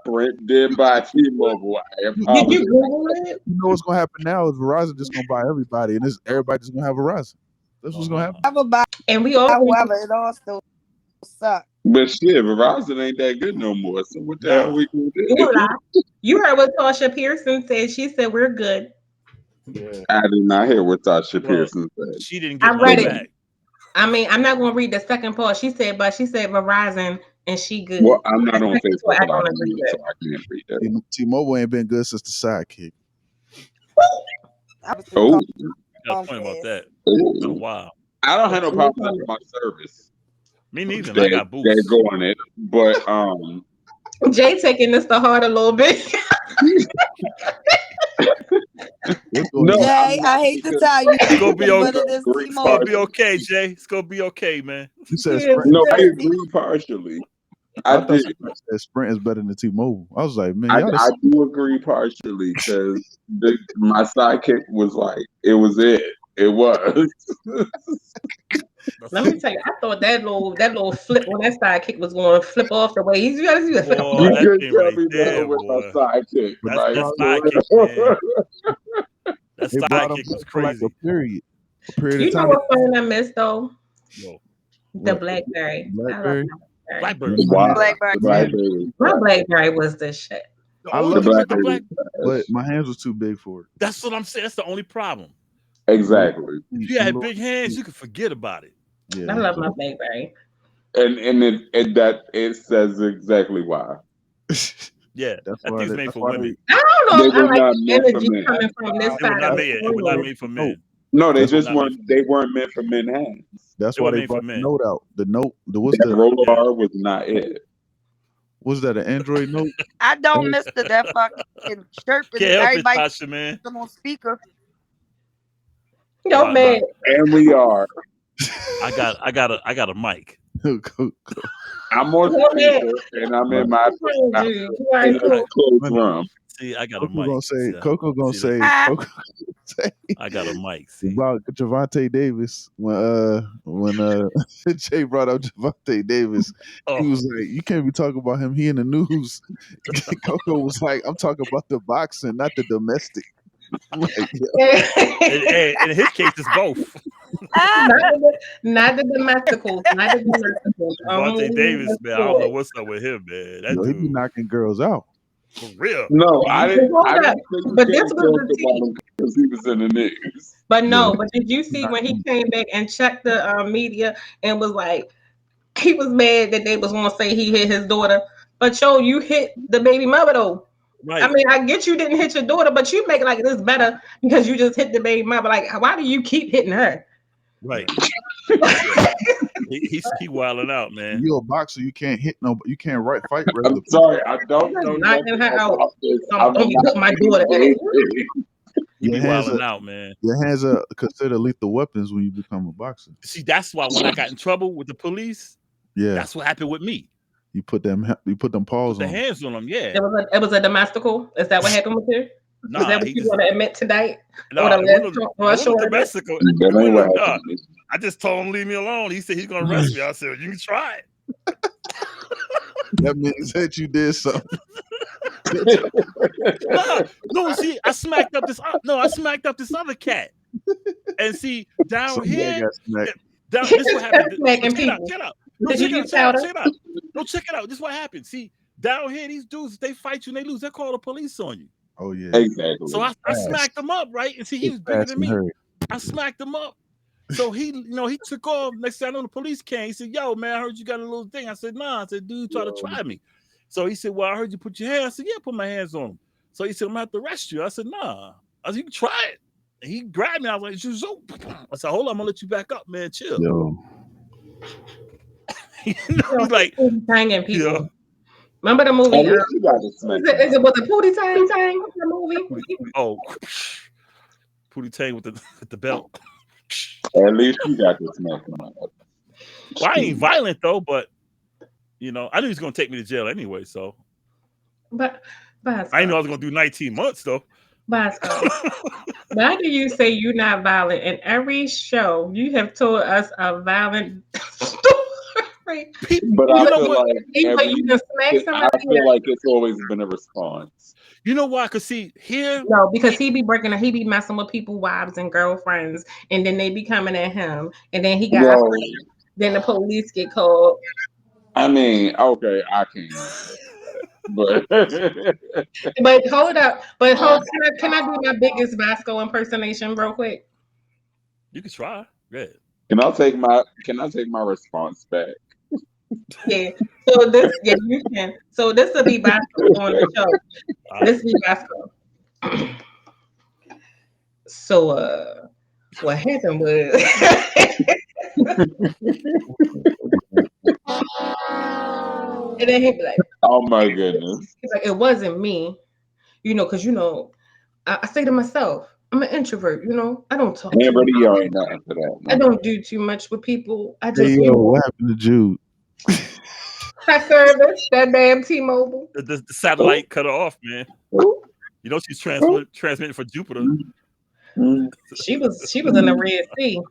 S4: Sprint did buy T-Mobile. I apologize.
S3: Did you Google it?
S5: You know what's gonna happen now is Verizon just gonna buy everybody, and everybody just gonna have Verizon. That's what's gonna happen.
S3: And we all,
S8: however, it all still sucks.
S4: But shit, Verizon ain't that good no more. So what the hell we gonna do?
S3: You heard what Tasha Pearson said. She said we're good.
S5: Yeah.
S4: I did not hear what Tasha Pearson said.
S2: She didn't get
S3: I read it.
S2: back.
S3: I mean, I'm not gonna read the second part. She said Verizon and she good.
S4: Well, I'm not on Facebook,
S3: so I
S4: so I can't read that.
S5: T-Mobile ain't been good since the Sidekick.
S4: Oh,
S2: got a point about that.
S4: Oh,
S2: wow.
S4: I don't have no problem with my service.
S2: Me neither. I got Boost.
S4: They go on it, but
S3: Jay taking this to heart a little bit.
S4: No,
S8: Jay, I hate to tell you.
S2: It's gonna be okay.
S8: It's
S2: gonna be okay, Jay. It's gonna be okay, man.
S5: You said
S4: no, I agree partially. I did.
S5: Sprint is better than T-Mobile. I was like, man,
S4: I do agree partially because my sidekick was like, it was it. It was.
S3: Let me tell you, I thought that little flip on that sidekick was going to flip off the way he's going to do it.
S4: You couldn't tell me that with my sidekick.
S2: That sidekick, man. That sidekick was crazy.
S5: Like a period
S3: you
S5: of time.
S3: know what phone I missed though?
S2: No.
S3: The BlackBerry.
S5: BlackBerry.
S3: BlackBerry. My BlackBerry was the shit.
S5: I love the BlackBerry, but my hands was too big for it.
S2: That's what I'm saying. That's the only problem.
S4: Exactly.
S2: If you had big hands, you could forget about it.
S5: Yeah.
S3: I love my BlackBerry.
S4: And it says exactly why.
S2: Yeah, that thing's made for women.
S3: I don't know. I like the energy
S4: men.
S3: coming from this side.
S2: It was not made for men.
S4: No, they just weren't. They weren't meant for men hands.
S5: That's why they brought the note out. The note. What's
S4: that
S5: the
S4: roller bar was not it.
S5: Was that an Android note?
S8: I don't miss that fucking chirping.
S2: Can't help
S8: Everybody
S2: it, Tasha, man.
S8: on speaker.
S3: Yo, man.
S4: And we are.
S2: I got a mic.
S4: I'm on speaker and I'm in my closed room.
S2: See, I got a
S5: Coco
S2: mic.
S5: Gonna say,
S2: I got a mic. See?
S5: About Javante Davis when Jay brought up Javante Davis, he was like, "You can't be talking about him. He in the news." Coco was like, "I'm talking about the boxing, not the domestic." Like,
S2: in his case, it's both.
S3: Not the domesticals. Not the domesticals.
S2: Javante Davis, man, I don't know what's up with him, man. That
S5: he be knocking girls out.
S2: For real.
S4: No, I didn't
S3: but this was the team
S4: because he was in the news.
S3: But no, but did you see when he came back and checked the media and was like, he was mad that they was going to say he hit his daughter, but you hit the baby mother though.
S2: Right.
S3: I mean, I get you didn't hit your daughter, but you make like this better because you just hit the baby mother. Like, why do you keep hitting her?
S2: Right. He wilding out, man.
S5: You a boxer, you can't hit no, you can't fight regular
S4: I'm sorry, I don't know
S3: knocking her out.
S4: I'm
S3: Don't you put my daughter in it.
S2: He be
S5: Your hands
S2: wilding
S5: are-
S2: out, man.
S5: Your hands are considered lethal weapons when you become a boxer.
S2: See, that's why when I got in trouble with the police,
S5: Yeah,
S2: that's what happened with me.
S5: you put them paws
S2: Put the
S5: on.
S2: hands on them, yeah.
S3: It was a domestical. Is that what happened with you?
S2: Nah,
S3: Is that what
S2: he
S3: you
S2: just
S3: want to admit tonight?
S2: no,
S3: Or the
S2: it
S3: last
S2: wasn't,
S3: talk-
S2: it wasn't
S3: short of this?
S2: domestic.
S4: That ain't what happened.
S2: I just told him leave me alone. He said he's gonna arrest me. I said you can try it.
S5: That means that you did something.
S2: No, see, I smacked up this other cat. And see, down
S5: Somebody
S2: here,
S5: got smacked.
S2: this is what happened.
S3: Smacking
S2: Check it out,
S3: people.
S2: check it out.
S3: Did you use powder?
S2: No, check it out. This is what happened. See, down here, these dudes, if they fight you and they lose, they call the police on you.
S5: Oh yeah,
S4: Exactly.
S2: So I smacked him up, right? And see, he was bigger than me. I smacked him up. So he took off. Next thing I know, the police came. He said, "Yo, man, I heard you got a little thing." I said, "Nah." I said, "Dude, try to try me." So he said, "Well, I heard you put your hands." I said, "Yeah, put my hands on him." So he said, "I'm gonna have to arrest you." I said, "Nah." I said, "You can try it." And he grabbed me. I was like, "So." I said, "Hold on, I'm gonna let you back up, man. Chill."
S5: Yo.
S2: He's like
S3: hanging people. You know, remember the movie? Was it Pootie Tang? The movie?
S2: Oh, Pootie Tang with the belt.
S4: At least you got to smack him up.
S2: Well, I ain't violent though, but I knew he was gonna take me to jail anyway. So,
S3: but
S2: I didn't know I was gonna do 19 months though.
S3: Boscoe, why do you say you're not violent? In every show, you have told us a violent story.
S4: But I feel like it's always been a response.
S2: You know why? Cause see here,
S3: no, because he be messing with people's wives and girlfriends, and then they be coming at him, and then he got then the police get called.
S4: I mean, okay, I can't.
S3: But hold up, can I do my biggest Boscoe impersonation real quick?
S2: You can try. Good.
S4: Can I take my response back?
S3: Yeah. So you can. So this will be Boscoe on the show. This will be Boscoe. So what happened was and then he'd be like,
S4: "Oh my goodness!"
S3: He's like, "It wasn't me, because I say to myself, I'm an introvert, I don't talk.
S4: Everybody yelling nothing for that.
S3: I don't do too much with people. I just
S5: what happened to Jude?
S3: That service, that damn T-Mobile.
S2: The satellite cut her off, man. She's transmitting for Jupiter.
S3: She was in the Red Sea.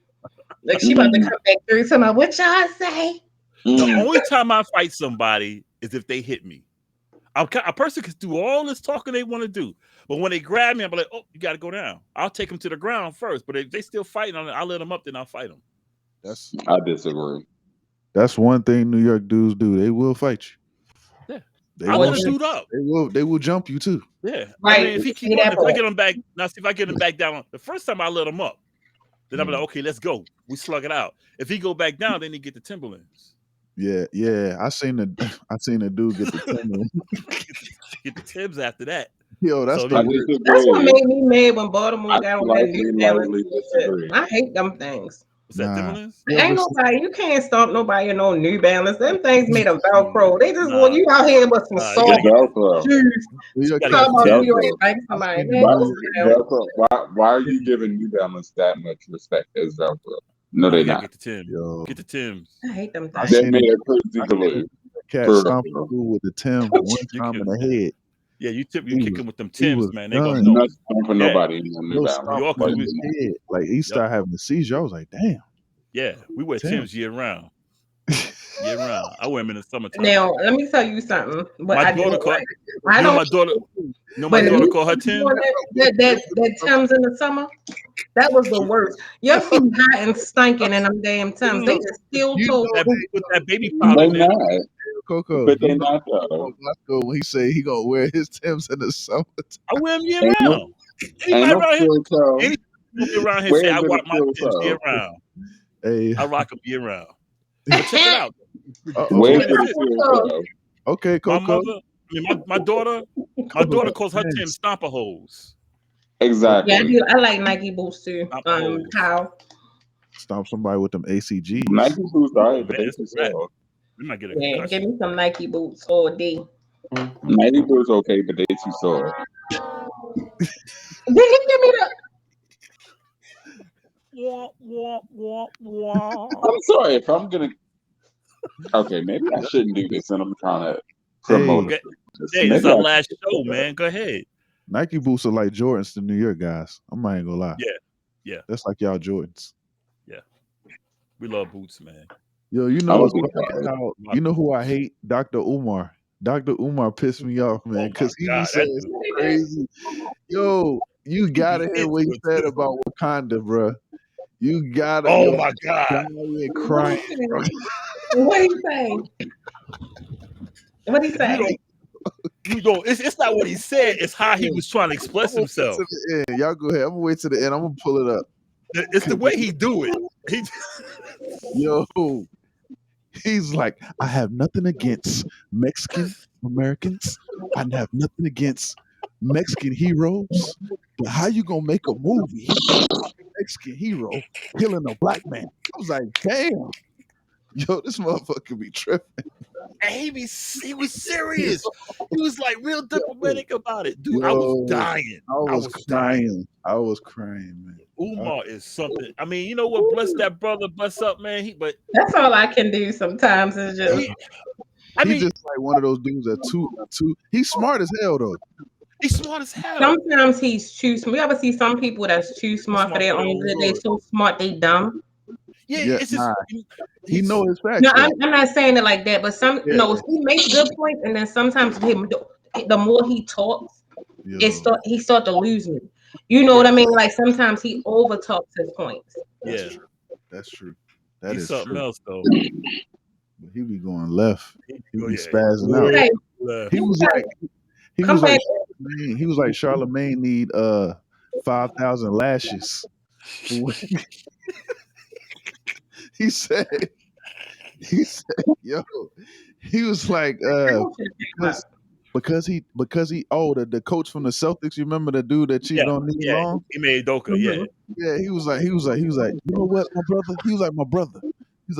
S3: Like she about to come back through to my what y'all say.
S2: The only time I fight somebody is if they hit me. A person can do all this talking they want to do, but when they grab me, I'm like, "Oh, you got to go down." I'll take them to the ground first, but if they still fighting, I'll let them up, then I'll fight them.
S4: I disagree.
S5: That's one thing New York dudes do. They will fight you.
S2: Yeah, I let a dude up.
S5: They will jump you too.
S2: Yeah,
S3: right.
S2: I mean, if I get him back now, see if I get him back down. The first time I let him up, then I'm like, "Okay, let's go. We slug it out." If he go back down, then he get the Timberlands.
S5: Yeah. I seen a dude get the Timberlands.
S2: Get the Timbs after that.
S5: Yo, that's
S3: what made me mad when Baltimore got on that New Balance. I hate them things.
S2: What's that, Timberlands?
S3: Ain't nobody, you can't stomp nobody in no New Balance. Them things made of Velcro. They just want you out here with some soft shoes.
S4: Why are you giving New Balance that much respect as Velcro? No, they not.
S2: Get the Timbs. Get the Timbs.
S3: I hate them things.
S4: They made a crazy glue.
S5: Cat stomped the fool with the Tim one time in the head.
S2: Yeah, you kick him with them Tims, man. They
S4: gonna know. Not for nobody.
S5: Like he started having a seizure. I was like, damn.
S2: Yeah, we wear Tims year round. Year round. I wear them in the summertime.
S3: Now, let me tell you something.
S2: My daughter called. My daughter called her Tim.
S3: That Tims in the summer. That was the worst. Your feet hot and stinking in them damn Tims. They just still told
S2: with that baby powder in there.
S5: Coco,
S4: but they're not though.
S5: When he say he gonna wear his Timbs in the summer,
S2: I wear them year round. Anybody around here say I rock my Timbs year round.
S5: Hey,
S2: I rock them year round. But check it out.
S5: Okay, Coco.
S2: My daughter calls her Timbs stomper holes.
S4: Exactly.
S3: Yeah, I like Nike boots too. Kyle.
S5: Stomp somebody with them ACGs.
S4: Nike boots, all right, but
S2: Man,
S4: they
S2: it's
S4: too
S2: a wrap.
S4: soft.
S2: We might get a
S3: Yeah, give
S2: concussion.
S3: me some Nike boots all day.
S4: Nike boots okay, but they too soft.
S3: Did he give me the?
S2: Wah, wah, wah, wah.
S4: I'm sorry if I'm gonna. Okay, maybe I shouldn't do this, and I'm trying to promote
S2: Okay.
S4: it.
S2: Hey, this is
S4: Maybe
S2: our
S4: I
S2: last
S4: should.
S2: show, man. Go ahead.
S5: Nike boots are like Jordans to New York guys. I'm not even gonna lie.
S2: Yeah.
S5: That's like y'all Jordans.
S2: Yeah. We love boots, man.
S5: Yo, you
S4: I'm
S5: know
S4: gonna
S5: what's
S4: be
S5: funny is
S4: quiet.
S5: how you know who I hate? Dr. Umar. Dr. Umar pissed me off,
S2: Oh
S5: man,
S2: my
S5: because he be
S2: God, that
S5: saying
S2: dude,
S5: some crazy. Yo, you
S2: he
S5: gotta
S2: be
S5: hear what he
S2: into it
S5: said
S2: too.
S5: about Wakanda, bro. You gotta,
S2: Oh
S5: yo,
S2: my God.
S5: dying
S3: What
S5: crying.
S3: he say? What he say? What he
S2: You
S3: say?
S2: don't. You don't. It's not what he said. It's how he was trying to
S5: I'm
S2: express
S5: gonna wait
S2: himself.
S5: to the end. Y'all go ahead. I'm gonna wait to the end. I'm gonna pull it up.
S2: It's the way he do it. He
S5: Yo, he's like, I have nothing against Mexican Americans. I have nothing against Mexican heroes. But how you gonna make a movie about a Mexican hero killing a black man? I was like, damn, yo, this motherfucker be tripping.
S2: and he was serious. He was like real diplomatic about it, dude. I was
S5: Yo,
S2: dying.
S5: I
S2: I
S5: was
S2: was dying.
S5: crying. I was crying, man.
S2: Umar is something. I mean, you know what? Bless that brother. Bless up, man. But
S3: That's all I can do sometimes is just.
S2: he, I
S5: He
S2: mean,
S5: just like one of those dudes that too. He's smart as hell though.
S2: he's smart as hell.
S3: Sometimes he's too smart. You ever see some people that's too smart for
S2: Smart
S3: their
S2: for their
S3: own
S2: own
S3: good? They
S2: good.
S3: so smart they dumb.
S2: Yeah,
S5: Yeah,
S2: it's just
S5: nah, he
S2: he's
S5: know his
S3: No,
S5: facts
S3: I'm,
S5: though.
S3: I'm not saying it like that, but
S5: Yeah,
S3: no, he makes good points, and then sometimes the more he talks,
S5: yo,
S3: he start to lose me. You know what I
S2: yeah,
S3: mean? Like sometimes he over talks his points.
S5: that's
S2: yeah.
S5: true. That's true. That
S2: He's
S5: is
S2: something
S5: true.
S2: else though.
S5: But he be going left. He
S2: Oh
S5: be
S2: yeah,
S5: spazzing out.
S3: Hey,
S5: He was like he
S3: come
S5: was like
S3: back.
S5: Charlemagne. He was like Charlemagne need 5,000 lashes. For when he said he said, yo, he was like because he the coach from the Celtics, you remember the dude that cheated
S2: yeah,
S5: on Nia
S2: yeah.
S5: Long?
S2: He made Doka. Yeah,
S3: Mhm.
S5: Yeah, he was like, you know what, my brother? He was like, my brother. He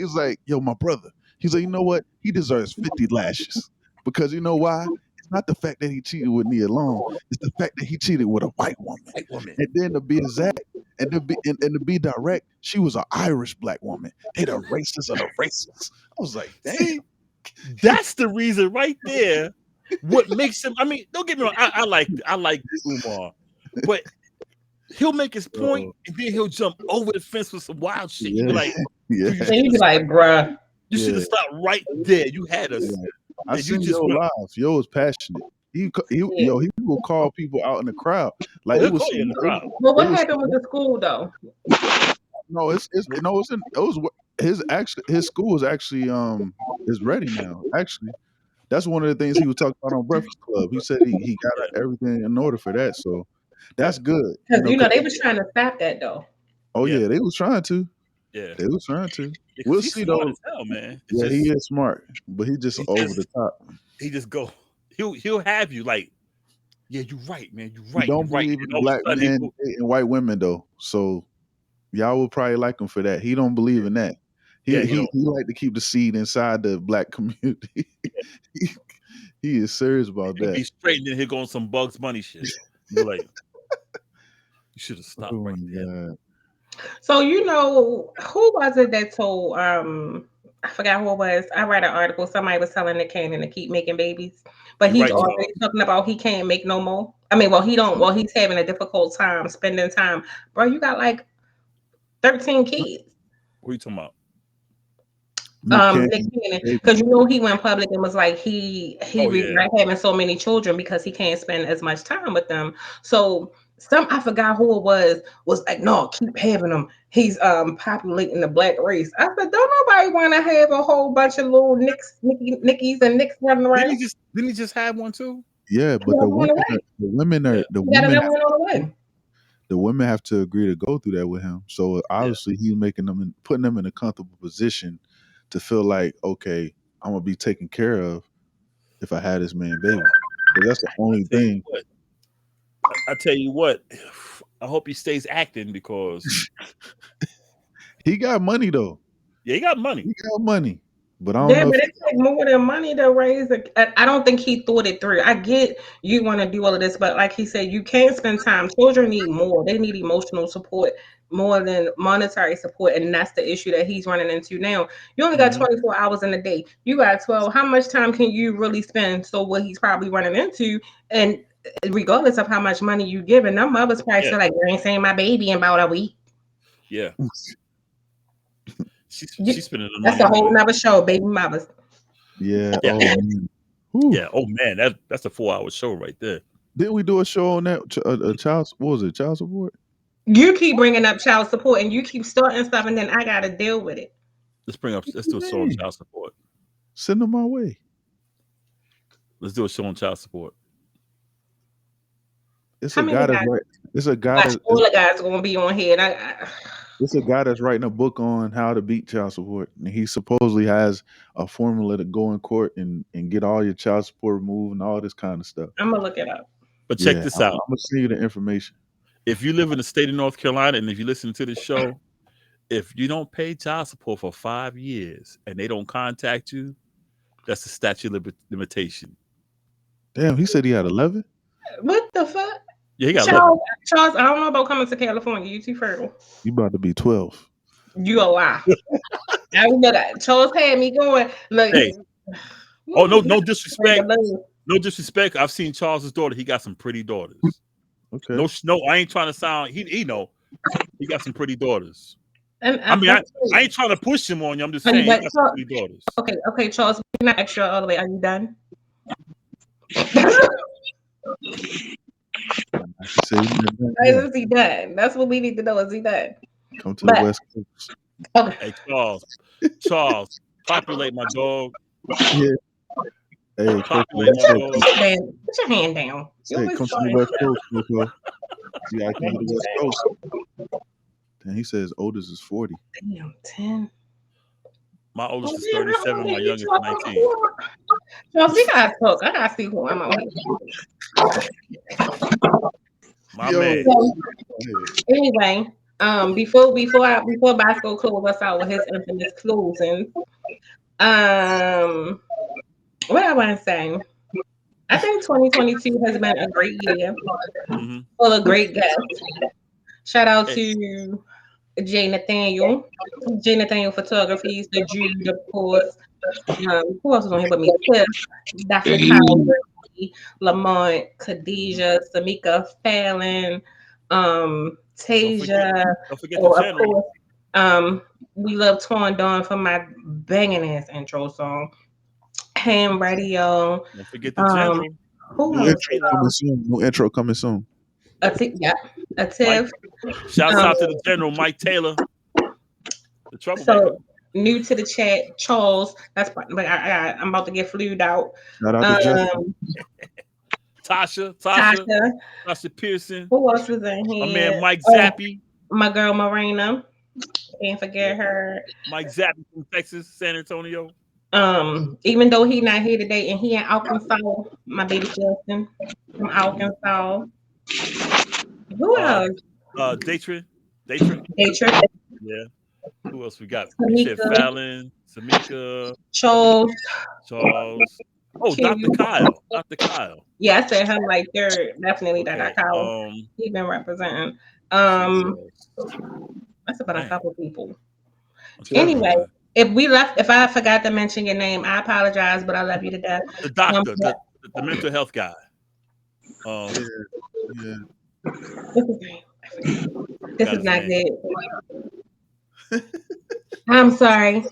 S5: was like, yo, my brother. He's like, you know what? He deserves 50 lashes. Because you know why? It's not the fact that he cheated with Nia Long, it's the fact that he cheated with a white woman.
S2: white woman.
S5: And then to be exact, and to be direct, she was an Irish black woman. They the racist of the racists. I was like, damn.
S2: See, that's the reason right there. What makes him? I mean, don't get me wrong. I like Umar, but he'll make his point
S5: Yo,
S2: and then he'll jump over the fence with some wild shit. You be
S5: yeah,
S2: like,
S5: yeah,
S2: dude,
S3: Then you be like, bruh.
S2: you should
S5: yeah.
S2: have stopped right there. You had us,
S5: Yeah. I
S2: and you
S5: seen
S2: just
S5: Yo
S2: went.
S5: live. Yo was passionate.
S3: Yeah.
S5: He will call people out in the crowd.
S2: Oh,
S5: Like
S2: he'll call you in the crowd.
S3: Well,
S5: it
S3: what
S5: was
S3: happened with the school though?
S5: no, it's no, it's in it was his school is actually is ready now. Actually, that's one of the things he was talking about on Breakfast Club. He said he
S2: Yeah,
S5: got everything in order for that. So
S2: yeah,
S5: that's good.
S3: Because
S5: 'Cause
S3: they was trying to stop that though.
S5: oh
S2: yeah,
S5: yeah, they was trying to.
S2: yeah.
S5: They was trying to.
S2: Because
S5: We'll
S2: he's
S5: see
S2: smart
S5: though.
S2: as hell, man. It's
S5: Yeah, he
S2: just
S5: is smart, but he just
S2: he
S5: over the
S2: just
S5: top.
S2: he just go. He'll have you like, yeah, you're right, man. You're
S5: He
S2: right. You're
S5: don't
S2: right.
S5: believe
S2: And
S5: in
S2: all of
S5: black
S2: a sudden he
S5: men
S2: go,
S5: dating white women though. So y'all will probably like him for that. He don't believe in that.
S2: yeah,
S5: He like to keep the seed inside the black community. he, he is serious about
S2: he'll
S5: that.
S2: be straight and then he'll go on some Bugs Bunny shit. You're like, you should have stopped
S5: Oh
S2: right
S5: my
S2: there.
S5: god.
S3: So who was it that told I forgot who it was. I read an article. Somebody was telling Nick Cannon to keep making babies, but
S2: You're
S3: he's
S2: right,
S3: already talking about he can't make no more. I mean, well, he don't. Well, he's having a difficult time spending time. Bro, you got like 13 kids.
S2: What are you talking about?
S5: Nick Cannon,
S3: Nick Cannon,
S5: baby.
S3: because he went public and was like he
S2: Oh yeah,
S3: regret having so many children because he can't spend as much time with them. So I forgot who it was like, no, keep having them. He's populating the black race. I said, don't nobody want to have a whole bunch of little Nickies and Nicks running around.
S2: didn't he just have one too?
S5: Yeah,
S3: He
S5: but
S3: got one away.
S2: Yeah.
S3: He got another one on the way.
S5: the women have to agree to go through that with him. So obviously he's making them putting them in a comfortable position to feel like, okay, I'm gonna be taken care of if I had this man baby. Because that's the only
S2: Tell you
S5: thing.
S2: what, I tell you what, I hope he stays acting because
S5: He got money though.
S2: Yeah, he got money.
S5: He got money. But I don't
S3: Yeah,
S5: know
S3: but
S5: if
S3: it takes more than money to raise I don't think he thought it through. I get you want to do all of this, but like he said, you can't spend time. Children need more. They need emotional support more than monetary support, and that's the issue that he's running into now. You only got 24 hours in a day. You got 12. How much time can you really spend? So what he's probably running into, and regardless of how much money you give, and them mothers probably feel like you ain't saying my baby in about a week.
S2: Yeah. She's spending the
S3: That's
S2: money
S3: a whole
S2: anyway.
S3: nother show, baby mothers.
S5: Yeah.
S2: Yeah.
S5: Oh man. Whew.
S2: Yeah. Oh man, that's a 4-hour show right there.
S5: Didn't we do a show on that? Child, what was it? Child support?
S3: You keep bringing up child support, and you keep starting stuff, and then I got to deal with it.
S2: Let's do a show on child support.
S5: Send them my way.
S2: Let's do a show on child support.
S5: It's
S3: How
S5: a
S3: many
S5: guy that's
S3: guys?
S5: right. It's a guy
S3: Watch,
S5: that's
S3: all the guys are gonna be on here. And
S5: it's a guy that's writing a book on how to beat child support. And he supposedly has a formula to go in court and get all your child support removed and all this kind of stuff.
S3: I'm gonna look it up.
S2: But check this out.
S5: I'm gonna send you the information.
S2: If you live in the state of North Carolina and if you listen to this show, if you don't pay child support for 5 years and they don't contact you, that's a statute of limitation.
S5: Damn, he said he had 11.
S3: What the fuck?
S2: Yeah, he got
S3: Charles, I don't know about coming to California. You too fertile.
S5: You about to be 12.
S3: You a lie. I know that. Charles had me going. Look.
S2: Hey. Oh, no disrespect. No disrespect. I've seen Charles's daughter. He got some pretty daughters.
S5: Okay.
S2: No, I ain't trying to sound. He know. He got some pretty daughters.
S3: And
S2: I mean, I ain't trying to push him on you. I'm just saying he got some pretty daughters.
S3: Okay, Charles, we're not extra all the way. Are you done? Is he done? That's what we need to know. Is he done?
S5: Come to the West Coast.
S3: Okay.
S2: Hey, Charles, populate my dog.
S5: Yeah. Hey,
S3: populate my dog. Put your hand down.
S5: Hey, come to the West Coast, Coco. See, I come to the West Coast. And he says oldest is 40.
S3: Damn, 10.
S2: My oldest is 37. My youngest is 19.
S3: Charles, we gotta talk. I gotta see who I'm on.
S2: My man.
S3: Anyway, before Bosco close us out with his infamous closing, what I want to say, I think 2022 has been a great year, full of great guests. Shout out to Nathaniel Photography, the Jude, of course. Who else was on here but me? Cliff, Dr. Kyle, Lamont, Khadijah, Samika Fallon, Tasia.
S2: Don't forget the general.
S3: Course, we love Torn Dawn for my banging ass intro song. Ham Radio.
S2: Don't forget the general.
S3: Who else?
S5: New intro coming soon.
S3: A Tiff.
S2: Shouts out to the general, Mike Taylor. The troublemaker.
S3: So new to the chat, Charles. That's but I'm about to get flued out.
S5: Shout out to
S2: Tasha Pearson.
S3: Who else was in here?
S2: My man Mike Zappi.
S3: My girl Marina. Can't forget her.
S2: Mike Zappi from Texas, San Antonio.
S3: Even though he not here today and he in Arkansas, my baby Justin from Arkansas. Who else?
S2: Datrin. Yeah. Who else we got? We said Fallon, Samika,
S3: Charles.
S2: Oh, Dr. Kyle.
S3: Yeah, I said him like third. Definitely Dr. Kyle. He's been representing. That's about a couple people. Anyway, if I forgot to mention your name, I apologize, but I love you to death.
S2: The doctor, the mental health guy.
S5: Yeah.
S3: This is not good. I'm sorry.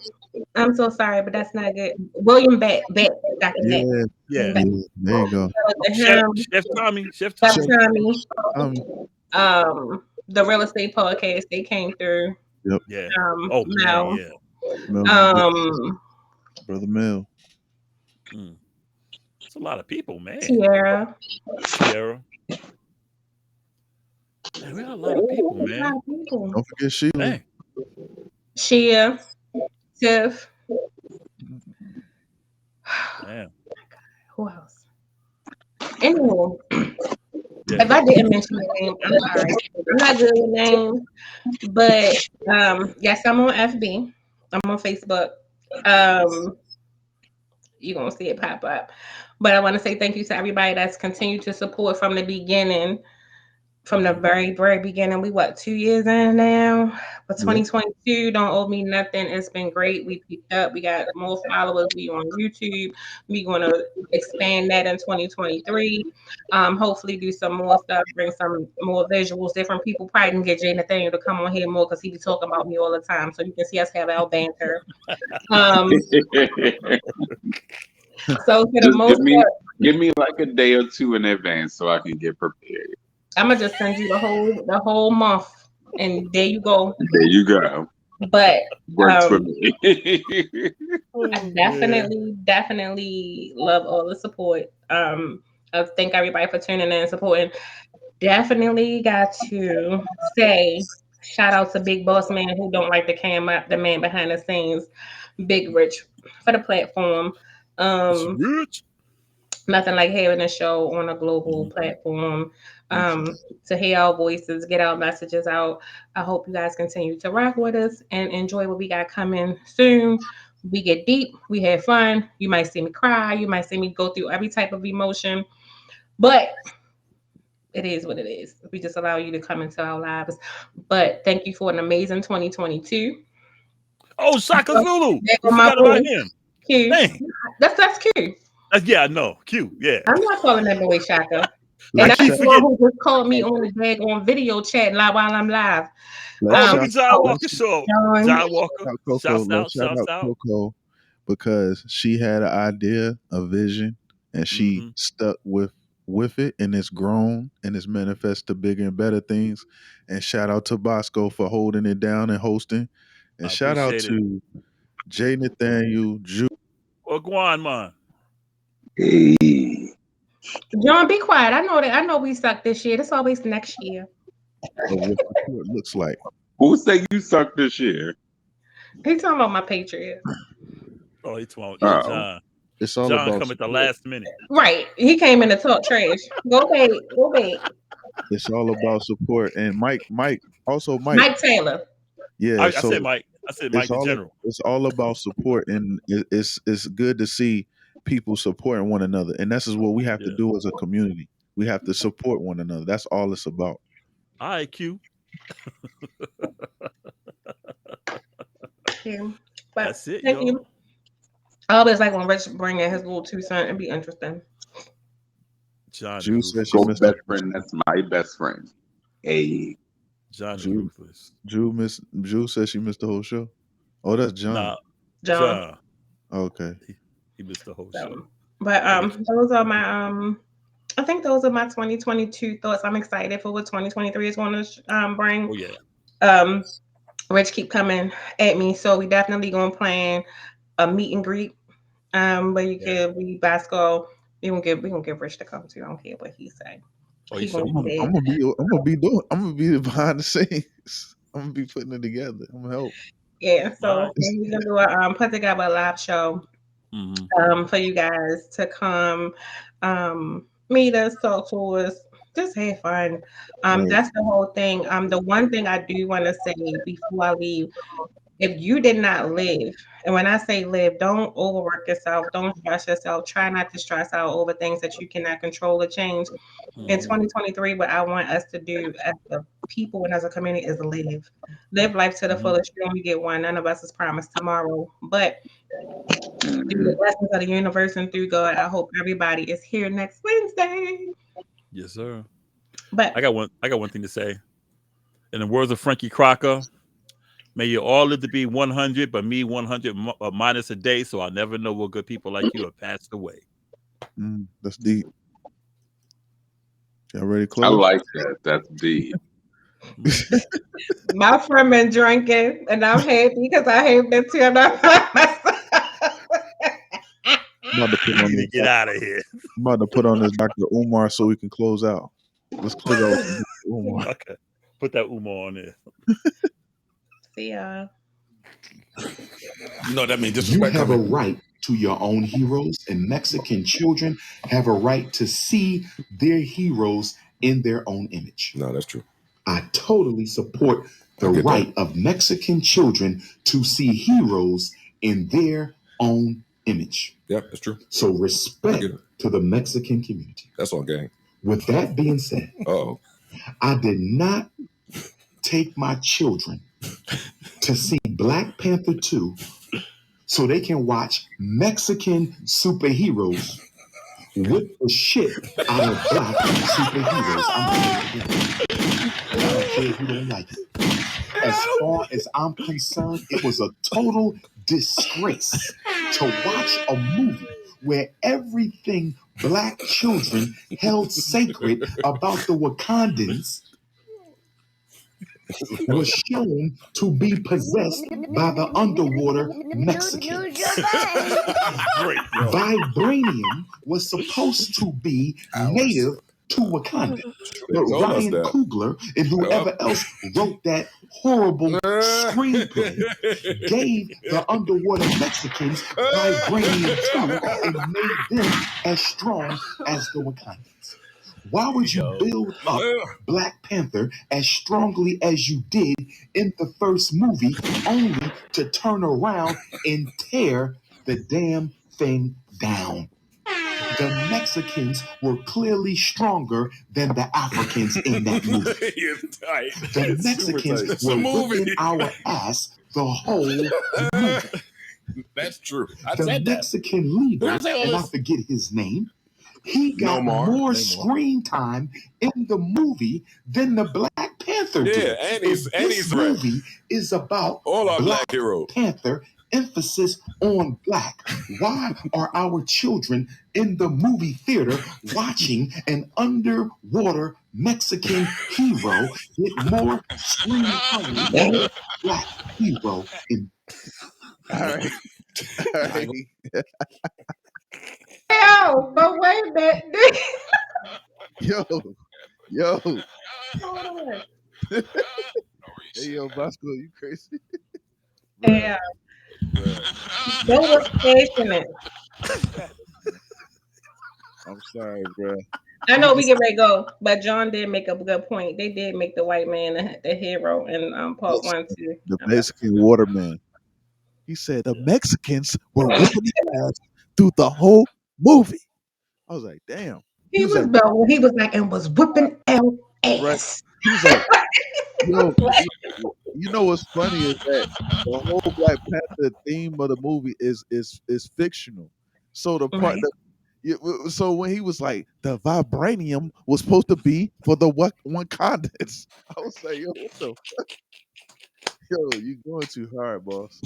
S3: I'm so sorry, but that's not good. William Beck, Dr. Beck.
S2: Yeah.
S5: There you go.
S2: Chef Tommy.
S3: The real estate podcast, they came through.
S5: Yep.
S2: Yeah.
S5: Brother Mel.
S2: It's a lot of people, man.
S3: Tiara.
S2: Man, we got a lot of people, man.
S5: Don't forget Sheila.
S2: Dang.
S3: Shia. Tiff.
S2: Damn.
S3: Who else? Anyway. If I didn't mention your name, I'm sorry. I'm not good with names, but yes, I'm on FB. I'm on Facebook. You're gonna see it pop up. But I want to say thank you to everybody that's continued to support from the beginning. From the very, very beginning. We 2 years in now? But 2022 don't owe me nothing. It's been great. We picked up. We got more followers. We on YouTube. We gonna expand that in 2023. Hopefully do some more stuff, bring some more visuals. Different people probably can get Jay Nathaniel to come on here more because he be talking about me all the time. So you can see us have our banter. So for the most part,
S4: give me like a day or two in advance so I can get prepared.
S3: I'm gonna just send you the whole month, and there you go.
S4: There you go.
S3: But
S4: works for me.
S3: I definitely love all the support. I thank everybody for tuning in and supporting. Definitely got to say shout out to Big Boss Man who don't like the man behind the scenes, Big Rich, for the platform.
S2: Rich.
S3: Nothing like having a show on a global platform, to hear our voices, get our messages out. I hope you guys continue to rock with us and enjoy what we got coming soon. We get deep, we have fun. You might see me cry, you might see me go through every type of emotion, but it is what it is. We just allow you to come into our lives. But thank you for an amazing 2022.
S2: Oh, Shaka Zulu.
S3: We
S2: forgot about him.
S3: Q.
S2: Dang.
S3: That's Q.
S2: Yeah, I know. Q. Yeah.
S3: I'm not calling that boy Shaka. And that's the one who just called me on the daggone video chat while I'm live.
S2: Let me John Walker show. John Walker.
S5: Shout out Coco, because she had an idea, a vision, and she stuck with it, and it's grown and it's manifest to bigger and better things. And shout out to Bosco for holding it down and hosting. And shout out to Jay Nathaniel,
S2: Well, go on, man.
S4: Hey.
S3: John, be quiet. I know we suck this year. It's always next year.
S5: What it looks like.
S4: Who say you suck this year?
S3: He talking about my Patriots.
S2: Oh, he's talking about John.
S5: It's all
S2: John
S5: about
S2: come at the last minute.
S3: Right. He came in to talk trash. Go back.
S5: It's all about support. And Mike
S3: Taylor.
S5: Yeah,
S2: I said Mike the general.
S5: It's all about support, and it's good to see people supporting one another, and this is what we have to do as a community. We have to support one another. That's all it's about.
S2: All right, Q.
S3: Yeah,
S2: that's it.
S3: Thank you. I always like when Rich bring in his little 2 cents and be interesting.
S2: John,
S4: best friend. That's my best friend. Hey,
S2: John is ruthless.
S5: Drew says she missed the whole show. Oh, that's John.
S2: Nah,
S3: John.
S5: Okay.
S2: He missed the whole show.
S3: But those are my I think those are my 2022 thoughts. I'm excited for what 2023 is going to bring.
S2: Oh yeah.
S3: Rich keep coming at me, so we definitely gonna plan a meet and greet. Where you can be Bosco. We gonna get Rich to come too. I don't care what he say.
S5: I'm gonna be behind the scenes. I'm gonna be putting it together. I'm gonna help.
S3: Yeah, so we're gonna do a put together a live show for you guys to come meet us, talk to us, just have fun. That's the whole thing. The one thing I do want to say before I leave, if you did not live, and when I say live, don't overwork yourself, don't stress yourself, try not to stress out over things that you cannot control or change. In 2023, what I want us to do as a people and as a community is live life to the fullest. You only get one. None of us is promised tomorrow, but through the blessings of the universe and through God, I hope everybody is here next Wednesday.
S2: Yes, sir.
S3: But
S2: I got one thing to say. In the words of Frankie Crocker, may you all live to be 100, but me 100 minus a day, so I'll never know what good people like you have passed away.
S5: That's deep. Y'all ready to close?
S4: I like that. That's deep.
S3: My friend been drinking, and I'm happy because I have been turned up myself.
S2: I'm to get out of here.
S5: I'm about to put on this Dr. Umar so we can close out. Let's close out with Umar.
S2: Okay. Put that Umar on there.
S3: See ya.
S9: You know what I mean? You have a right to your own heroes, and Mexican children have a right to see their heroes in their own image.
S10: No, that's true.
S9: I totally support the right of Mexican children to see heroes in their own image.
S10: Yep, that's true.
S9: So respect to the Mexican community.
S10: That's all gang.
S9: With that being said, I did not take my children to see Black Panther 2 so they can watch Mexican superheroes whip the shit out of black superheroes. I don't care if you don't like it. As far as I'm concerned, it was a total disgrace to watch a movie where everything black children held sacred about the Wakandans was shown to be possessed by the underwater Mexicans. Vibranium was supposed to be native to Wakanda. But Ryan Coogler and whoever else wrote that horrible screenplay gave the underwater Mexicans vibranium too and made them as strong as the Wakandans. Why would you build up Black Panther as strongly as you did in the first movie only to turn around and tear the damn thing down? The Mexicans were clearly stronger than the Africans in that movie. The Mexicans were whipping our ass the whole movie.
S10: That's true.
S9: The Mexican leader, and I forget his name, he got more screen time in the movie than the Black Panther did.
S10: And he's
S9: this movie is about
S10: all our black heroes.
S9: Panther, emphasis on black. Why are our children in the movie theater watching an underwater Mexican hero get more screen time than a black hero?
S5: All right.
S3: Hell, but wait a minute.
S5: Yo. Hey, yo, Bosco, you crazy?
S3: Yeah. They were passionate.
S5: I'm sorry, bro.
S3: I know we get ready to go, but John did make a good point. They did make the white man the hero in part 1 too.
S5: The Mexican waterman. He said the Mexicans were whipping his ass through the whole movie. I was like, damn.
S3: He was like, and was whipping our ass.
S5: Right. He was like, you know what's funny is that the whole Black Panther theme of the movie is fictional. So the part so when he was like, the vibranium was supposed to be for the Wakandans. I was like, yo, what the fuck? Yo, you going too hard, boss.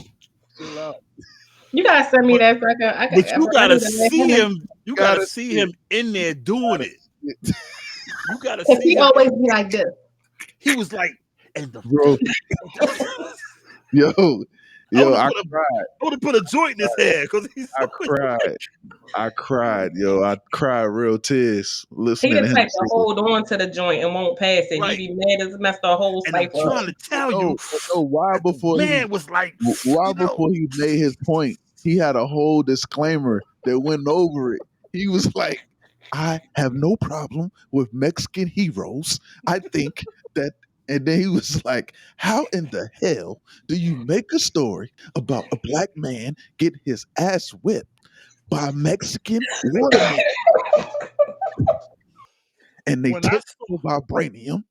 S5: Chill out.
S3: You gotta send me that so I can.
S2: But you gotta see him. You gotta see him in there doing it. You gotta see.
S3: He always be like this.
S2: He was like, and the
S5: bro. Yo, I cried.
S2: I would have put a joint in his head because
S5: I cried, yo. I cried real tears listening
S3: to
S5: him.
S3: He the type to hold on to the joint and won't pass it. Right. He be mad as messed the whole cycle.
S2: I'm trying to tell you.
S5: Why before before he made his point, he had a whole disclaimer that went over it. He was like, I have no problem with Mexican heroes. I think that. And then he was like, how in the hell do you make a story about a black man getting his ass whipped by a Mexican waterman? And they took vibranium.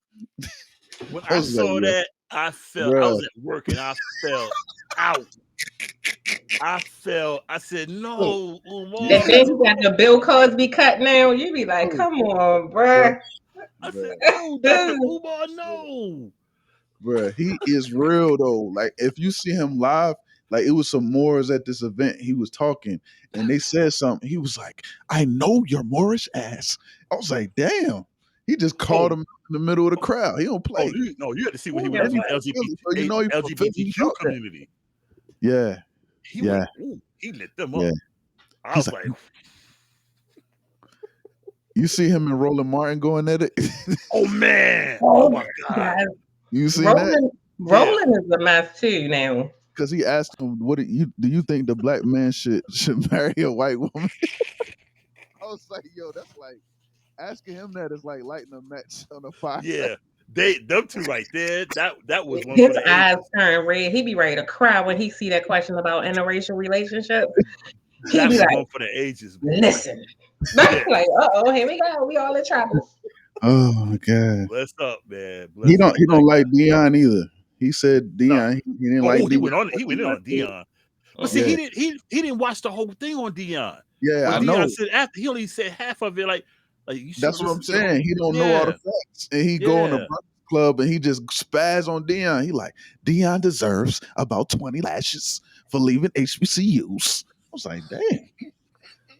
S2: When I saw that, I felt, I was at work and I fell out. I said, no, Umar.
S3: And then you got the Bill Cosby cut now. You be like, come on, bruh.
S2: I said, no, Dr. Umar, no.
S5: Bruh, he is real though. Like, if you see him live, like it was some Moors at this event, he was talking and they said something. He was like, I know your Moorish ass. I was like, damn. He just called him in the middle of the crowd. He don't play.
S2: You had to see what he was in the LGBTQ community.
S5: Yeah.
S2: He lit them up. I was like,
S5: you see him and Roland Martin going at it?
S2: Oh man! Oh my god!
S5: You see
S3: that? Roland is a mess too now.
S5: Because he asked him, "What do you think the black man should marry a white woman?" I was like, "Yo, that's like Asking him that is like lighting a match on a fire.
S2: Yeah, them two right there. That was one
S3: His
S2: for the
S3: eyes
S2: ages.
S3: turn red. He be ready to cry when he see that question about interracial relationships. He
S2: That
S3: be
S2: was
S3: like,
S2: one for the ages, boy.
S3: listen.
S2: Yeah.
S3: Like, here we go. We all in trouble.
S5: Oh my god.
S2: Bless up, man.
S5: He
S2: Bless up.
S5: don't like Dion either. He said Dion.
S2: No.
S5: He didn't like
S2: He
S5: Dion.
S2: went in on Dion. But see,
S5: Yeah.
S2: he didn't watch the whole thing on Dion.
S5: Yeah,
S2: What
S5: I
S2: Dion
S5: know.
S2: said after, he only said half of it. Like you should
S5: That's what I'm
S2: listen to the whole.
S5: saying. He don't know all the facts, and he go in the
S2: Yeah.
S5: Breakfast Club and he just spaz on Dion. He like Dion deserves about 20 lashes for leaving HBCUs. I was like, damn,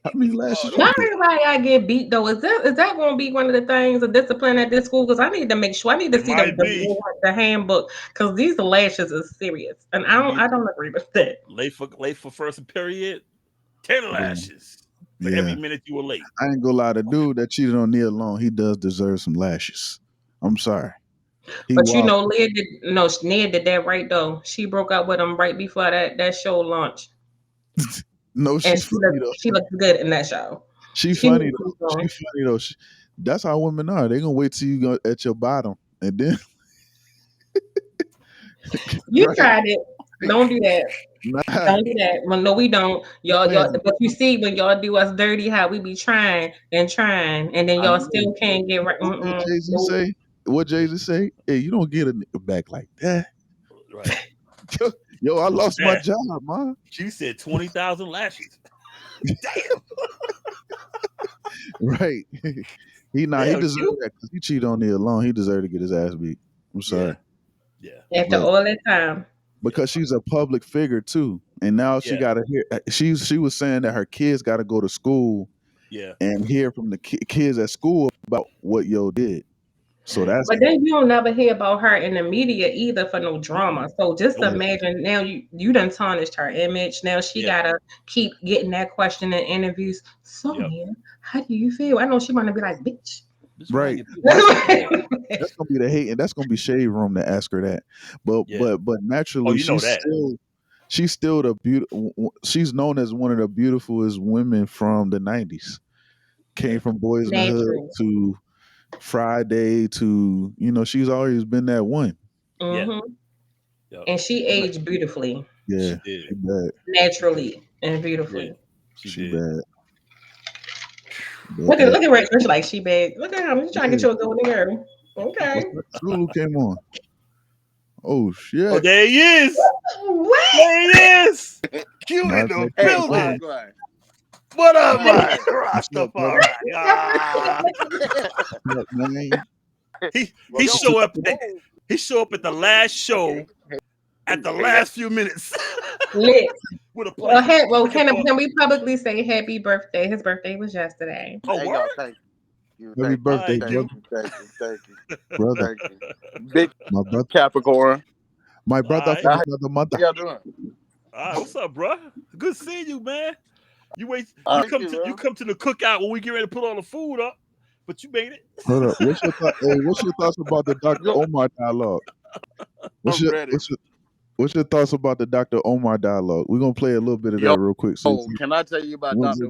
S5: how many lashes you
S3: Not
S5: get?
S3: everybody I get beat though. Is that going to be one of the things of discipline at this school? Because I need to make sure. I need to see the handbook because these lashes are serious, and I don't agree with that.
S2: Late for first period, 10 lashes for every minute you were late.
S5: I ain't gonna lie, the dude that cheated on Nia Long, he does deserve some lashes. I'm sorry.
S3: But you know, Nia did that right though. She broke up with him right before that show launched.
S5: No, she's funny though.
S3: She looks good in that show.
S5: She's funny though. She's funny though. That's how women are. They gonna wait till you go at your bottom and then
S3: you tried it. Don't do that.
S5: Nah.
S3: Don't do that. Well, no, we don't. Y'all. But you see, when y'all do us dirty, how we be trying, and then y'all still can't get right.
S5: What Jay-Z say? What Jay-Z say? Hey, you don't get a nigga back like that.
S2: Right.
S5: Yo, I lost my job, man.
S2: She said 20,000 lashes. Damn.
S5: Right. He deserved that because he cheated on Nia Long. He deserved to get his ass beat. I'm sorry.
S3: Yeah. After all that time.
S5: Because she's a public figure too, and now she got to hear. She was saying that her kids got to go to school, and hear from the kids at school about what Yo did. So that's.
S3: But then you don't never hear about her in the media either for no drama. So just imagine now you done tarnished her image. Now she gotta keep getting that question in interviews. So man, how do you feel? I know she wanna be like, bitch.
S5: Right. That's gonna be the hate, and that's gonna be shade room to ask her that. But naturally, she's still the beautiful. She's known as one of the beautifulest women from the '90s. Came from Boys in the Hood to Friday to she's always been that one.
S3: Mm-hmm. And she aged beautifully.
S5: Yeah,
S2: she
S5: bad.
S3: Naturally and beautifully.
S5: She bad.
S3: Look at Rich. Rich like she bad. Look at him. He's trying to get you a golden girl. Okay.
S5: Lulu came on. Oh shit!
S2: Oh, there he is.
S3: What?
S2: There he is. Q in the building. What up, man? Rastafari. He show up. He show up at the last show. At the last few minutes.
S3: Lit.
S2: With a
S3: well, can we publicly say happy birthday? His birthday was yesterday.
S2: Oh, what?
S11: Thank you.
S5: Happy birthday,
S11: brother.
S5: Thank
S11: you.
S5: Brother.
S11: Thank you. Big
S5: my brother.
S11: Capricorn.
S5: My brother from another mother.
S11: How y'all doing?
S2: All right, what's up, bro? Good seeing you, man. You come to the cookout when we get ready to put all the food up, but you made it.
S5: Hold up. What's your thoughts about the Dr. Omar dialogue? What's your thoughts about the Dr. Omar dialogue? We're gonna play a little bit of that real quick.
S11: Can I tell you about Dr.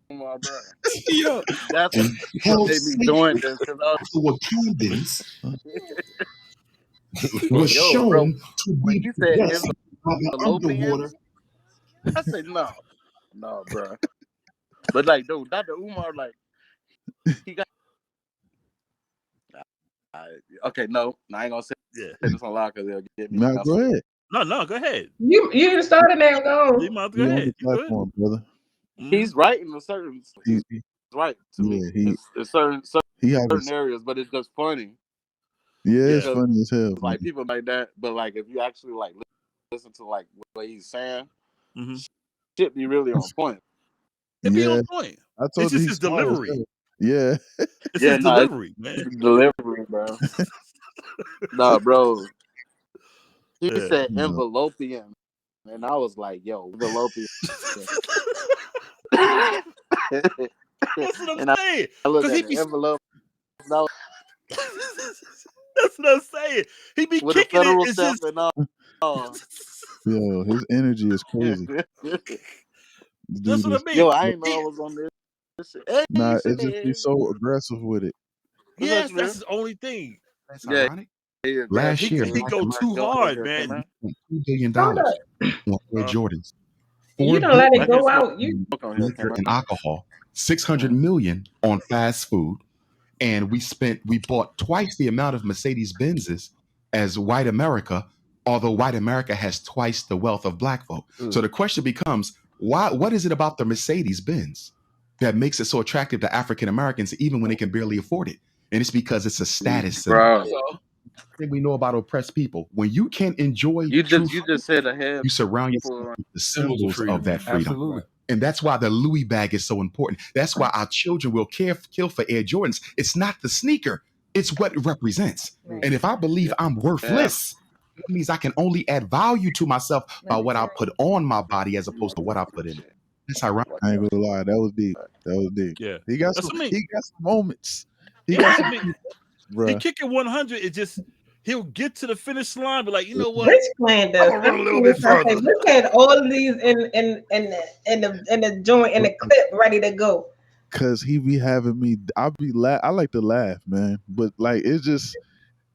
S11: Omar, bro? Yo, that's what made me join this.
S9: Wakandans was shown to be possessed by the underwater.
S11: I said no, bro. But like, dude, Dr. Umar, like, he got. Okay, no, I ain't gonna say this on loud because they'll get me.
S5: No, go ahead.
S2: No, go ahead.
S3: You didn't start it now. Go.
S2: Go ahead.
S5: Platform, brother.
S11: He's right in a certain. He's right to me. It's certain areas, but it's just funny.
S5: Yeah, it's funny as hell.
S11: Like people like that, but like if you actually like listen to like what he's saying, shit be really on point.
S2: It be on point.
S5: I told you
S2: his delivery.
S5: Yeah.
S2: It's his delivery, man.
S11: It's delivery, bro. Nah, bro. He said envelopian, and I was like, "Yo, envelopian."
S2: That's what I'm saying.
S11: I looked at the envelope. No.
S2: That's what I'm saying. He be
S11: with
S2: kicking
S11: a federal
S2: it.
S11: stamp and all.
S5: Yo, his energy is crazy.
S2: That's what I mean.
S11: Yo, I didn't know I was on this.
S5: Nah, it's just he's so aggressive with it.
S2: Yes, that's his only thing.
S9: That's ironic. Last
S2: He
S9: year,
S2: go too hard, man.
S9: $2 billion
S3: Hold
S9: on
S3: up.
S9: Air Jordans.
S3: You
S9: 4
S3: don't let it
S9: billion
S3: go out. You
S9: on liquor and alcohol. 600 million on fast food. And we bought twice the amount of Mercedes Benzes as white America, although white America has twice the wealth of black folk. So the question becomes, what is it about the Mercedes Benz that makes it so attractive to African Americans even when they can barely afford it? And it's because it's a status symbol. Thing we know about oppressed people. When you can't enjoy
S11: You
S9: true
S11: just said a head.
S9: you surround yourself with the symbols of that freedom.
S10: Absolutely.
S9: And that's why the Louis bag is so important. That's why our children will kill for Air Jordans. It's not the sneaker, it's what it represents. And if I believe I'm worthless, that means I can only add value to myself by what I put on my body as opposed to what I put in it. That's ironic.
S5: I ain't gonna lie, that was deep. That was deep.
S2: Yeah,
S5: He got
S2: that's
S5: some.
S2: what I mean.
S5: He got some moments. He
S2: Yeah,
S5: got
S2: I
S5: some.
S2: mean, he
S5: Bruh.
S2: kicking 100. It just he'll get to the finish line, but like, you know what?
S3: Rich Clan does.
S2: I'm gonna run a little bit further.
S3: Look at all of these in the joint in the clip ready to go.
S5: Cause he be having me. I like to laugh, man. But like, it's just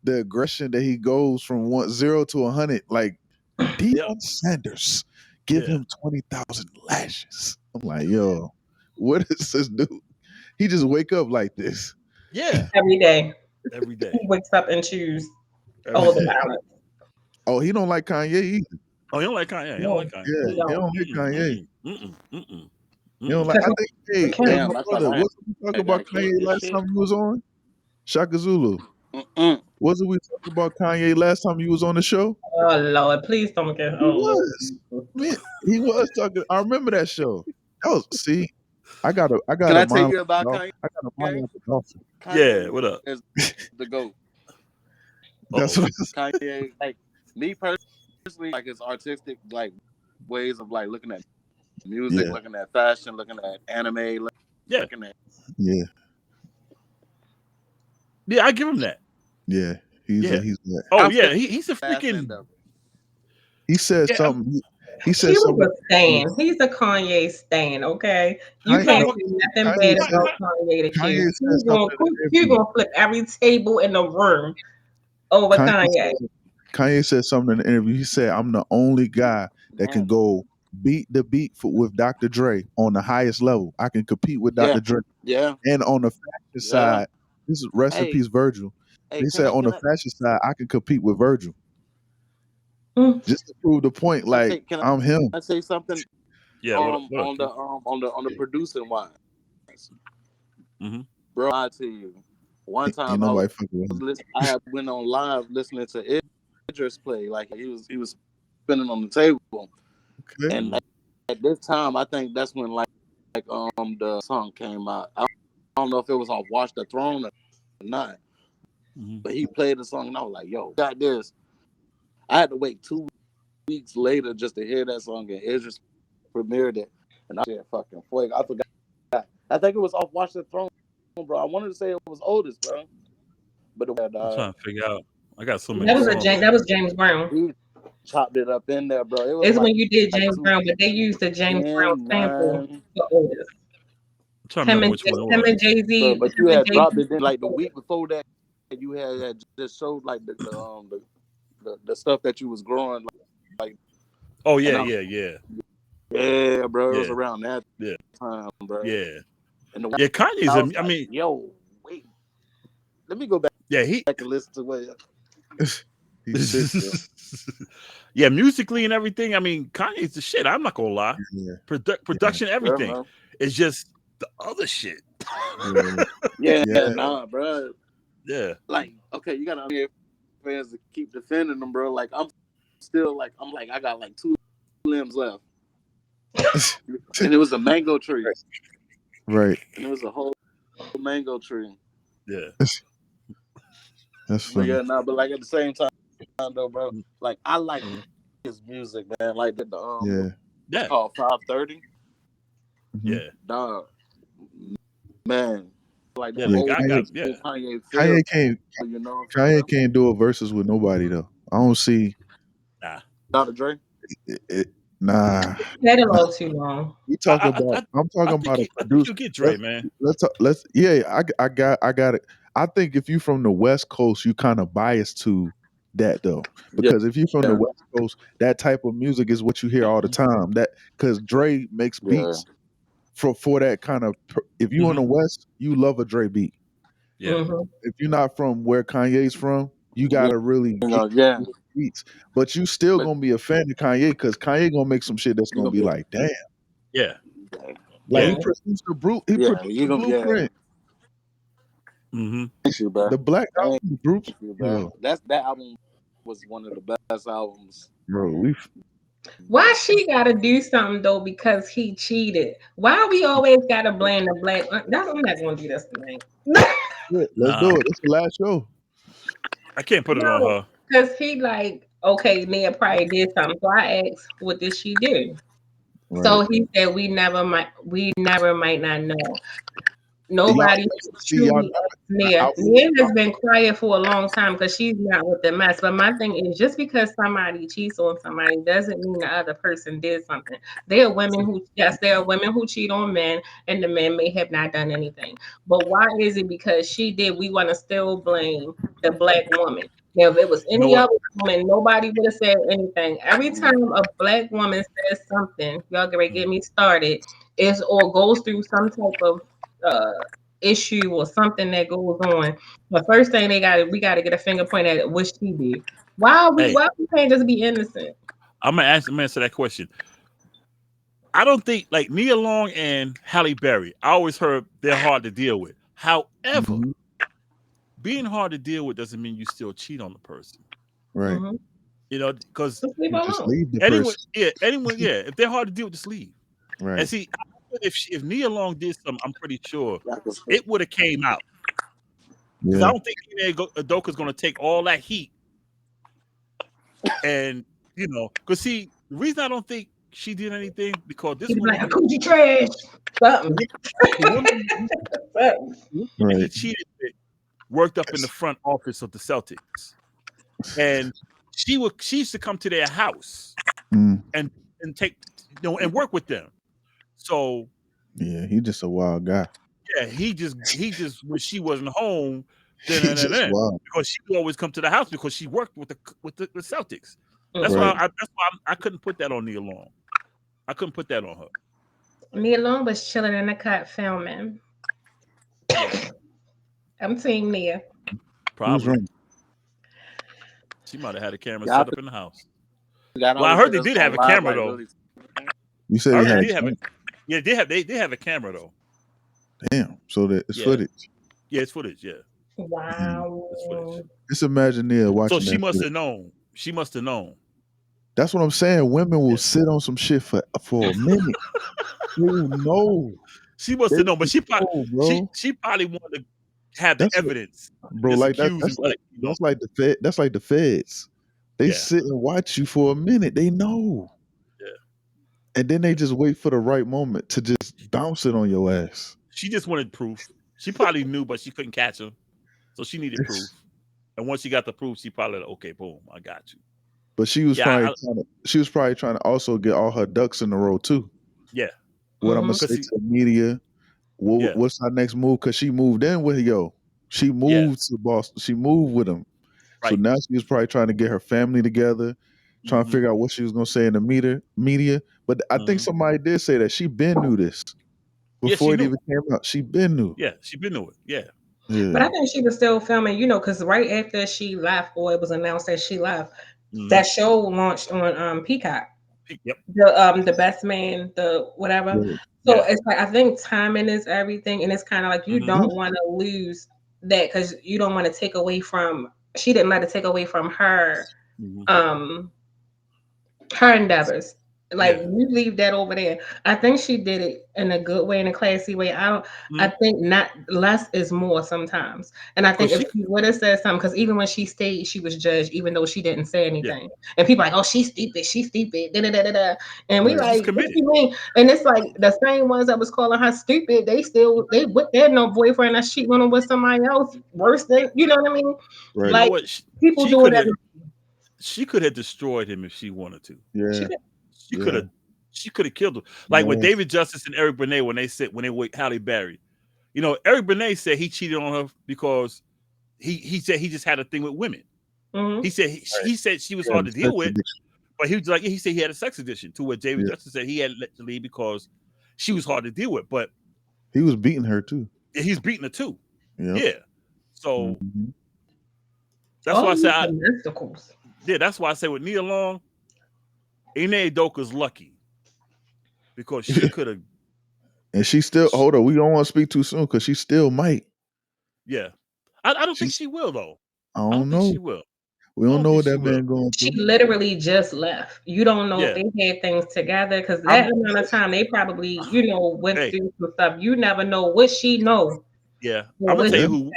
S5: the aggression that he goes from 0 to 100. Like Deion Sanders, give him 20,000 lashes. I'm like, yo, what is this dude? He just wake up like this.
S2: Yeah,
S3: Every day.
S2: every day.
S3: He wakes up and choose all the violence.
S5: Oh, he don't like Kanye either.
S2: Oh, you don't like Kanye? You don't like Kanye?
S5: Yeah, he don't like Kanye. He don't like. I
S3: Because
S5: think. Hey,
S11: Damn,
S5: my
S11: that's
S5: brother,
S11: like
S5: wasn't we talking about Kanye last time you was on? Shaka Zulu. Wasn't we talking about Kanye last time you was on the show?
S3: Oh Lord, please don't get.
S5: He was. Man, he was talking. I remember that show. That was. See, I got a
S11: Can I tell
S5: mind.
S11: you about
S5: I
S11: Kanye?
S5: got a mind like a dolphin.
S2: Yeah, what up?
S11: Is the GOAT.
S5: That's what
S11: Kanye, like me personally, like his artistic like ways of like looking at music,
S5: Yeah.
S11: looking at fashion, looking at anime, looking at
S5: Yeah.
S2: Yeah, I give him that.
S5: Yeah. He's that.
S2: Oh yeah, he's a freaking.
S5: He said
S2: Yeah,
S5: something. He said
S3: He was
S5: something.
S3: a stan. He's a Kanye stan, okay? You
S5: Kanye-
S3: can't
S5: no,
S3: say nothing
S5: Kanye
S3: bad
S5: said-
S3: about Kanye the
S5: Kanye
S3: kid.
S5: said
S3: He's
S5: something
S3: gonna flip every table in the room over Kanye.
S5: Kanye said something in the interview. He said, "I'm the only guy that can go beat the beat with Dr. Dre on the highest level. I can compete with Dr. Dre.
S11: Yeah.
S5: And on the fashion side, this is rest in peace, Virgil.
S11: Hey,
S5: He said on the fashion side, I can compete with Virgil. Just to prove the point, like I'm him.
S11: I say something?
S2: Yeah.
S11: On the producing wise, bro. I tell you, one time I had went on live listening to Idris play. Like he was spinning on the table, and at this time, I think that's when like the song came out. I don't know if it was on Watch the Throne or not, but he played the song, and I was like, "Yo, got this." I had to wait 2 weeks later just to hear that song, and Idris premiered it, and I said, "Fucking fuego." I forgot. I think it was off Watch the Throne, bro. I wanted to say it was Otis, bro, but
S2: I'm trying to figure out. I got so many.
S3: That was James Brown.
S11: He chopped it up in there, bro. It was
S3: It's
S11: like,
S3: when you did James Brown, but they used the James Brown sample for Otis.
S2: I'm trying to remember which one it was.
S3: Him and Jay-Z.
S11: But you had dropped it then, like the week before that. You had just showed like the stuff that you was growing, like.
S2: Oh yeah.
S11: Yeah, bro. It was around that time, bro.
S2: Yeah.
S11: And
S2: Kanye's. I mean,
S11: yo, wait. Let me go back.
S2: Yeah,
S11: back and listen to what.
S2: Yeah, musically and everything. I mean, Kanye's the shit. I'm not gonna lie.
S5: Yeah.
S2: Production, everything.
S11: Yeah,
S2: it's just the other shit.
S11: Nah, bro.
S2: Yeah.
S11: Like, okay, you gotta get fans to keep defending them, bro. Like, I'm I got like 2 limbs left. And it was a mango tree.
S5: Right.
S11: And it was a whole mango tree.
S2: Yeah.
S5: That's funny.
S11: But but like at the same time though, bro, like I like his music, man. Like the called 530.
S2: Yeah.
S11: Dog. Man. Like
S5: Kanye can't do a verses with nobody though. I don't see
S11: Dr. Dre.
S5: Nah.
S3: Catalog too long.
S5: We talk about. I'm talking about a producer.
S2: You get Dre, man.
S5: Let's. Yeah, I got it. I think if you from the West Coast, you kind of biased to that though, because if you from the West Coast, that type of music is what you hear all the time. That because Dre makes beats for that kind of. If you in the West, you love a Dre beat.
S2: Yeah.
S5: If you're not from where Kanye's from, you gotta really get beats. But you still gonna be a fan of Kanye because Kanye gonna make some shit that's gonna be like, damn.
S2: Yeah.
S5: Like he produced the Blueprint. The Black Album, Bruce.
S11: That album was one of the best albums.
S5: Bro,
S3: why she gotta do something though because he cheated? Why we always gotta blame the black? I'm not gonna do this tonight.
S5: Let's do it. It's the last show.
S2: I can't put it on her.
S3: Because he like, okay, Nia probably did something. So I asked, what did she do? Right. So he said we never might not know. Nobody truly asked Nia. Nia has been quiet for a long time because she's not with the mess. But my thing is, just because somebody cheats on somebody doesn't mean the other person did something. There are women who cheat on men, and the men may have not done anything. But why is it because she did? We want to still blame the black woman. Now, if it was any other woman, nobody would have said anything. Every time a black woman says something, y'all get me started, is or goes through some type of issue or something that goes on, the first thing we got to get a finger point at what she did. Why we can't just be innocent?
S2: I'm gonna answer that question. I don't think like Nia Long and Halle Berry. I always heard they're hard to deal with. However, being hard to deal with doesn't mean you still cheat on the person,
S5: right?
S2: You know, because
S5: just leave the
S2: anyone,
S5: person.
S2: If they're hard to deal with, just leave.
S5: Right.
S2: And see, if Nia Long did something, I'm pretty sure it would have came out. Because I don't think Adoka's going to take all that heat. And because see, the reason I don't think she did anything because this woman
S3: like a coochie trash, something.
S2: He cheated with, worked up in the front office of the Celtics, and she used to come to their house and take and work with them. So
S5: yeah, he just a wild guy.
S2: Yeah, he just when she wasn't home, because she would always come to the house because she worked with the Celtics. That's why I couldn't put that on Nia Long. I couldn't put that on her.
S3: Nia Long was chilling in the cut filming. I'm seeing Nia.
S2: Probably. She might have had a camera set up in the house. Well, I heard they did have a camera though.
S5: You said they have
S2: they have a camera though.
S5: Damn. So it's footage.
S2: Yeah, it's footage. Yeah.
S3: Wow.
S2: It's footage.
S5: Just imagine Nia watching.
S2: So she must have known. She must have known.
S5: That's what I'm saying. Women will sit on some shit for a minute. No.
S2: She must have known, but she probably wanted to have the evidence.
S5: Bro, like that's like the feds. They sit and watch you for a minute. They know.
S2: Yeah.
S5: And then they just wait for the right moment to just bounce it on your ass.
S2: She just wanted proof. She probably knew, but she couldn't catch him. So she needed proof. And once she got the proof, she probably like, okay, boom, I got you.
S5: But she was probably trying to also get all her ducks in a row too.
S2: Yeah.
S5: What I'm gonna say to the media? What's our next move? Because she moved in with She moved to Boston. She moved with him. Right. So now she was probably trying to get her family together, trying to figure out what she was gonna say in the media. But I think somebody did say that she been knew this before it even came out. She been knew.
S2: Yeah, she been knew it. Yeah.
S3: But I think she was still filming, because right after she left, or it was announced that she left, that show launched on Peacock.
S2: Yep.
S3: The Best Man, the whatever. Yeah. So it's like I think timing is everything, and it's kind of like you don't want to lose that because you don't want to take away from. She didn't let it take away from her, her endeavors. Like you leave that over there. I think she did it in a good way, in a classy way. I think not less is more sometimes. And I think if she would have said something, because even when she stayed, she was judged, even though she didn't say anything. And people like, oh, she's stupid, da da da da. And we like, what do you mean? And it's like the same ones that was calling her stupid. They with their no boyfriend that's cheating on them with somebody else worse than you know what I mean?
S5: Right.
S3: Like
S2: you know what?
S3: people do it.
S2: She could have destroyed him if she wanted to.
S5: Yeah.
S2: She could have She could have killed him. Like with David Justice and Eric Benet when they were Halle Berry. You know, Eric Benet said he cheated on her because he said he just had a thing with women.
S3: Mm-hmm.
S2: He said she was hard to deal with, but he was like, he said he had a sex addiction. To what David Justice said he had to leave because she was hard to deal with. But
S5: he was beating her too.
S2: He's beating her too.
S5: Yep.
S2: Yeah. So that's why I said that's why I say with Nia Long, Ine Udoka's lucky because she could have.
S5: And she still hold on. We don't want to speak too soon because she still might.
S2: Yeah, I don't think she will though.
S5: I don't know.
S2: Think she will.
S5: We don't know what that man going through.
S3: She literally just left. You don't know if they had things together because that amount of time they probably, went through some stuff. You never know what she know.
S2: Yeah, I'm gonna tell you who.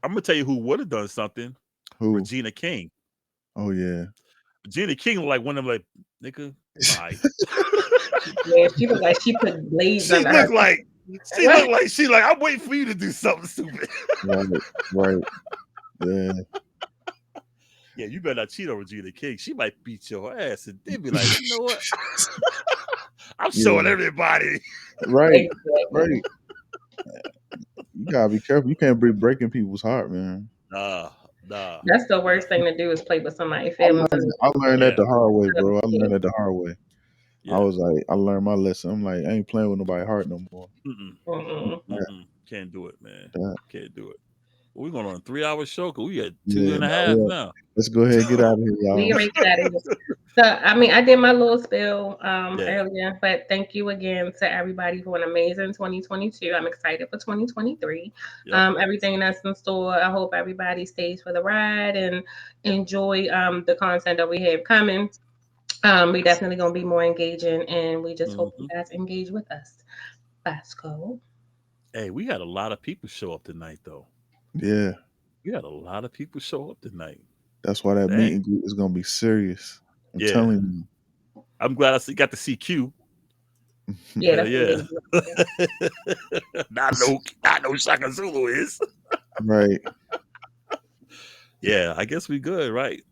S2: I'm gonna tell you who would have done something.
S5: Who?
S2: Regina King.
S5: Oh yeah.
S2: Regina King like one of them, like, nigga. All right.
S3: Yeah, she looked like she put blades on her.
S2: She looked like she like I'm waiting for you to do something stupid.
S5: Right. Yeah.
S2: Yeah, you better not cheat on Regina King. She might beat your ass and then be like, you know what? I'm showing everybody.
S5: Right. You gotta be careful. You can't be breaking people's heart, man.
S2: Nah.
S3: That's the worst thing to do is play with somebody's family.
S5: I learned that the hard way, bro. I learned that the hard way. Yeah. I was like, I learned my lesson. I'm like, I ain't playing with nobody's heart no more.
S2: Can't do it, man. Can't do it. We're going on a 3-hour show because we got 2.5 now.
S5: Let's go ahead and get out of here, y'all.
S3: We already got it. So, I did my little spill earlier, but thank you again to everybody for an amazing 2022. I'm excited for 2023. Yep. Everything that's in store. I hope everybody stays for the ride and enjoy the content that we have coming. We definitely going to be more engaging, and we just hope you guys engage with us. Boscoe.
S2: Hey, we had a lot of people show up tonight, though.
S5: Yeah.
S2: We had a lot of people show up tonight.
S5: That's why that meet and greet is going to be serious. I'm telling you.
S2: I'm glad I got to see Q.
S3: Yeah.
S2: Not no Shaka Zulu is.
S5: Right.
S2: Yeah, I guess we good, right?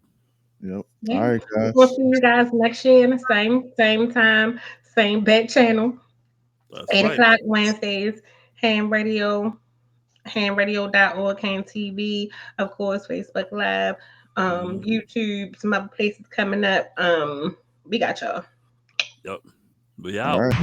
S5: Yep. Yeah. All right, guys.
S3: We'll see you guys next year in the same time, same bet channel. That's 8 o'clock Wednesdays, ham radio. hamradio.org, Ham TV, of course, Facebook Live, YouTube, some other places coming up. We got y'all.
S2: Yep. We out.